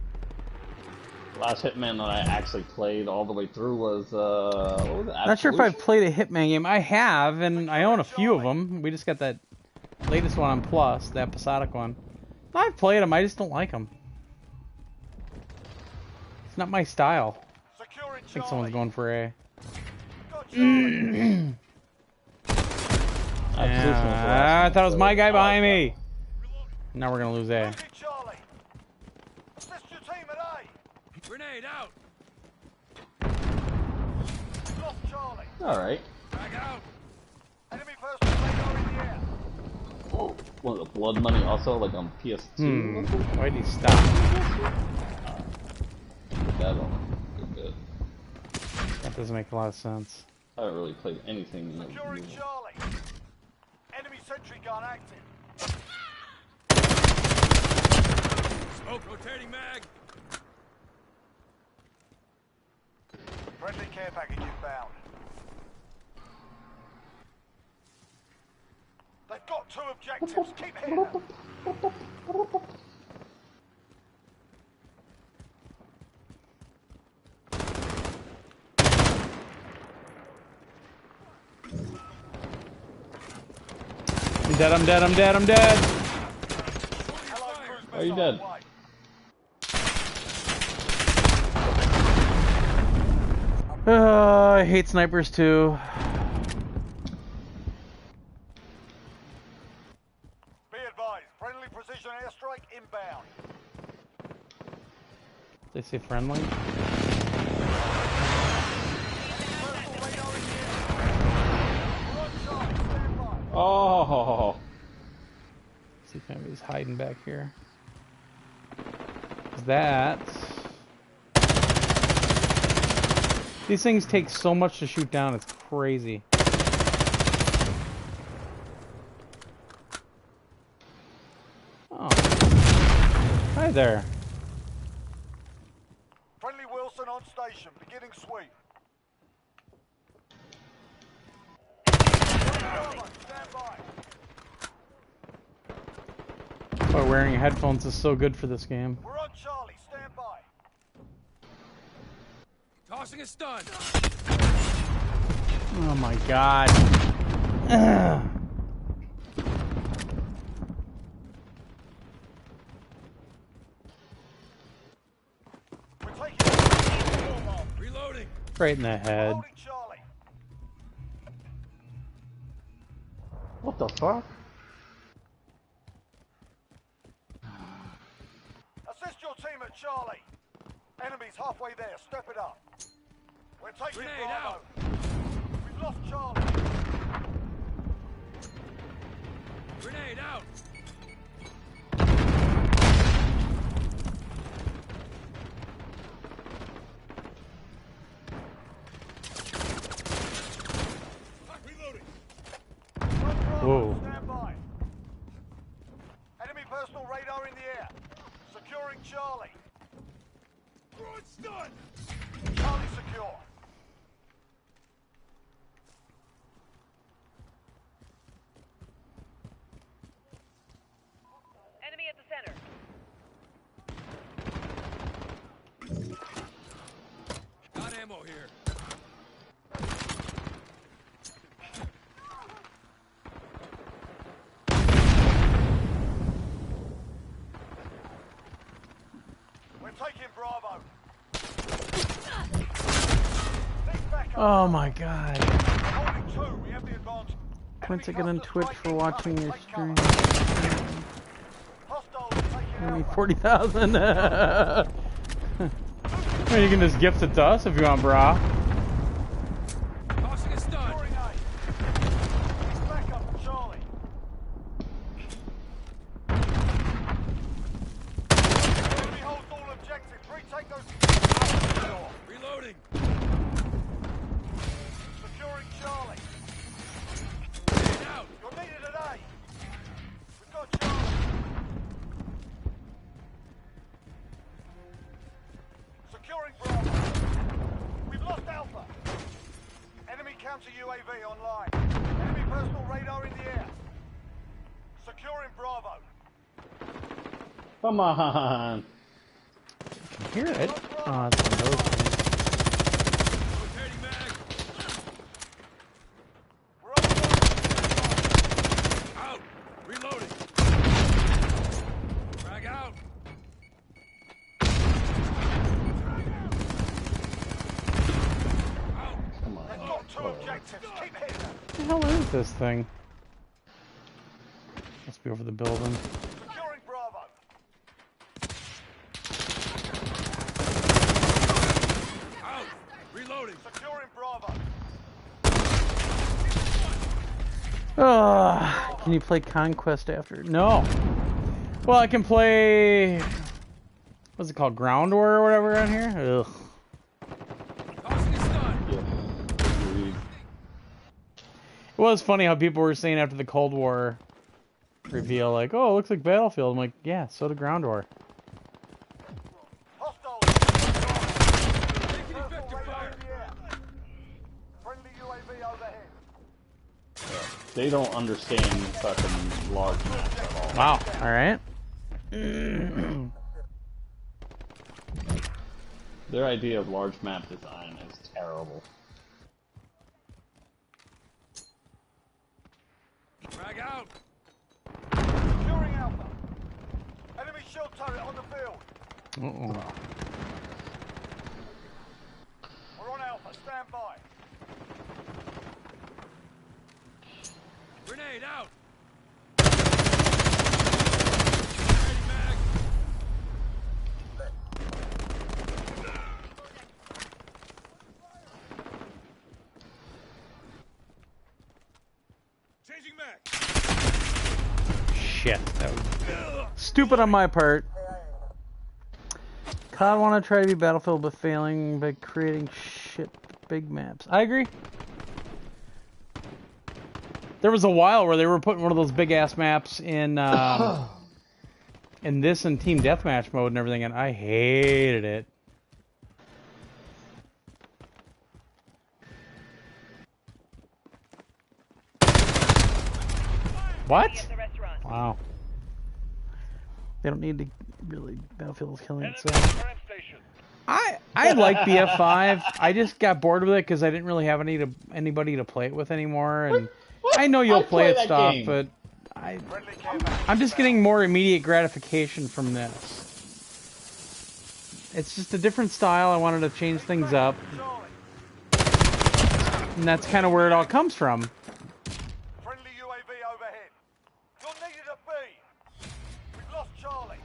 Last Hitman that I actually played all the way through was, what was it? Not sure if I've Absolution? played a Hitman game. I have, and I own a few of them. We just got that latest one on Plus, the episodic one. I've played them, I just don't like them. It's not my style. I think someone's going for A. Absolution was the Yeah, I last thought it was one, my so- guy behind me. Now we're gonna lose A. Charlie. Assist your team at A. Grenade out. Lost Charlie. Alright. Back out. Enemy personal radar in the air. Oh, what, the Blood Money also, like on PS2? Why'd he stop? That one. Good. That doesn't make a lot of sense. I haven't really played anything in that Securing movie. Charlie. Enemy sentry gun active. Smoke rotating mag. Friendly care package inbound. They've got 2 objectives. Keep hitting them. I'm dead, I'm dead, I'm dead, I'm dead! Hello, cruise Are you missile dead? away. I hate snipers too. Be advised, friendly precision airstrike inbound. They say friendly. Personal radar in the air. We're on Charlie. Stand by. Oh, See if anybody's hiding back here. That. These things take so much to shoot down, it's crazy. Oh. Hi there. Friendly Wilson on station. Beginning sweep. Stand by. Why wearing headphones is so good for this game. We're on Charlie. Stand by. Tossing a stun. Oh my god. Ugh. We're taking Reloading. Right in the head. holding Charlie. What the fuck? Assist your team at Charlie. Enemies halfway there. Step it up. We're taking Grenade Bravo. out. We've lost Charlie. Grenade out. Reloading. Whoa. Stand by. Enemy personal radar in the air. Securing Charlie. Throwing stun. Charlie secure. Enemy at the center. Got ammo here. We're taking Bravo. Things back up. Oh my god. Holding two. We have the advantage. Points again on Twitch for watching your stream. Hostiles taking Only Alpha. 40,000. Well, you can just gift it to us if you want, brah. Tossing a stun. Securing A. Things back up for Charlie. Enemy holds all objectives. Retake those. Reloading. Securing Charlie. Grenade out. You're needed at A. We've got Charlie. Securing Bravo. We've lost Alpha. Enemy counter UAV online. Enemy personal radar in the air. Securing Bravo. Come on. Hear it? Oh, it's one of those things. Rotating mag. We're on Out. Reloading. Frag out. Out. Come on. They've got two objectives. Keep hitting them. What the hell is this thing? Must be over the building. Securing Bravo. Out. Reloading. Securing Bravo. Can you play Conquest after? No. Well, I can play. What's it called? Ground War or whatever on here? Ugh. Tossing a stun. Agreed. It was funny how people were saying after the Cold War reveal, like, oh, it looks like Battlefield. I'm like, yeah, so did Ground War. Hostiles. Taking effective fire. Friendly UAV overhead. They don't understand fucking large maps at all. Wow. All right. Their idea of large map design is terrible. Frag out. Securing Alpha. Enemy shield turret on the field. Uh-oh. We're on Alpha. Stand by. Grenade out. Rotating mag. Changing mag. Shit. That was stupid on my part. COD want to try to be Battlefield, but failing by creating shit big maps. I agree. There was a while where they were putting one of those big ass maps in this and Team Deathmatch mode and everything, and I hated it. What? At the restaurant. Wow. They don't need to really Battlefield's killing it. So Enemy current station. I like BF5. I just got bored with it because I didn't really have anybody to play it with anymore. And What? I know you'll I play it that stuff, game. but Friendly care package. I'm just getting more immediate gratification from this. It's just a different style. I wanted to change things up, Charlie. and that's kind of where it all comes from. Friendly UAV overhead. You're needed at B. We've lost Charlie.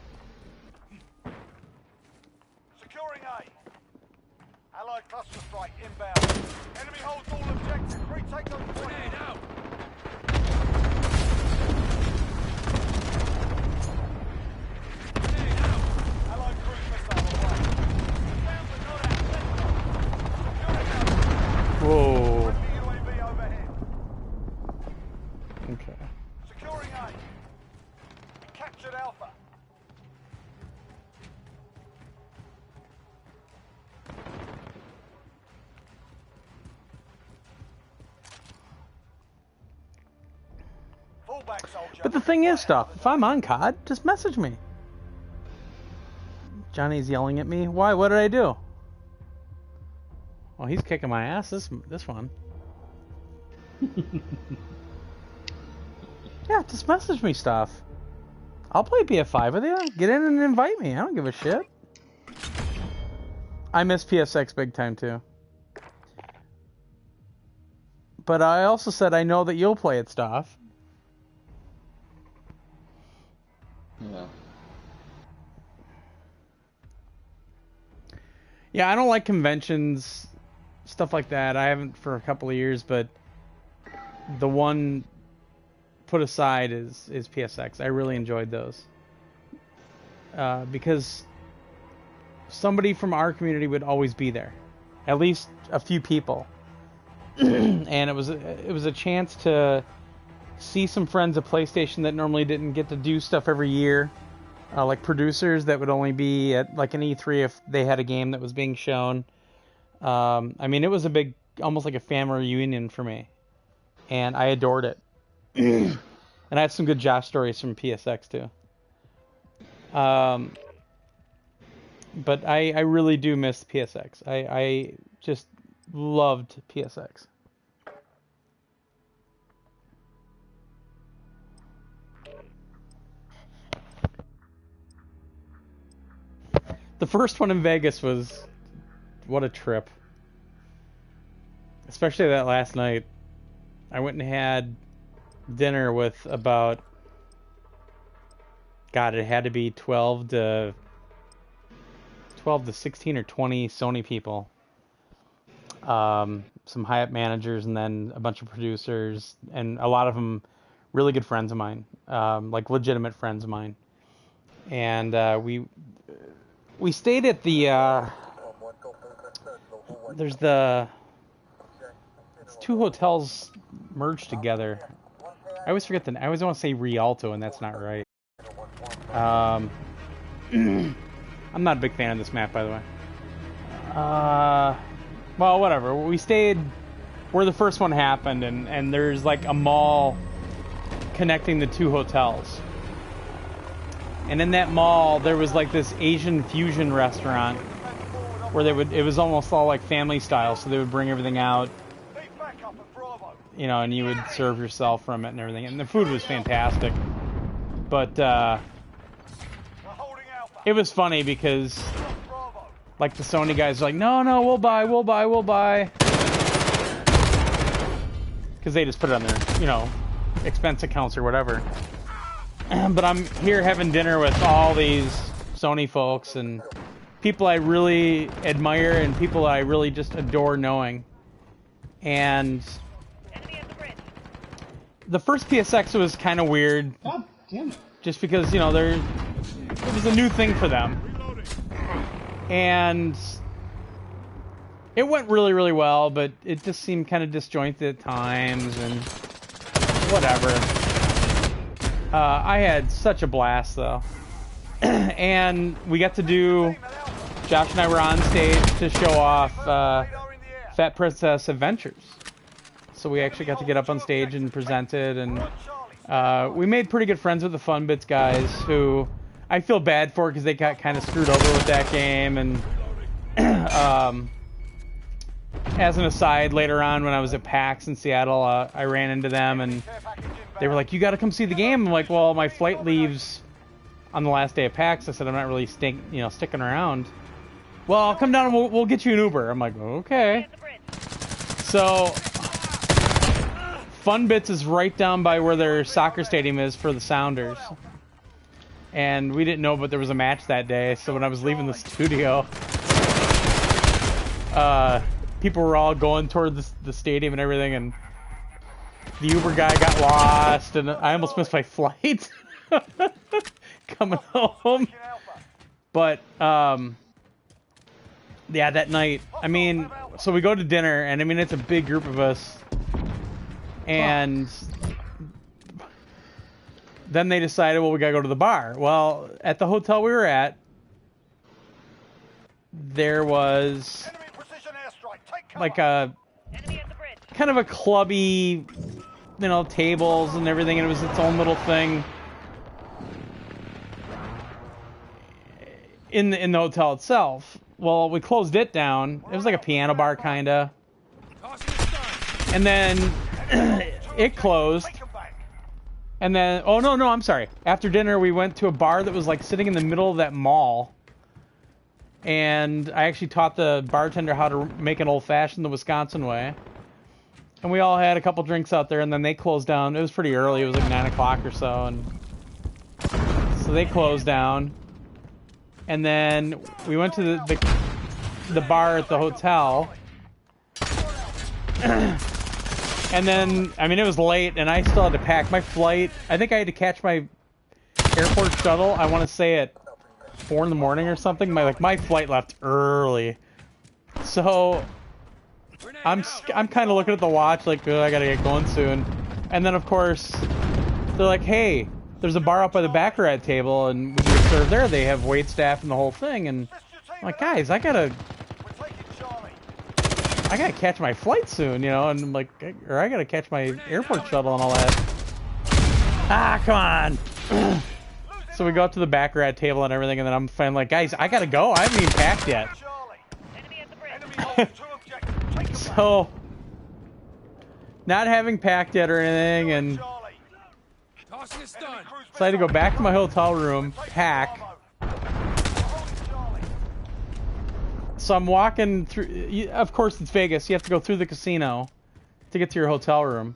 Securing A. Allied cluster strike inbound. Enemy holds all objectives. Retake those points. Grenade out. Grenade out. Allied cruise missile away. Down but not out. Let's go. Securing A. Whoa. Friendly UAV overhead. Okay. Securing A. We captured Alpha. Fullback soldier. But the thing is, stuff. If I'm on COD, just message me. Johnny's yelling at me. Why? What did I do? Well, he's kicking my ass this one. Yeah, just message me stuff. I'll play BF5 with you. Get in and invite me. I don't give a shit. I miss PSX big time too. But I also said I know that you'll play it stuff. Yeah. Yeah, I don't like conventions, stuff like that. I haven't for a couple of years, but the one put aside is PSX. I really enjoyed those. Because somebody from our community would always be there. At least a few people. And it was a chance to see some friends at PlayStation that normally didn't get to do stuff every year. Like producers that would only be at like an E3 if they had a game that was being shown. I mean, it was a big, almost like a family reunion for me. And I adored it. And I have some good Josh stories from PSX too. But I really do miss PSX. I just loved PSX. The first one in Vegas was, what a trip. Especially that last night. I went and had dinner with about, God, it had to be 12 to 16 or 20 Sony people. Some high-up managers and then a bunch of producers, and a lot of them really good friends of mine, like legitimate friends of mine. And we stayed at the there's it's two hotels merged together. I always forget I always want to say Rialto, and that's not right. I'm not a big fan of this map, by the way. Well, whatever. We stayed where the first one happened, and there's like a mall connecting the two hotels. And in that mall, there was like this Asian fusion restaurant where it was almost all like family style, so they would bring everything out, Need backup at Bravo. you know, and you would serve yourself from it and everything. And the food was fantastic. But We're holding Alpha. it was funny because Lost Bravo. like the Sony guys were like, no, we'll buy. Because they just put it on their, you know, expense accounts or whatever. But I'm here having dinner with all these Sony folks and people I really admire and people I really just adore knowing. And Enemy at the bridge. the first PSX was kind of weird, God damn it. just because, you know, it was a new thing for them. Reloading. And it went really, really well, but it just seemed kind of disjointed at times and whatever. I had such a blast, though. And we got to do... Josh and I were on stage to show off Radar in the air. Fat Princess Adventures. So we actually got to get up on stage and present it, and Charlie. we made pretty good friends with the Fun Bits guys, who I feel bad for it because they got kind of screwed over with that game. And as an aside, later on when I was at PAX in Seattle, I ran into them and they were like, "You got to come see the game." I'm like, "Well, my flight leaves on the last day of PAX." I said, "I'm not really sticking around." "Well, I'll come down and we'll get you an Uber." I'm like, "Okay." So, Fun Bits is right down by where their soccer stadium is for the Sounders. And we didn't know, but there was a match that day. So when I was leaving the studio, people were all going toward the stadium and everything, and the Uber guy got lost, and I almost missed my flight coming home. But yeah, that night, I mean, so we go to dinner, and I mean, it's a big group of us, and then they decided, well, we gotta go to the bar. Well, at the hotel we were at, there was like a kind of a clubby, tables and everything, and it was its own little thing in the hotel itself. Well, we closed it down. It was like a piano bar, kinda. And then it closed. And then, oh no, I'm sorry. After dinner, we went to a bar that was like sitting in the middle of that mall. And I actually taught the bartender how to make an old-fashioned the Wisconsin way. And we all had a couple drinks out there, and then they closed down. It was pretty early. It was like 9 o'clock or so. And so they closed down. And then we went to the bar at the hotel. And then, I mean, it was late, and I still had to pack my flight. I think I had to catch my airport shuttle, I want to say at 4 in the morning or something. My flight left early. So I'm kind of looking at the watch like, oh, I gotta get going soon. And then, of course, they're like, hey, there's a bar up by the Baccarat table, and when you serve there, they have wait staff and the whole thing. And I'm like, guys, I gotta catch my flight soon, and I'm like, or I gotta catch my airport shuttle and all that. Ah, come on. So we go up to the Baccarat table and everything, and then I'm finally like, guys, I gotta go. I haven't even packed yet. So, not having packed yet or anything, and so I had to go back to my hotel room, pack. So I'm walking through, of course it's Vegas, you have to go through the casino to get to your hotel room,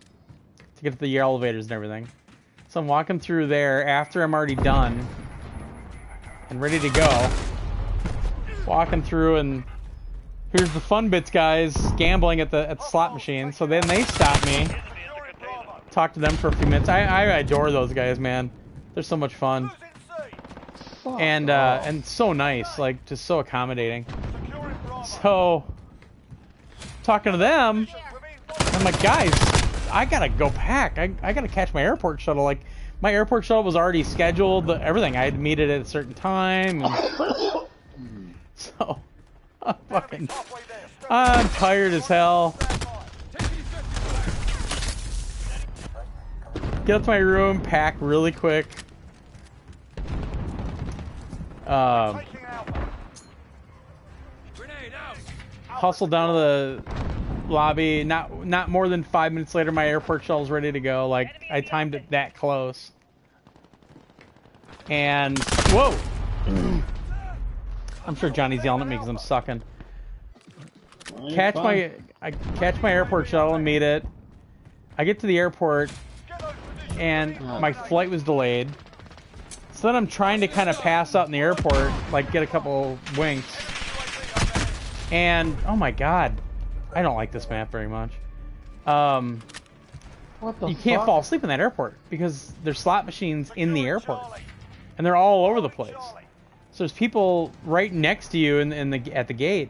to get to the elevators and everything. So I'm walking through there after I'm already done and ready to go. Walking through, and here's the Fun Bits guys gambling at the slot machine. So then they stop me, talk to them for a few minutes. I adore those guys, man. They're so much fun. And so nice, like just so accommodating. So, talking to them, I'm like, guys, I gotta go pack. I gotta catch my airport shuttle. Like, my airport shuttle was already scheduled, everything. I had to meet it at a certain time. And so, I'm tired as hell. Get up to my room, pack really quick. Hustle down to the lobby. Not more than 5 minutes later, my airport shuttle's ready to go. Like, I timed it that close. And whoa! I'm sure Johnny's yelling at me because I'm sucking. I catch my airport shuttle and meet it. I get to the airport, and my flight was delayed. So then I'm trying to kind of pass out in the airport, like get a couple winks. And, oh my god, I don't like this map very much. You can't fall asleep in that airport because there's slot machines in the airport. And they're all over the place. So there's people right next to you at the gate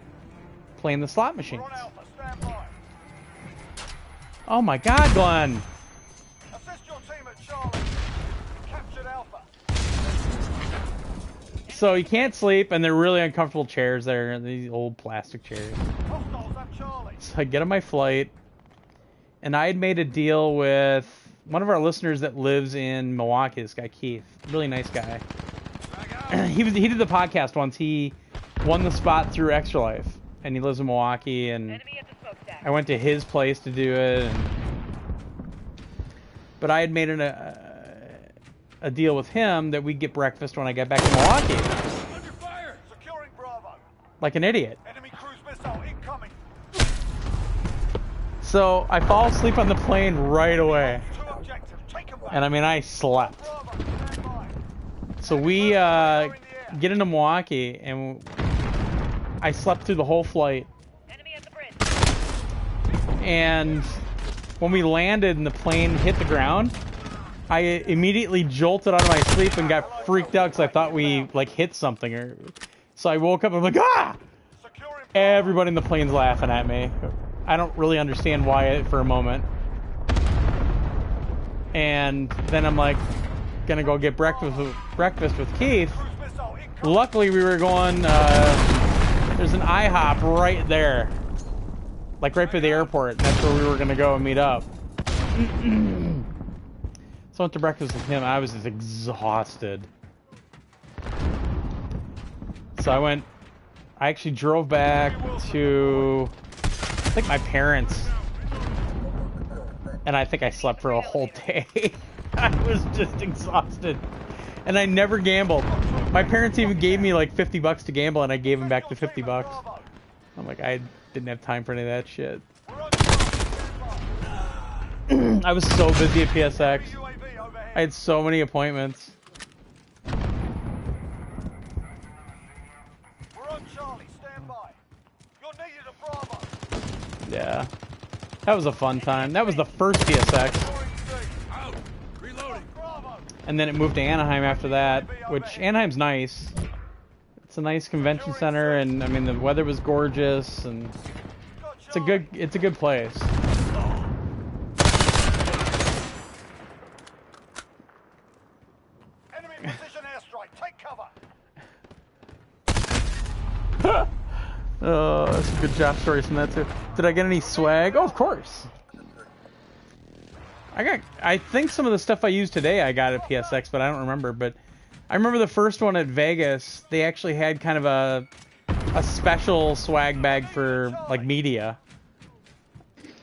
playing the slot machines. Oh my god, Glenn! So you can't sleep, and they're really uncomfortable chairs there, these old plastic chairs. So I get on my flight, and I had made a deal with one of our listeners that lives in Milwaukee, this guy Keith. Really nice guy. he did the podcast once. He won the spot through Extra Life, and he lives in Milwaukee. And Enemy at the smokestack. I went to his place to do it. But I had made a deal with him that we'd get breakfast when I got back to Milwaukee. Under fire! Securing Bravo. Like an idiot. Enemy cruise missile incoming. So I fall asleep on the plane right away. 2 objectives. Take them back. And I mean, I slept. Bravo, stand by. So we get into Milwaukee, and I slept through the whole flight. Enemy at the bridge. And when we landed and the plane hit the ground, I immediately jolted out of my sleep and got freaked out because I thought we like hit something. So I woke up and I'm like, ah! Securing Everybody in the plane's laughing at me. I don't really understand why for a moment. And then I'm like, gonna go get breakfast with Keith. cruise missile incoming. Luckily, we were going. There's an IHOP right there, like right by the airport. And that's where we were gonna go and meet up. So I went to breakfast with him. I was just exhausted. So I actually drove back to, I think, my parents. And I think I slept for a whole day. I was just exhausted. And I never gambled. My parents even gave me like $50 to gamble, and I gave them back the $50. I'm like, I didn't have time for any of that shit. We're on stand by. I was so busy at PSX. UAV overhead. I had so many appointments. We're on Charlie. Stand by. You're needed at Bravo. Yeah. That was a fun time. That was the first PSX. Securing C. Out! Reloading! Bravo. And then it moved to Anaheim after that, which Anaheim's nice. It's a nice convention center, and I mean the weather was gorgeous, and Got it's a good place. Enemy precision airstrike. Take cover. Oh, that's some good job stories from that too. Did I get any swag? Oh, of course. I think some of the stuff I used today I got at PSX, but I don't remember. But I remember the first one at Vegas. They actually had kind of a special swag bag for like media,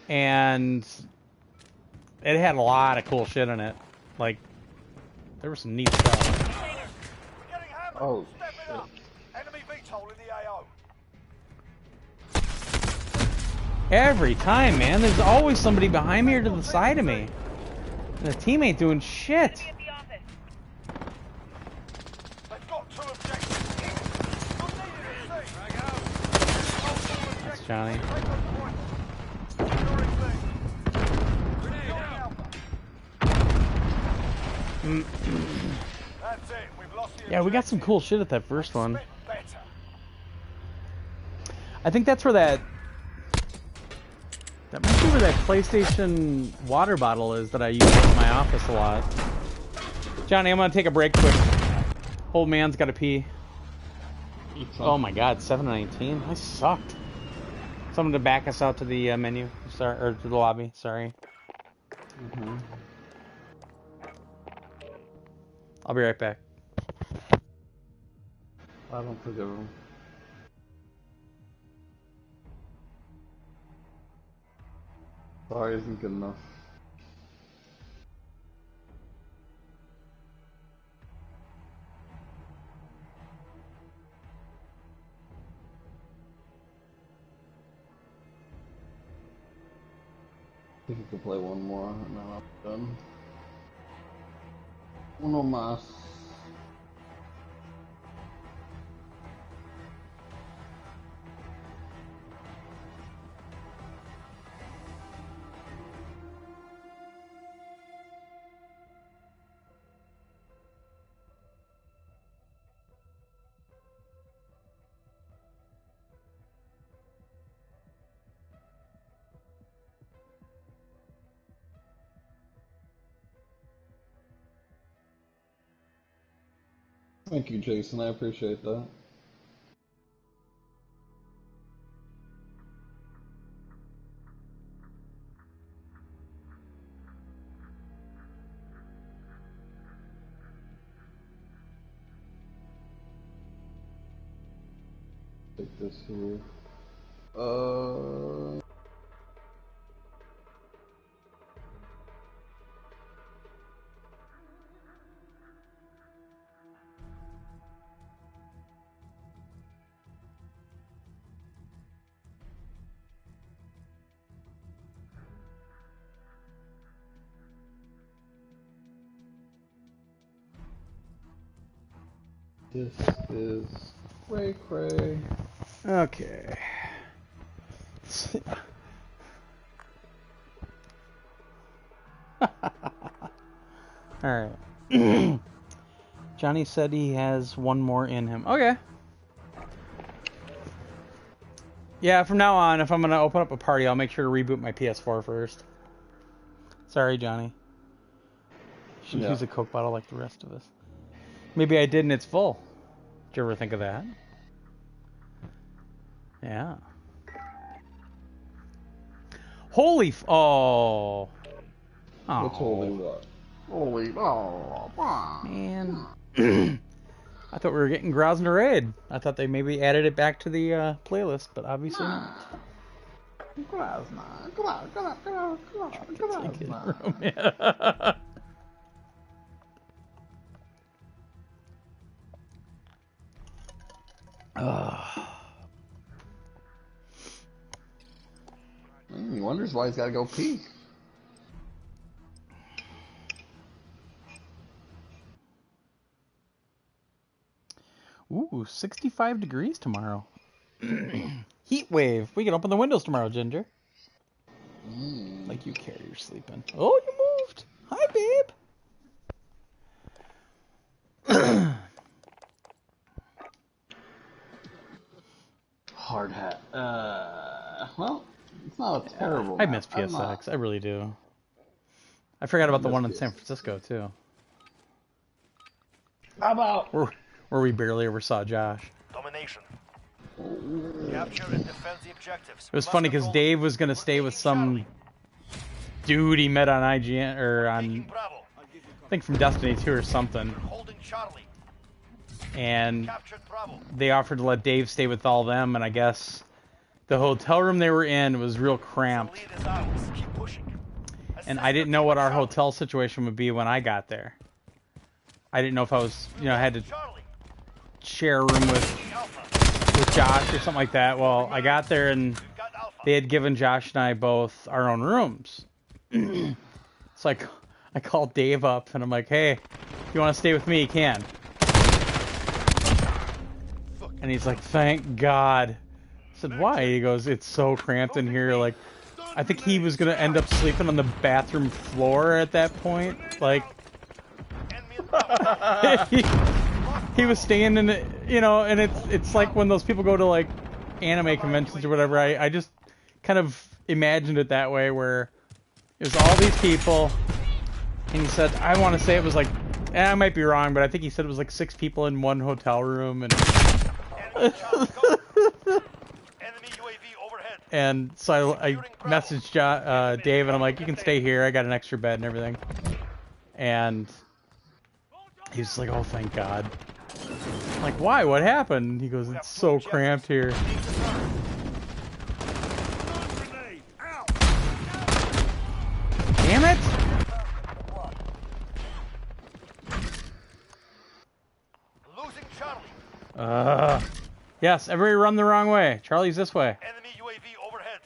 and it had a lot of cool shit in it. Like there was some neat stuff. We're getting hammered. Oh, Step it shit. up. Enemy VTOL in the AO. Every time, man. There's always somebody behind me or to the side of me. And the team ain't doing shit. Enemy at the office. They've got 2 objectives. You're needed at C. Frag out! Thanks, Johnny. Take those points. Securing C. Grenade Securing out! Alpha. That's it. We've lost the Yeah, we got some objective. cool shit at that first one. Expect better. I think that's where that might be where that PlayStation water bottle is that I use in my office a lot. Johnny, I'm gonna take a break quick. Old man's gotta pee. Oh my god, 7:19. I sucked. Someone to back us out to the menu. Sorry, or to the lobby. Sorry. I'll be right back. I don't forgive him. Sorry isn't good enough. I think we can play one more and then I'm done. Uno más. Thank you, Jason. I appreciate that. Take this here. This is cray. Okay. Alright. Johnny said he has one more in him. Okay. Yeah, from now on, if I'm going to open up a party, I'll make sure to reboot my PS4 first. Sorry, Johnny. Should use a Coke bottle like the rest of us. Maybe I did and it's full. Did you ever think of that? Yeah. Holy oh. What's holy what? Holy, oh, Man. I thought we were getting Grozny Raid. I thought they maybe added it back to the playlist, but obviously not. Yeah. He wonders why he's got to go pee. Ooh, 65 degrees tomorrow. Heat wave. We can open the windows tomorrow, Ginger. Like you care you're sleeping. Oh, you moved. Hi, babe. Hard hat. Well, it's not a terrible. I miss PSX. I really do. I forgot about the one in San Francisco too. How about where we barely ever saw Josh. Domination. Capture and defend the objectives. It was funny because Dave was gonna stay with some dude he met on IGN or on, I think from Destiny 2 or something. Holding Charlie. And Captured Bravo. they offered to let Dave stay with all them, and I guess the hotel room they were in was real cramped. The lead is ours. Keep pushing. And I didn't know what our hotel situation would be when I got there. I didn't know if I was, you know, I had to share a room with Josh or something like that. Well, I got there and they had given Josh and I both our own rooms. So I called Dave up and I'm like, hey, if you want to stay with me, you can. And he's like, thank God. I said, why? He goes, it's so cramped in here. Like, I think he was going to end up sleeping on the bathroom floor at that point. Like, he was staying in it, you know, and it's like when those people go to, like, anime conventions or whatever. I just kind of imagined it that way, where it was all these people, and he said, I want to say it was like, I might be wrong, but I think he said it was like 6 people in one hotel room, and and so I messaged Dave, and I'm like, you can stay here, I got an extra bed and everything. And he's like, oh, thank God. I'm like, why? What happened? He goes, it's so cramped here. Damn it! Losing Charlie. Yes, everybody run the wrong way. Charlie's this way. Enemy UAV overhead.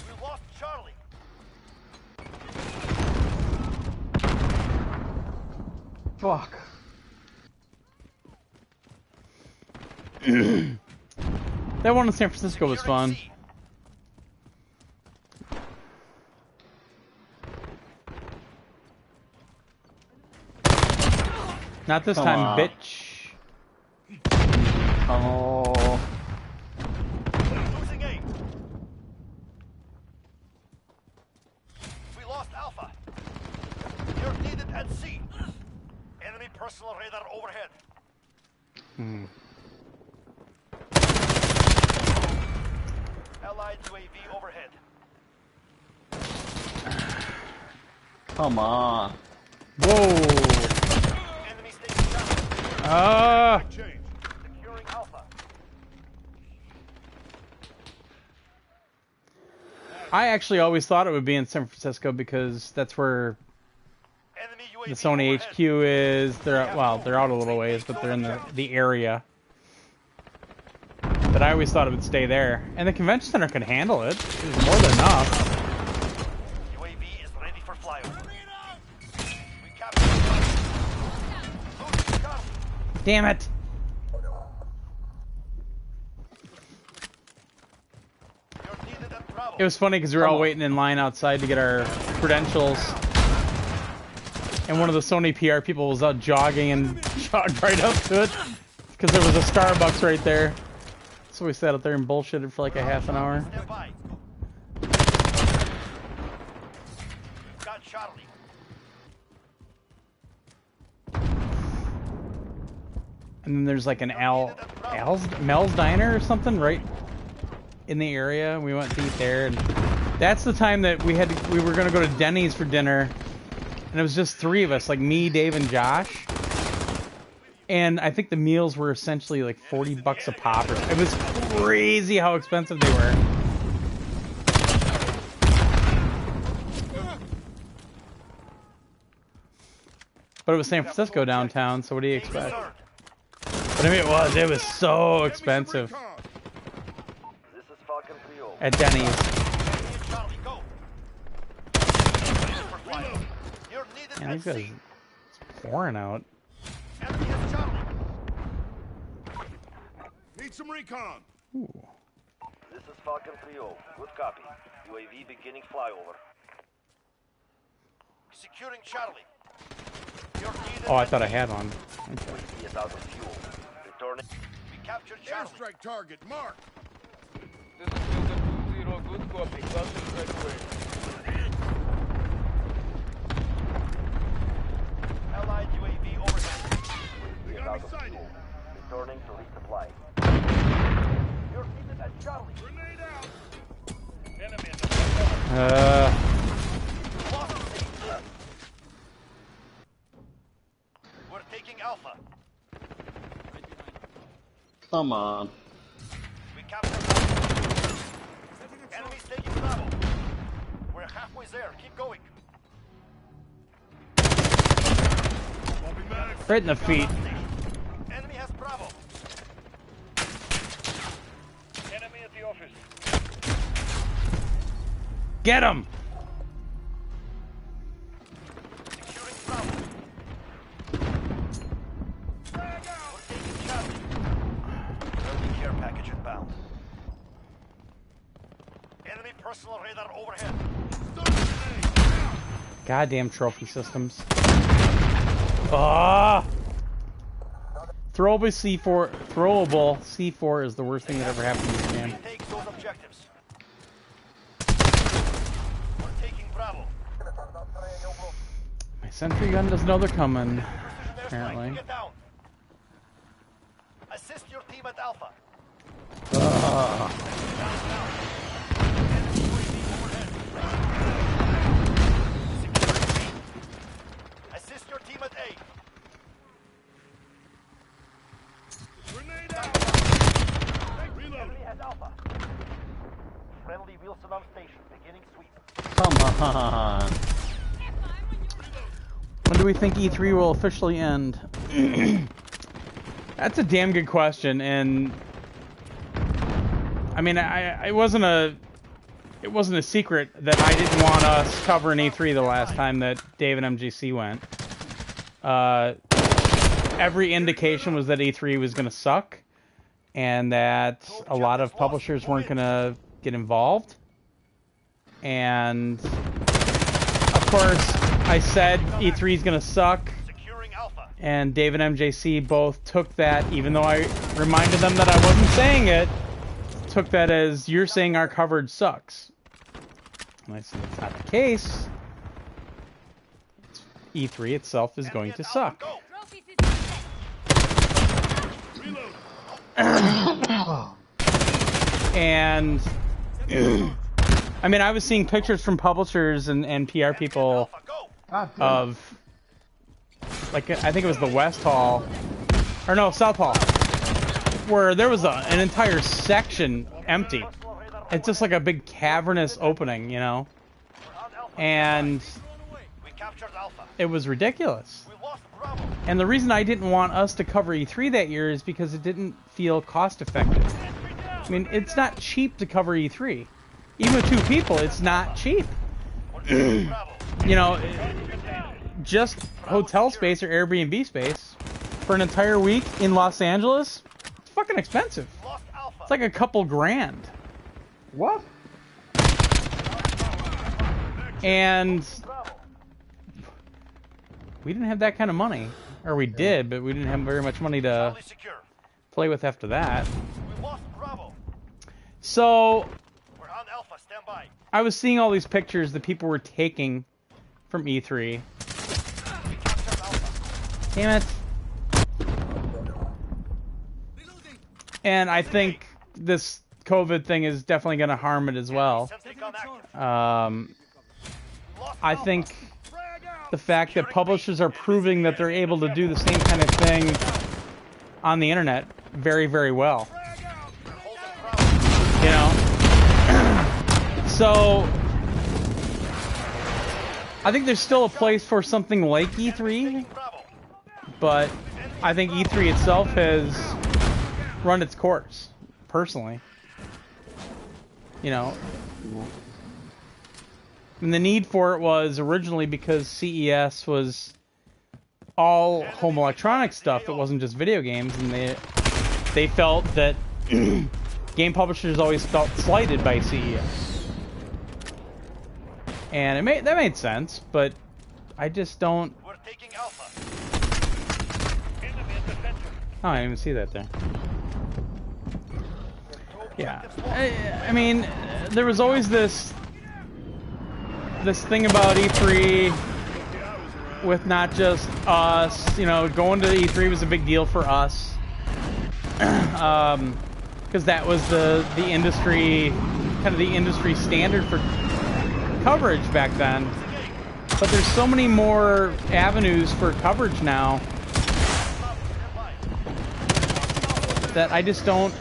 We lost Charlie. fuck? That one in San Francisco was fun. Not this time, bitch. Oh. Losing A. We lost Alpha. You're needed at C. Enemy personal radar overhead. Allied UAV overhead. Come on. Whoa. Enemy station down. Ah. Securing Alpha. I actually always thought it would be in San Francisco because that's where Enemy UAV the Sony overhead. HQ is. They're out a little ways, but they're in the area. But I always thought it would stay there, and the convention center could handle it. It was more than enough. UAV is ready for flyover. We captured. Losing Charlie. Damn it! You're needed at Bravo. It was funny because we were all waiting in line outside to get our credentials, and one of the Sony PR people was out jogging and jogged right up to it because there was a Starbucks right there. So we sat up there and bullshitted for like a half an hour. Stand by. Got Charlie. And then there's like an Mel's Diner or something right in the area. We went to eat there, and that's the time that we were gonna go to Denny's for dinner, and it was just three of us, like me, Dave, and Josh. And I think the meals were essentially like $40 a pop. It was crazy how expensive they were. But it was San Francisco downtown, so what do you expect? But I mean, it was so expensive This is Falcon 3-0. at Denny's. Enemy Charlie, go. Ready for flyover. You're needed Man, at these guys sea. it's pouring out. Enemy has Charlie. Need some recon. Ooh. This is Falcon 3-0. Good copy. UAV beginning flyover. Securing Charlie. You're needed Oh, I at thought I sea. had one. Okay. UAV is out of fuel. Returning. We captured Charlie. Airstrike target marked. This is Silver 2-0, good copy. Crossing right away. Allied UAV overhead. They UAV is got out me of sighted. fuel. Returning to resupply. You're needed at Charlie. Grenade out. Enemy at the Lost C. We're taking Alpha. Come on. We captured Alpha. Enemy's taking Bravo. We're halfway there. Keep going. Bumping medics. Right in the feet. Enemy has Bravo. Enemy at the office. Get him! Securing Bravo. We're taking Charlie. Friendly care package inbound. Enemy personal radar overhead. Goddamn trophy systems. Ah! Throwable C4 is the worst thing that ever happened in this game. Take those objectives. We're taking Bravo. My sentry gun doesn't know they're coming, Precision airstrike. apparently. Get down. Assist your team at Alpha. Ah. Enemy UAV overhead. Securing B. Assist your team at A. Grenade out. Reload. Enemy has Alpha. Friendly Wilson on station. Beginning sweep. Come on. When do we think E3 will officially end? That's a damn good question, and I mean, it wasn't a secret that I didn't want us covering E3 the last time that Dave and MGC went. Every indication was that E3 was going to suck, and that a lot of publishers weren't going to get involved. And of course, I said E3 is going to suck. Securing Alpha. And Dave and MJC both took that, even though I reminded them that I wasn't saying it, took that as, you're saying our coverage sucks. And I said, it's not the case. E3 itself is going to suck. Go. Trophy system set. Reload. And I mean, I was seeing pictures from publishers and PR people Alpha, go. God damn. of, like, I think it was the West Hall, or no, South Hall, where there was an entire section empty. Personal radar it's just like a big cavernous opening, you know? We're on Alpha. And We captured Alpha. it was ridiculous. We lost Bravo. And the reason I didn't want us to cover E3 that year is because it didn't feel cost effective. I mean, it's not cheap to cover E3. Even with 2 people, it's not cheap. Bravo. You know, just hotel space or Airbnb space for an entire week in Los Angeles, it's fucking expensive. Lost Alpha. It's like a couple grand. What? And Bravo. we didn't have that kind of money. Or we did, but we didn't have very much money to Charlie secure. play with after that. We lost Bravo. So We're on Alpha. Stand by. I was seeing all these pictures that people were taking from E3. We captured Alpha. Damn it. And I think this COVID thing is definitely going to harm it as well. Sentry gun active. Lost I Alpha. think the fact that publishers are proving that they're able to do the same kind of thing on the internet very, very well. Holding Bravo. You know? So, I think there's still a place for something like E3, Bravo. but I think E3 itself has run its course, personally. You know? And the need for it was originally because CES was all home electronic stuff. It wasn't just video games, and they felt that game publishers always felt slighted by CES. And that made sense, but I just don't. We're taking Alpha. Enemy at the center. Oh, I didn't even see that there. Yeah, I mean, there was always this thing about E3 with not just us. You know, going to E3 was a big deal for us because that was the industry, kind of the industry standard for coverage back then. But there's so many more avenues for coverage now that I just don't.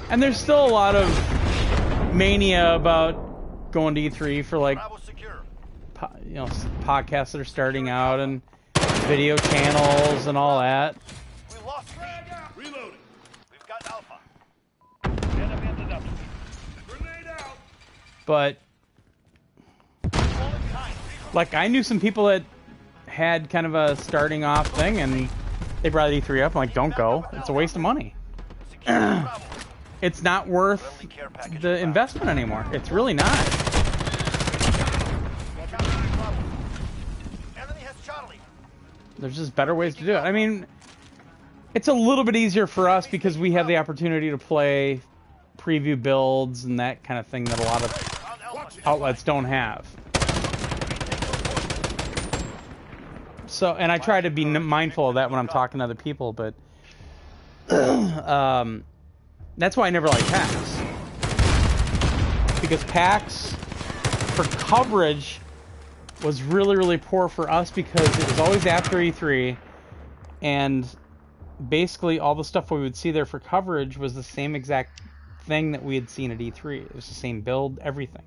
And there's still a lot of mania about going to E3 for like, Bravo secure. you know, podcasts that are starting out and video channels and all that. We lost B. Reloading. We've got Alpha. Enemy ended up. Grenade out. But like, I knew some people that had kind of a starting off thing and they brought E3 up. I'm like, don't go. It's a waste of money. Secure Bravo. It's not worth the investment anymore. It's really not. Enemy has Charlie. There's just better ways to do it. I mean, it's a little bit easier for us because we have the opportunity to play preview builds and that kind of thing that a lot of On Alpha. outlets don't have. So, and I try to be mindful of that when I'm talking to other people, but that's why I never liked PAX. Because PAX, for coverage, was really, really poor for us because it was always after E3, and basically all the stuff we would see there for coverage was the same exact thing that we had seen at E3. It was the same build, everything.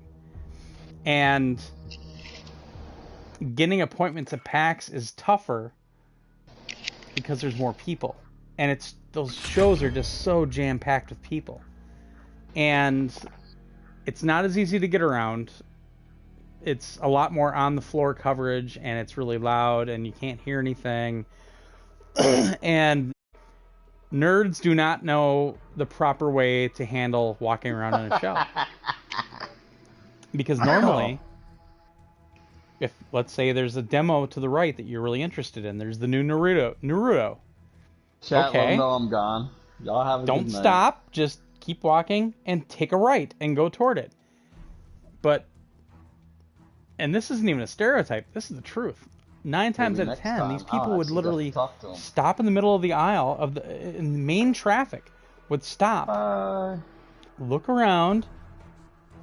And getting appointments at PAX is tougher because there's more people. And those shows are just so jam-packed with people. And it's not as easy to get around. It's a lot more on-the-floor coverage, and it's really loud, and you can't hear anything. And nerds do not know the proper way to handle walking around in a show. Because normally, if, let's say, there's a demo to the right that you're really interested in, there's the new Naruto. Chat, Okay. let them know I'm gone. Y'all have a Don't good night. stop, just keep walking and take a right and go toward it. But, and this isn't even a stereotype, this is the truth. 9 times Maybe out of next 10, time these people I'll would actually literally get to talk to 'em. stop in the middle of the aisle of in main traffic, would stop, Bye. look around,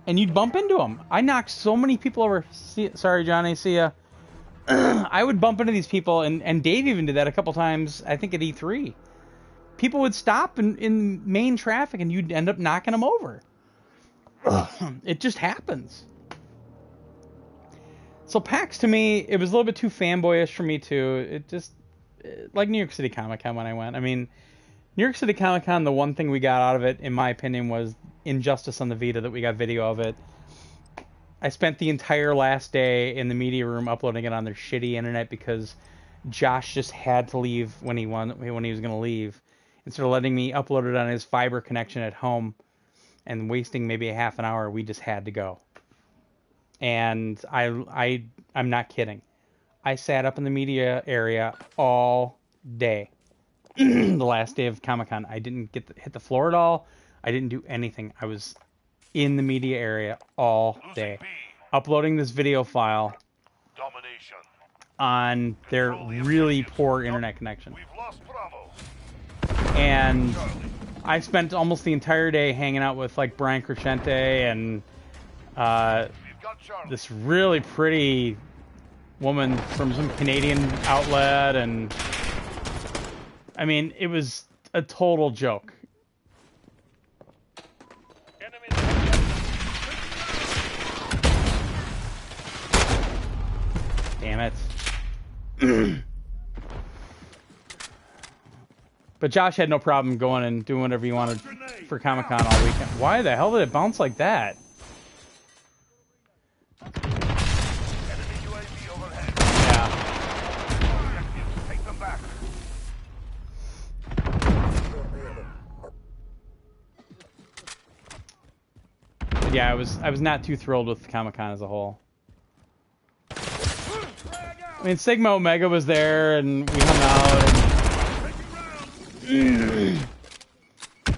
and you'd bump into them. I knocked so many people over. Sorry, Johnny, see ya. I would bump into these people, and Dave even did that a couple times, I think at E3. People would stop in main traffic, and you'd end up knocking them over. It just happens. So PAX to me, it was a little bit too fanboyish for me too. It just, like New York City Comic Con when I went. I mean, New York City Comic Con, the one thing we got out of it, in my opinion, was Injustice on the Vita, that we got video of it. I spent the entire last day in the media room uploading it on their shitty internet because Josh just had to leave when he was going to leave. Instead of letting me upload it on his fiber connection at home and wasting maybe a half an hour, we just had to go. And I'm not kidding. I sat up in the media area all day. The last day of Comic-Con. I didn't hit the floor at all. I didn't do anything. I was in the media area all day, uploading this video file on their really poor internet connection. And I spent almost the entire day hanging out with like Brian Crescente and this really pretty woman from some Canadian outlet, and I mean, it was a total joke. Damn it. But Josh had no problem going and doing whatever he wanted for Comic-Con all weekend. Why the hell did it bounce like that? Yeah, I was not too thrilled with Comic-Con as a whole. I mean, Sigma Omega was there, and we hung out,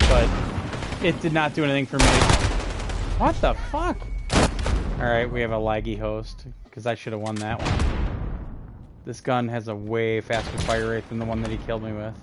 but it did not do anything for me. What the fuck? Alright, we have a laggy host, because I should have won that one. This gun has a way faster fire rate than the one that he killed me with.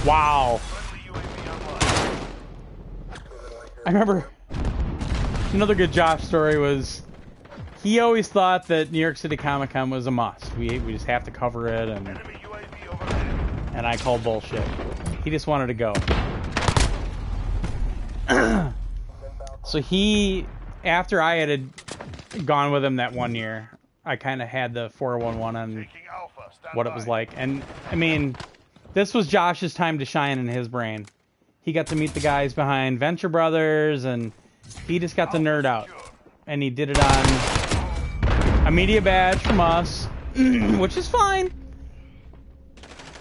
Wow. I remember another good Josh story was he always thought that New York City Comic Con was a must. We just have to cover it, and I called bullshit. He just wanted to go. So after I had gone with him that one year, I kind of had the 411 on what it was like. And I mean, this was Josh's time to shine in his brain. He got to meet the guys behind Venture Brothers, and he just got to nerd out. And he did it on a media badge from us, which is fine.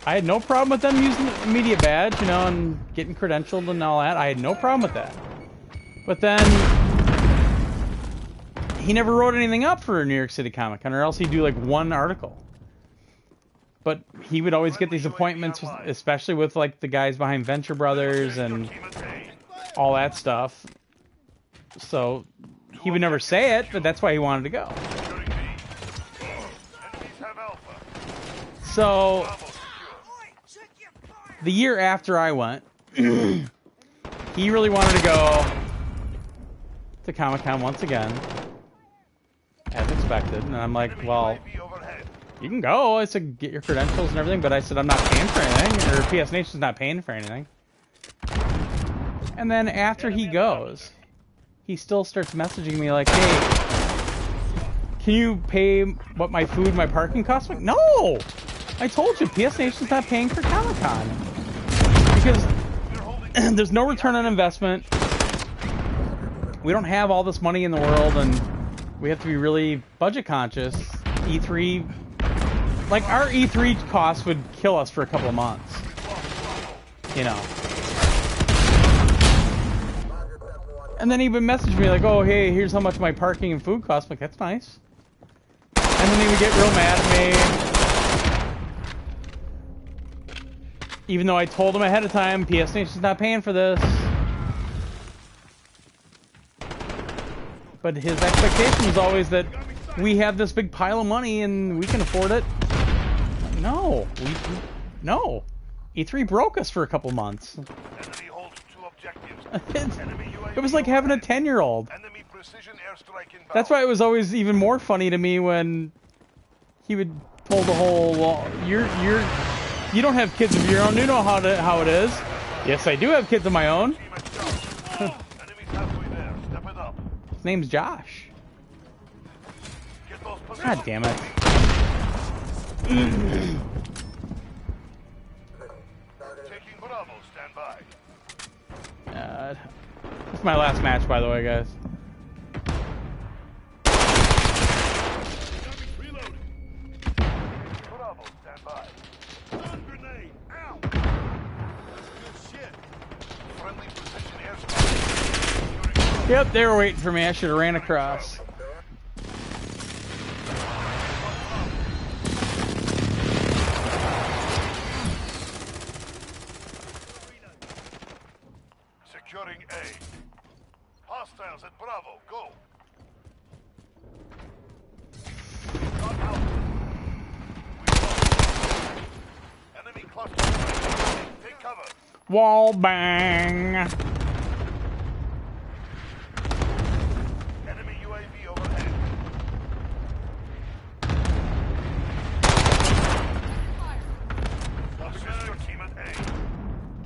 I had no problem with them using the media badge, you know, and getting credentialed and all that. I had no problem with that. But then he never wrote anything up for New York City Comic Con, or else he'd do like one article. But he would always get these appointments, especially with like the guys behind Venture Brothers and all that stuff. So he would never say it, but that's why he wanted to go. So the year after I went, he really wanted to go to Comic-Con once again, as expected. And I'm like, well, you can go. I said, get your credentials and everything, but I said, I'm not paying for anything, or PS Nation's not paying for anything. And then after he goes, he still starts messaging me like, hey, can you pay what my food, my parking costs? Like, no! I told you, PS Nation's not paying for Comic-Con. Because there's no return on investment. We don't have all this money in the world, and we have to be really budget conscious. E3... Like, our E3 costs would kill us for a couple of months. You know. And then he would message me like, oh, hey, here's how much my parking and food costs. I'm like, that's nice. And then he would get real mad at me. Even though I told him ahead of time, PS Nation's not paying for this. But his expectation was always that we have this big pile of money and we can afford it. No. No. E3 broke us for a couple months. Enemy holds 2 objectives. It was like having a 10-year-old. Enemy precision airstrike inbound. That's why it was always even more funny to me when he would pull the whole, well, you don't have kids of your own. You know how it is. Yes, I do have kids of my own. Enemies halfway there. Step it up. His name's Josh. Get those positions. God damn it. Taking Bravo. Stand by. It's my last match, by the way, guys. Reloading. Bravo. Stand by. Stun grenade. Out. Good shit. Friendly precision airstrike. Yep, they were waiting for me. I should have ran across. Securing A. Hostiles at Bravo. Go. Got out. Enemy cluster. Take cover. Wall bang. Enemy UAV overhead. Assist your team at A.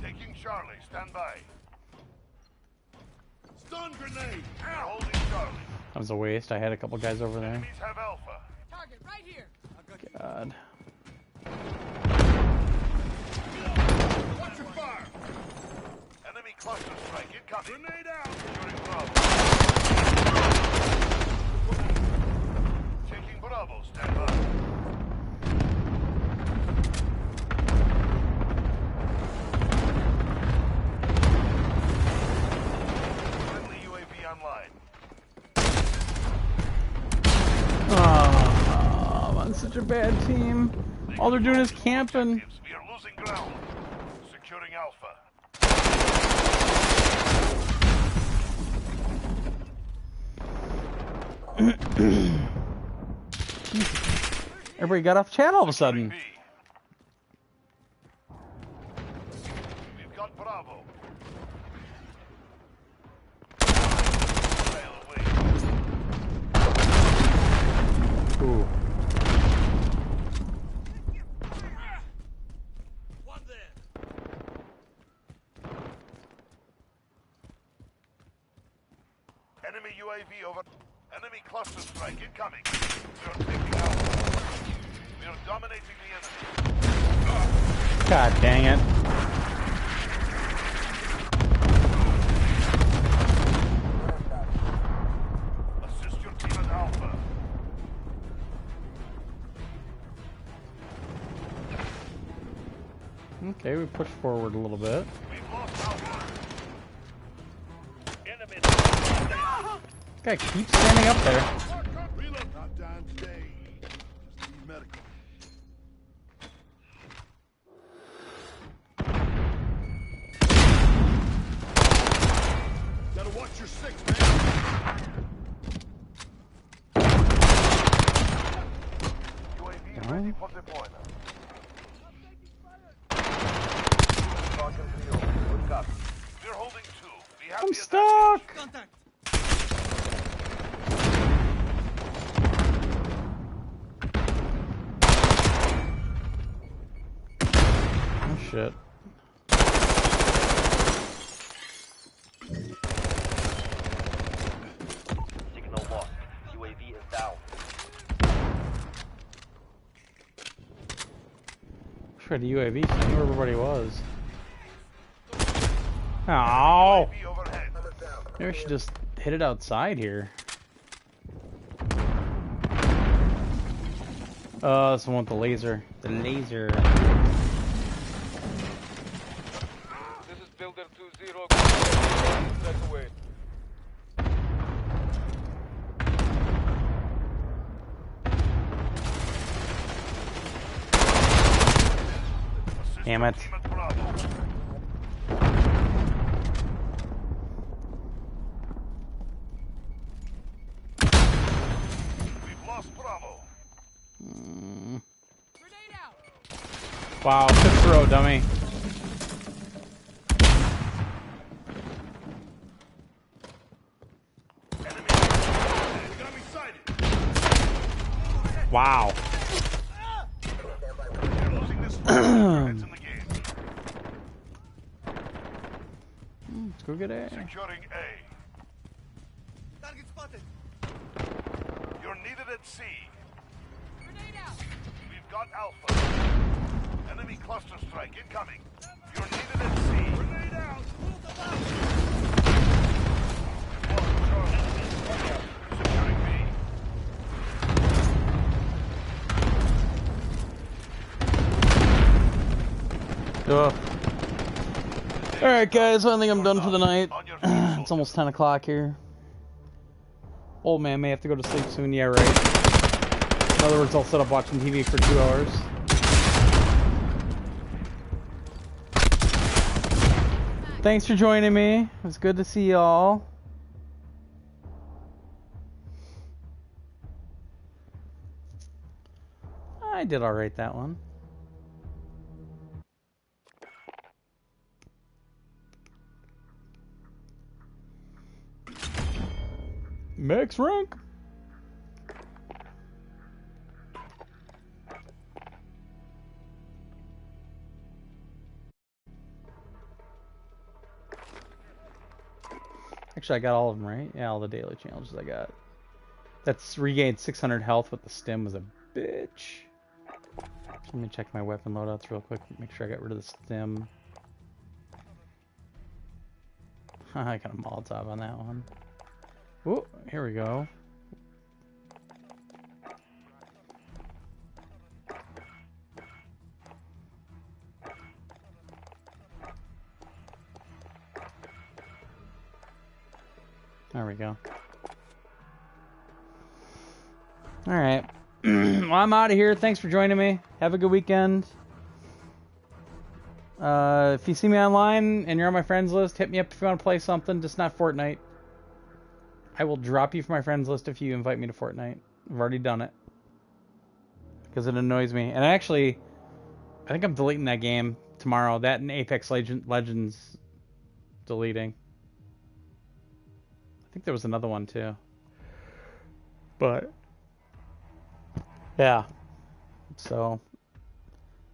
Taking Charlie. Stand by. Stun grenade. We're Out. holding Charlie. That was a waste. I had a couple guys over there. Enemies have Alpha. Target right here. God. Watch your fire. Enemy cluster strike incoming. Grenade out. Securing Bravo. Taking Bravo. Stand by. Friendly UAV online. Oh, I'm on such a bad team. All they're doing is camping. We are losing ground. Securing Alpha. Everybody got off chat all of a sudden. B. We've got Bravo. Sail away. Ooh. One there. Enemy UAV over. Enemy cluster strike incoming. We are taking Alpha. We are dominating the enemy. God dang it. Assist your team at Alpha. Okay, we push forward a little bit. We've lost Alpha. Enemy. Guy keeps standing up there. Reload. Not dying today. Just need medical. Gotta watch your six, man. UAV ready for deployment. We're holding 2. We have I'm the stuck. Oh shit. Signal lost. UAV is down. Tried the UAV, so I knew where everybody was. Oh, UAV overhead. maybe I should just hit it outside here. Oh, this one with the laser. The laser. This is Builder 2-0. Strike away. Damn it. Team at Bravo. We've lost Bravo. Wow, good throw, dummy. Enemy sighted. Wow. You're losing this fight. Heads in the game. Let's go get A. Securing A. Target spotted. You're needed at C. We've got Alpha. Enemy cluster strike incoming. You're needed at C. Grenade out. Move them out. Securing B. Ugh. Alright guys, I think I'm done for the night. It's almost 10 o'clock here. Old man may have to go to sleep soon, yeah right. In other words, I'll set up watching TV for 2 hours. Thanks for joining me. It was good to see y'all. I did alright that one. Max rank. Actually, I got all of them right. Yeah, all the daily challenges I got. That's regained 600 health with the stim was a bitch. Let me check my weapon loadouts real quick. Make sure I got rid of the stim. I got a Molotov on that one. Oh, here we go. There we go. Alright. Well, I'm out of here. Thanks for joining me. Have a good weekend. If you see me online and you're on my friends list, hit me up if you want to play something, just not Fortnite. I will drop you from my friends list if you invite me to Fortnite. I've already done it. Because it annoys me. And actually, I think I'm deleting that game tomorrow. That and Apex Legends deleting. I think there was another one too. But, yeah. So,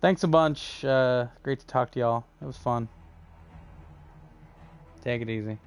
thanks a bunch. Great to talk to y'all. It was fun. Take it easy.